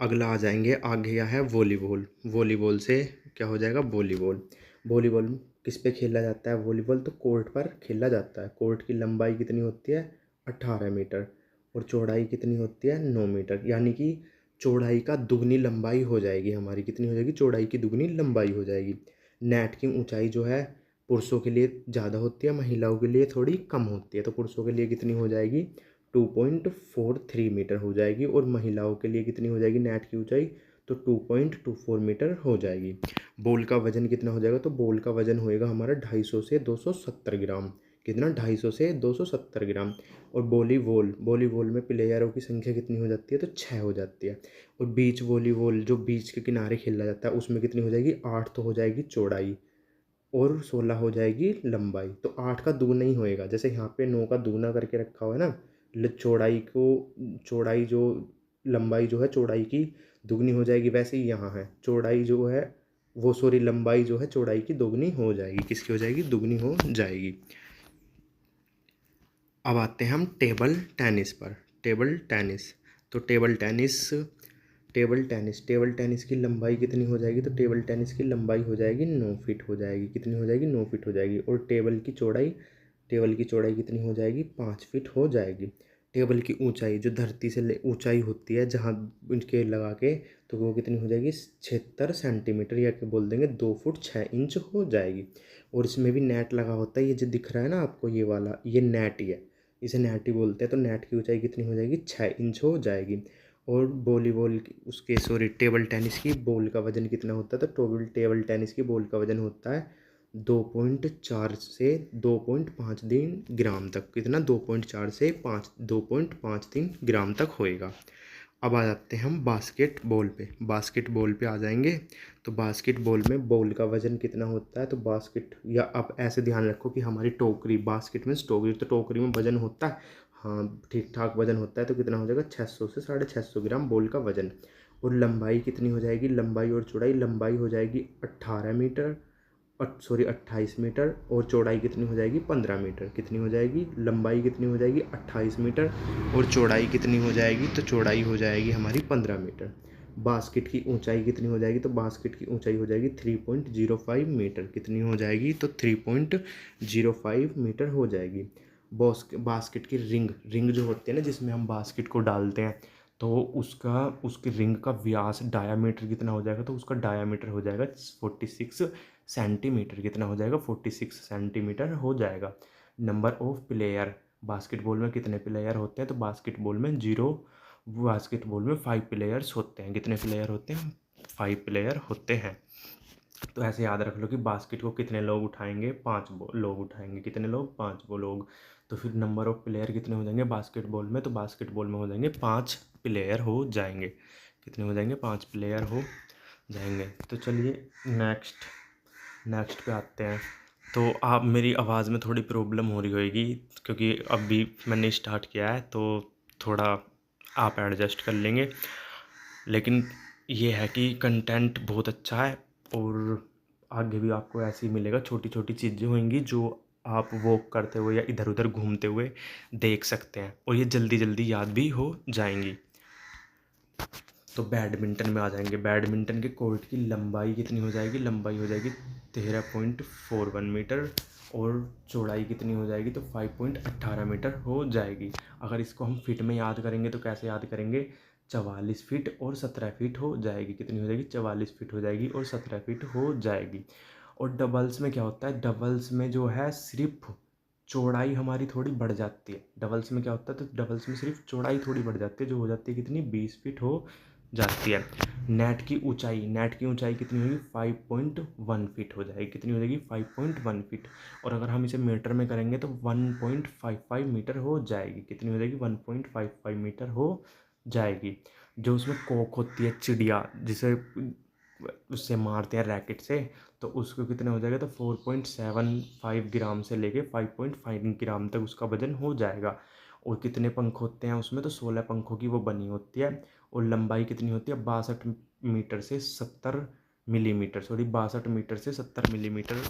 अगला आ जाएंगे, आगे क्या है? वॉलीबॉल। वॉलीबॉल से क्या हो जाएगा? वॉलीबॉल। वॉलीबॉल किस पे खेला जाता है? वॉलीबॉल तो कोर्ट पर खेला जाता है। कोर्ट की लंबाई कितनी होती है? 18 मीटर और चौड़ाई कितनी होती है? 9 मीटर, यानी कि चौड़ाई का दुगनी लंबाई हो जाएगी हमारी। कितनी हो जाएगी? चौड़ाई की दुगनी लंबाई हो जाएगी। नेट की ऊंचाई जो है पुरुषों के लिए ज़्यादा होती है, महिलाओं के लिए थोड़ी कम होती है। तो पुरुषों के लिए कितनी हो जाएगी? 2.43 मीटर हो जाएगी और महिलाओं के लिए कितनी हो जाएगी नेट की ऊंचाई? तो 2.24 मीटर हो जाएगी। बॉल का वजन कितना हो जाएगा? तो बॉल का वजन होएगा हमारा 250 से 270 ग्राम। कितना? 250 से 270 ग्राम। और वॉलीबॉल में प्लेयरों की संख्या कितनी हो जाती है? तो 6 हो जाती है। और बीच वॉलीबॉल जो बीच के किनारे खेला जाता है उसमें कितनी हो जाएगी? 8 तो हो जाएगी चौड़ाई और 16 हो जाएगी लंबाई। तो 8 का दुगना ही होएगा, जैसे यहाँ पे 9 का दुगना करके रखा हुआ है ना। चौड़ाई जो लंबाई जो है चौड़ाई की दुगनी हो जाएगी, वैसे ही यहाँ है चौड़ाई जो है वो सॉरी लंबाई जो है चौड़ाई की दोगुनी हो जाएगी। किसकी हो जाएगी? दुगनी हो जाएगी। अब आते हैं हम टेबल टेनिस पर। टेबल टेनिस, तो टेबल टेनिस की लंबाई कितनी हो जाएगी? तो टेबल टेनिस की लंबाई हो जाएगी 9 फीट हो जाएगी। कितनी हो जाएगी? 9 फीट हो जाएगी। और टेबल की चौड़ाई कितनी हो जाएगी? 5 फीट हो जाएगी। टेबल की ऊंचाई जो धरती से ऊंचाई होती है जहाँ इनके लगा के, तो वो कितनी हो जाएगी? 76 सेंटीमीटर, या क्या बोल देंगे 2 फुट 6 इंच हो जाएगी। और इसमें भी नेट लगा होता है, ये जो दिख रहा है ना आपको ये वाला, ये नेट ही है, इसे नेट ही बोलते हैं। तो नेट की ऊंचाई कितनी हो जाएगी? 6 इंच हो जाएगी। और टेबल टेनिस की बॉल का वजन कितना होता है? तो टेबल टेनिस की बॉल का वजन होता है 2.4 से 2.53 ग्राम तक। कितना? 2.4 से 2.53 ग्राम तक होएगा। अब आ जाते हैं हम बास्केटबॉल पे। बास्केटबॉल पे आ जाएंगे तो बास्केटबॉल में बॉल का वजन कितना होता है? तो या आप ऐसे ध्यान रखो कि हमारी टोकरी, बास्केट में टोकरी, तो टोकरी में वजन होता है, हाँ ठीक ठाक वजन होता है। तो कितना हो जाएगा? 600 से 650 ग्राम बॉल का वजन। और लंबाई कितनी हो जाएगी? लंबाई और चौड़ाई, लंबाई हो जाएगी 18 मीटर 28 मीटर और चौड़ाई कितनी हो जाएगी? 15 मीटर। कितनी हो जाएगी? लंबाई कितनी हो जाएगी? 28 मीटर और चौड़ाई कितनी हो जाएगी? तो चौड़ाई हो जाएगी हमारी 15 मीटर। बास्केट की ऊंचाई कितनी हो जाएगी? तो बास्केट की ऊंचाई हो जाएगी 3.05 मीटर। कितनी हो जाएगी? तो 3.05 मीटर हो जाएगी। बास्केट की रिंग जो होती है ना जिसमें हम बास्केट को डालते हैं, तो उसकी रिंग का व्यास डायामीटर कितना हो जाएगा? तो उसका डायामीटर हो जाएगा 46 सेंटीमीटर। कितना हो जाएगा? 46 सेंटीमीटर हो जाएगा। नंबर ऑफ प्लेयर, बास्केटबॉल में कितने प्लेयर होते हैं? तो बास्केटबॉल में 5 प्लेयर्स होते हैं। कितने प्लेयर होते हैं? 5 प्लेयर होते हैं। तो ऐसे याद रख लो कि बास्केट को कितने लोग उठाएंगे, 5 लोग उठाएंगे। कितने लोग? 5 लोग। तो फिर नंबर ऑफ प्लेयर कितने हो जाएंगे बास्केटबॉल में? तो बास्केटबॉल में हो जाएंगे 5 प्लेयर हो जाएंगे। कितने हो जाएंगे? 5 प्लेयर हो जाएंगे। तो चलिए नेक्स्ट नेक्स्ट पे आते हैं। तो आप, मेरी आवाज़ में थोड़ी प्रॉब्लम हो रही होगी क्योंकि अभी मैंने स्टार्ट किया है, तो थोड़ा आप एडजस्ट कर लेंगे। लेकिन ये है कि कंटेंट बहुत अच्छा है और आगे भी आपको ऐसे ही मिलेगा। छोटी छोटी चीज़ें होंगी जो आप वॉक करते हुए या इधर उधर घूमते हुए देख सकते हैं और ये जल्दी जल्दी याद भी हो जाएंगी। तो बैडमिंटन में आ जाएंगे। बैडमिंटन के कोर्ट की लंबाई कितनी हो जाएगी? लंबाई हो जाएगी 13.41 मीटर और चौड़ाई कितनी हो जाएगी? तो 5.18 मीटर हो जाएगी। अगर इसको हम फिट में याद करेंगे तो कैसे याद करेंगे? 44 फीट और 17 फीट हो जाएगी। कितनी हो जाएगी? 44 फीट हो जाएगी और 17 फीट हो जाएगी। और डबल्स में क्या होता है? डबल्स में जो है सिर्फ चौड़ाई हमारी थोड़ी बढ़ जाती है। डबल्स में क्या होता है? तो डबल्स में सिर्फ चौड़ाई थोड़ी बढ़ जाती है, जो हो जाती है कितनी? 20 फीट हो जाती है। नेट की ऊंचाई कितनी होगी? 5.1 फीट हो जाएगी। कितनी हो जाएगी? 5.1 फीट। और अगर हम इसे मीटर में करेंगे तो 1.55 मीटर हो जाएगी। कितनी हो जाएगी? 1.55 मीटर हो जाएगी। जो उसमें कॉक होती है, चिड़िया, जिसे उससे मारते हैं रैकेट से, तो उसको कितने हो जाएगा? तो 4.75 ग्राम से लेके 5.5 ग्राम तक उसका वजन हो जाएगा। और कितने पंख होते हैं उसमें? तो 16 पंखों की वो बनी होती है। और लंबाई कितनी होती है? 62 मीटर से 70 मिलीमीटर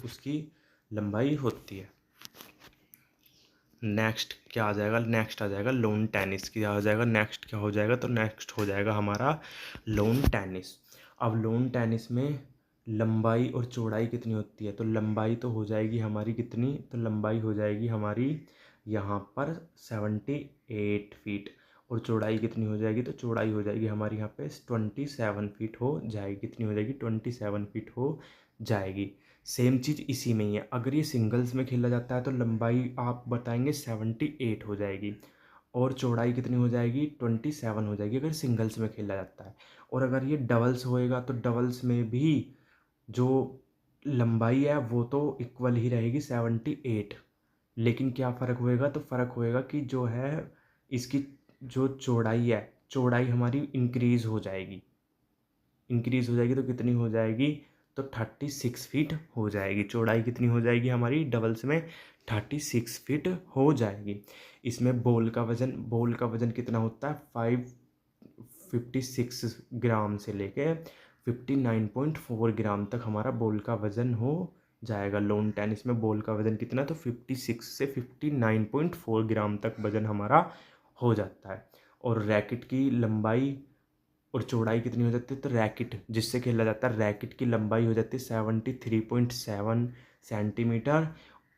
उसकी लंबाई होती है। नेक्स्ट क्या आ जाएगा? नेक्स्ट आ जाएगा लॉन टेनिस। क्या आ जाएगा? नेक्स्ट क्या हो जाएगा? तो नेक्स्ट हो जाएगा हमारा लॉन टेनिस। अब लॉन टेनिस में लंबाई और चौड़ाई कितनी होती है? तो लंबाई तो हो जाएगी हमारी कितनी? तो लंबाई हो जाएगी हमारी यहाँ पर 78 फीट। और चौड़ाई कितनी हो जाएगी? तो चौड़ाई हो जाएगी हमारी यहाँ पे 27 फीट हो जाएगी। कितनी हो जाएगी? 27 फीट हो जाएगी। सेम चीज़ इसी में ही है। अगर ये सिंगल्स में खेला जाता है तो लंबाई आप बताएंगे 78 हो जाएगी और चौड़ाई कितनी हो जाएगी? 27 हो जाएगी अगर सिंगल्स में खेला जाता है। और अगर ये डबल्स होएगा तो डबल्स में भी जो लंबाई है वो तो इक्वल ही रहेगी 78। लेकिन क्या फ़र्क होएगा? तो फ़र्क होएगा कि जो है इसकी जो चौड़ाई है, चौड़ाई हमारी इंक्रीज़ हो जाएगी। इंक्रीज़ हो जाएगी तो कितनी हो जाएगी? तो 36 फीट हो जाएगी। चौड़ाई कितनी हो जाएगी हमारी डबल्स में? 36 फीट हो जाएगी। इसमें बॉल का वज़न कितना होता है? 556 ग्राम से लेके 59.4 ग्राम तक हमारा बॉल का वज़न हो जाएगा। लॉन टेनिस में बॉल का वज़न कितना? तो 56 से 59.4 ग्राम तक वज़न हमारा हो जाता है। और रैकेट की लंबाई और चौड़ाई कितनी हो जाती है? तो रैकेट जिससे खेला जाता है, रैकेट की लंबाई हो जाती है 73.7 सेंटीमीटर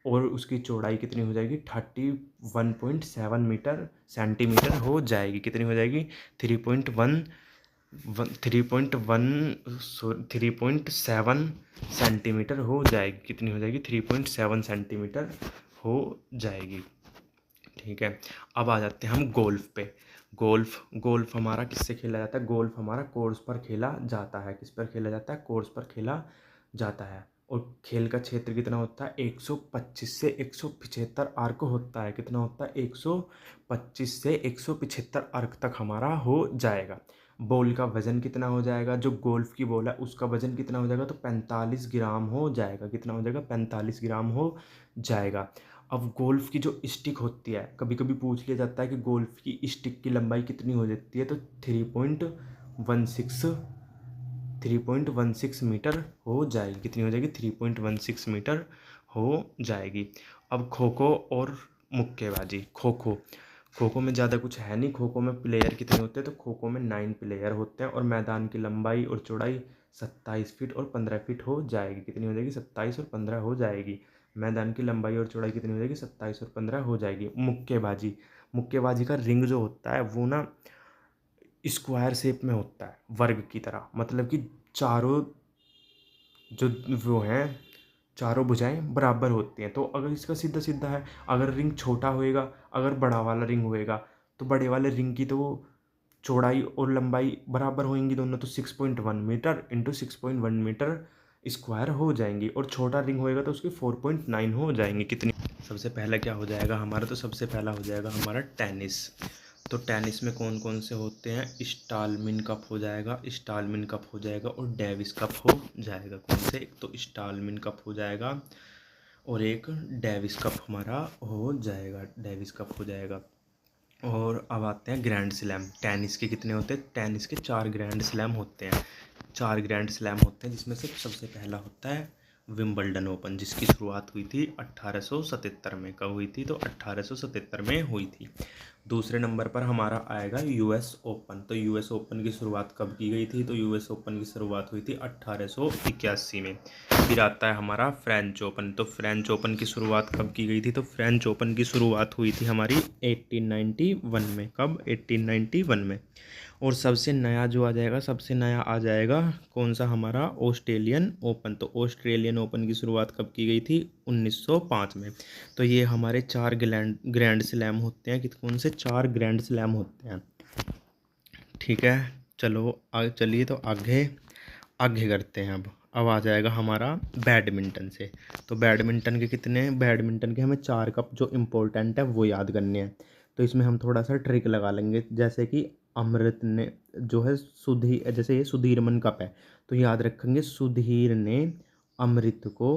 और उसकी चौड़ाई कितनी हो जाएगी? 31.7 मीटर सेंटीमीटर हो जाएगी। कितनी हो जाएगी? 3.1 3.7 सेंटीमीटर हो जाएगी। कितनी हो जाएगी? 3.7 सेंटीमीटर हो जाएगी। ठीक है। अब आ जाते हैं हम गोल्फ पे। गोल्फ हमारा किससे खेला जाता है? गोल्फ हमारा कोर्स पर खेला जाता है। किस पर खेला जाता है? कोर्स पर खेला जाता है। और खेल का क्षेत्र कितना होता है? 125 से 175 आर्क होता है। कितना होता है? 125 से 175 आर्क तक हमारा हो जाएगा। बॉल का वज़न कितना हो जाएगा? जो गोल्फ की बॉल है उसका वज़न कितना हो जाएगा? तो 45 ग्राम हो जाएगा। कितना हो जाएगा? 45 ग्राम हो जाएगा। अब गोल्फ की जो स्टिक होती है, कभी कभी पूछ लिया जाता है कि गोल्फ की स्टिक की लंबाई कितनी हो जाती है? तो 3.16 मीटर हो जाएगी। कितनी हो जाएगी? 3.16 मीटर हो जाएगी। अब खो खो और मुक्केबाजी। खो खो में ज़्यादा कुछ है नहीं। खो खो में प्लेयर कितने होते हैं? तो खो खो में 9 प्लेयर होते हैं और मैदान की लंबाई और चौड़ाई 27 फीट और 15 फीट हो जाएगी। कितनी हो जाएगी? 27 और 15 हो जाएगी। मैदान की लंबाई और चौड़ाई कितनी हो जाएगी? 27 और 15 हो जाएगी। मुक्केबाजी का रिंग जो होता है वो ना स्क्वायर शेप में होता है, वर्ग की तरह। मतलब कि चारों जो वो हैं, चारों भुजाएं बराबर होती हैं। तो अगर इसका सीधा सीधा है, अगर रिंग छोटा होएगा, अगर बड़ा वाला रिंग होएगा, तो बड़े वाले रिंग की तो चौड़ाई और लंबाई बराबर होंगी दोनों। तो 6.1 मीटर इंटू 6.1 मीटर स्क्वायर हो जाएंगी, और छोटा रिंग होएगा तो उसकी 4.9 हो जाएंगी। कितनी? सबसे पहला क्या हो जाएगा हमारा? तो सबसे पहला हो जाएगा हमारा टेनिस। तो टेनिस में कौन कौन से होते हैं? स्टालमिन कप हो जाएगा, स्टालमिन कप हो जाएगा, और डेविस कप हो जाएगा। कौन से? एक तो स्टालमिन कप हो जाएगा और एक डेविस कप हमारा हो जाएगा, डेविस कप हो जाएगा। और अब आते हैं ग्रैंड स्लैम। टेनिस के कितने होते हैं? टेनिस के 4 ग्रैंड स्लैम होते हैं, 4 ग्रैंड स्लैम होते हैं, जिसमें से सबसे पहला होता है विंबलडन ओपन, जिसकी शुरुआत हुई थी 1877 में। कब हुई थी? तो 1877 में हुई थी। दूसरे नंबर पर हमारा आएगा यूएस ओपन। तो यूएस ओपन की शुरुआत कब की गई थी? तो यूएस ओपन की शुरुआत हुई थी 1881 में। फिर आता है हमारा फ्रेंच ओपन। तो फ्रेंच ओपन की शुरुआत कब की गई थी? तो फ्रेंच ओपन की शुरुआत हुई थी हमारी 1891 में। कब? 1891 में। और सबसे नया जो आ जाएगा, सबसे नया आ जाएगा कौन सा? हमारा ऑस्ट्रेलियन ओपन। तो ऑस्ट्रेलियन ओपन की शुरुआत कब की गई थी? 1905 में। तो ये हमारे 4 ग्रैंड स्लैम होते हैं। कौन से? 4 ग्रैंड स्लैम होते हैं। ठीक है, चलो चलिए तो आगे आगे करते हैं। अब आ जाएगा हमारा बैडमिंटन से। तो बैडमिंटन के कितने? बैडमिंटन के हमें 4 कप जो इम्पोर्टेंट है वो याद करने हैं। तो इसमें हम थोड़ा सा ट्रिक लगा लेंगे, जैसे कि अमृत ने जो है सुधीर, जैसे ये सुधीरमन कप है, तो याद रखेंगे सुधीर ने अमृत को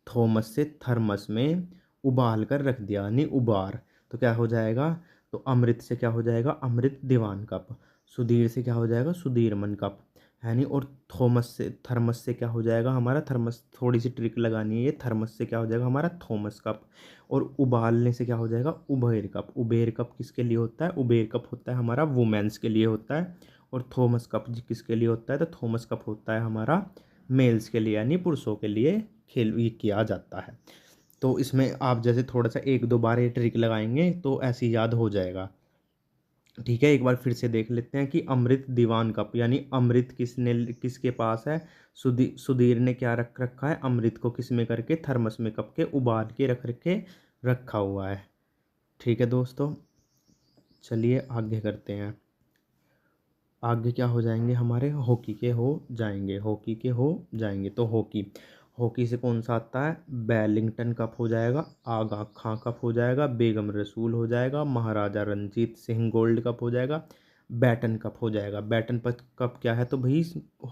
थॉमस से थर्मस में उबाल कर रख दिया, यानी उबार। तो क्या हो जाएगा? तो अमृत से क्या हो जाएगा? अमृत दीवान कप। सुधीर से क्या हो जाएगा? सुधीरमन कप, है नहीं। और थॉमस से, थर्मस से क्या हो जाएगा हमारा? थर्मस, थोड़ी सी ट्रिक लगानी है ये। थर्मस से क्या हो जाएगा हमारा? Thomas cup. और उबालने से क्या हो जाएगा? Uber cup. उबेर कप किसके लिए होता है? उबेर कप होता है हमारा वुमेन्स के लिए होता है। और थॉमस कप किसके लिए होता है? तो थॉमस कप होता है हमारा मेल्स के लिए, यानी पुरुषों के लिए खेल ये किया जाता है। तो इसमें आप जैसे थोड़ा सा 1-2 बार ये ट्रिक लगाएंगे तो ऐसे याद हो जाएगा। ठीक है, एक बार फिर से देख लेते हैं कि अमृत दीवान कप, यानी अमृत किसने, किसके पास है? सुधीर ने क्या रख रखा है? अमृत को किस में करके? थर्मस में कप के उबाल के रखा हुआ है। ठीक है दोस्तों, चलिए आगे करते हैं। आगे क्या हो जाएंगे हमारे? हॉकी के हो जाएंगे, हॉकी के हो जाएंगे। तो हॉकी, हॉकी से कौन सा आता है? वेलिंगटन कप हो जाएगा, आगा खां कप हो जाएगा, बेगम रसूल हो जाएगा, महाराजा रंजीत सिंह गोल्ड कप हो जाएगा, बैटन कप हो जाएगा। बैटन कप क्या है? तो भाई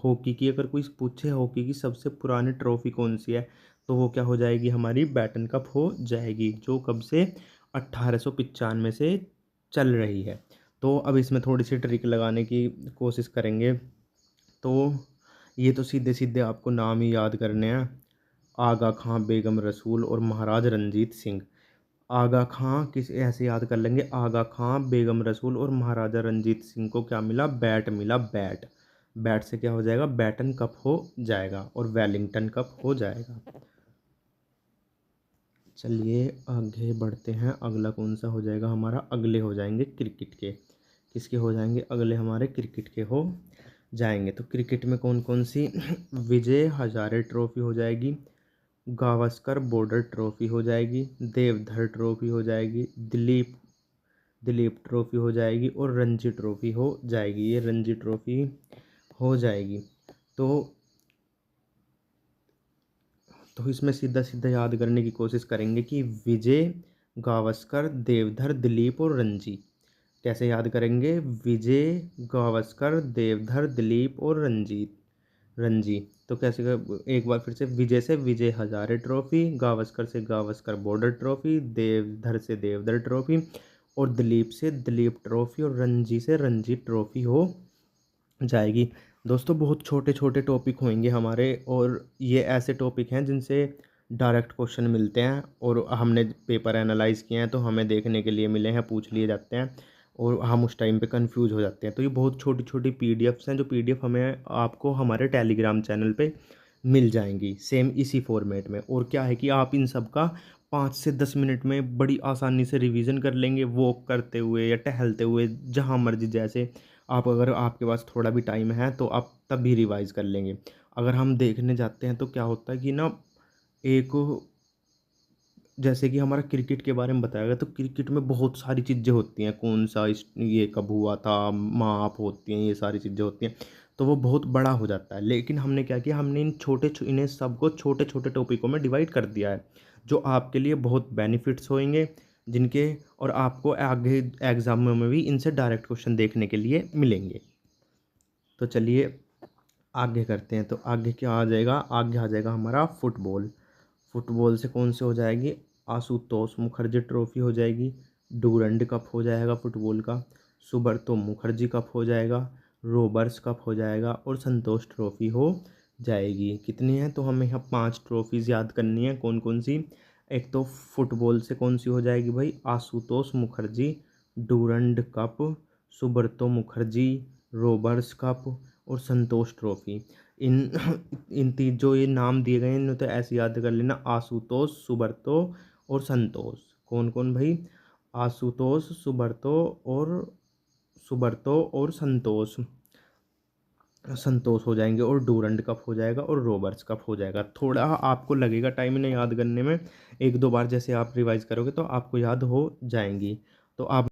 हॉकी की अगर कोई पूछे हॉकी की सबसे पुरानी ट्रॉफी कौन सी है, तो वो क्या हो जाएगी हमारी? बैटन कप हो जाएगी, जो कब से? 1895 से चल रही है। तो अब इसमें थोड़ी सी ट्रिक लगाने की कोशिश करेंगे। तो ये तो सीधे सीधे आपको नाम ही याद करने हैं, आगा खां, बेगम रसूल और महाराज रंजीत सिंह। आगा खां किस ऐसे याद कर लेंगे? आगा खां, बेगम रसूल और महाराजा रंजीत सिंह को क्या मिला? बैट मिला, बैट। बैट से क्या हो जाएगा? बैटन कप हो जाएगा, और वेलिंगटन कप हो जाएगा। चलिए आगे बढ़ते हैं। अगला कौन सा हो जाएगा हमारा? अगले हो जाएंगे क्रिकेट के। किसके हो जाएंगे? अगले हमारे क्रिकेट के हो जाएंगे। तो क्रिकेट में कौन कौन सी? विजय हजारे ट्रॉफी हो जाएगी, गावस्कर बॉर्डर ट्रॉफी हो जाएगी, देवधर ट्रॉफी हो जाएगी, दिलीप दिलीप ट्रॉफी हो जाएगी, और रणजी ट्रॉफी हो जाएगी। ये रणजी ट्रॉफी हो जाएगी। तो इसमें सीधा सीधा याद करने की कोशिश करेंगे कि विजय, गावस्कर, देवधर, दिलीप और रणजी। कैसे याद करेंगे? विजय, गावस्कर, देवधर, दिलीप और रंजीत, रणजी। तो कैसे एक बार फिर से, विजय से विजय हजारे ट्रॉफी, गावस्कर से गावस्कर बॉर्डर ट्रॉफी, देवधर से देवधर ट्रॉफी, और दिलीप से दिलीप ट्रॉफी, और रणजी से रणजी ट्रॉफी हो जाएगी। दोस्तों बहुत छोटे छोटे टॉपिक होंगे हमारे, और ये ऐसे टॉपिक हैं जिनसे डायरेक्ट क्वेश्चन मिलते हैं, और हमने पेपर एनालाइज किए हैं तो हमें देखने के लिए मिले हैं, पूछ लिए जाते हैं, और हम उस टाइम पे कंफ्यूज हो जाते हैं। तो ये बहुत छोटी छोटी पीडीएफ्स हैं, जो पीडीएफ हमें आपको हमारे टेलीग्राम चैनल पे मिल जाएंगी, सेम इसी फॉर्मेट में। और क्या है कि आप इन सब का 5 से 10 मिनट में बड़ी आसानी से रिवीजन कर लेंगे, वॉक करते हुए या टहलते हुए, जहाँ मर्जी। जैसे आप, अगर आपके पास थोड़ा भी टाइम है तो आप तब भी रिवाइज कर लेंगे। अगर हम देखने जाते हैं तो क्या होता है कि ना, एक, जैसे कि हमारा क्रिकेट के बारे में बताया गया, तो क्रिकेट में बहुत सारी चीज़ें होती हैं, कौन सा ये कब हुआ था, माप होती हैं, ये सारी चीज़ें होती हैं। तो वो बहुत बड़ा हो जाता है। लेकिन हमने क्या किया, हमने इन्हें सबको छोटे छोटे टॉपिकों में डिवाइड कर दिया है, जो आपके लिए बहुत बेनिफिट्स होंगे, जिनके और आपको आगे एग्जामों में भी इनसे डायरेक्ट क्वेश्चन देखने के लिए मिलेंगे। तो चलिए आगे करते हैं। तो आगे क्या आ जाएगा, आगे आ जाएगा हमारा फुटबॉल। फुटबॉल से कौन से हो जाएगी, आशुतोष मुखर्जी ट्रॉफी हो जाएगी, डूरंड कप हो जाएगा फुटबॉल का, सुब्रतो मुखर्जी कप हो जाएगा, रोबर्स कप हो जाएगा और संतोष ट्रॉफी हो जाएगी। कितनी है, तो हमें यहाँ 5 ट्रॉफीज़ याद करनी है। कौन कौन सी, एक तो फुटबॉल से कौन सी हो जाएगी भाई, Ashutosh Mukherjee, Durand Cup, Subroto Mukherjee, Rovers Cup और संतोष ट्रॉफी। इन इन तीन जो ये नाम दिए गए हैं, इन्हें तो ऐसे याद कर लेना, आशुतोष, सुब्रतो और संतोष। कौन कौन भाई, आशुतोष, सुब्रतो और संतोष, संतोष हो जाएंगे, और डूरंड कप हो जाएगा और रोबर्ट्स कप हो जाएगा। थोड़ा आपको लगेगा टाइम इन्हें याद करने में, एक दो बार जैसे आप रिवाइज करोगे तो आपको याद हो जाएंगी। तो आप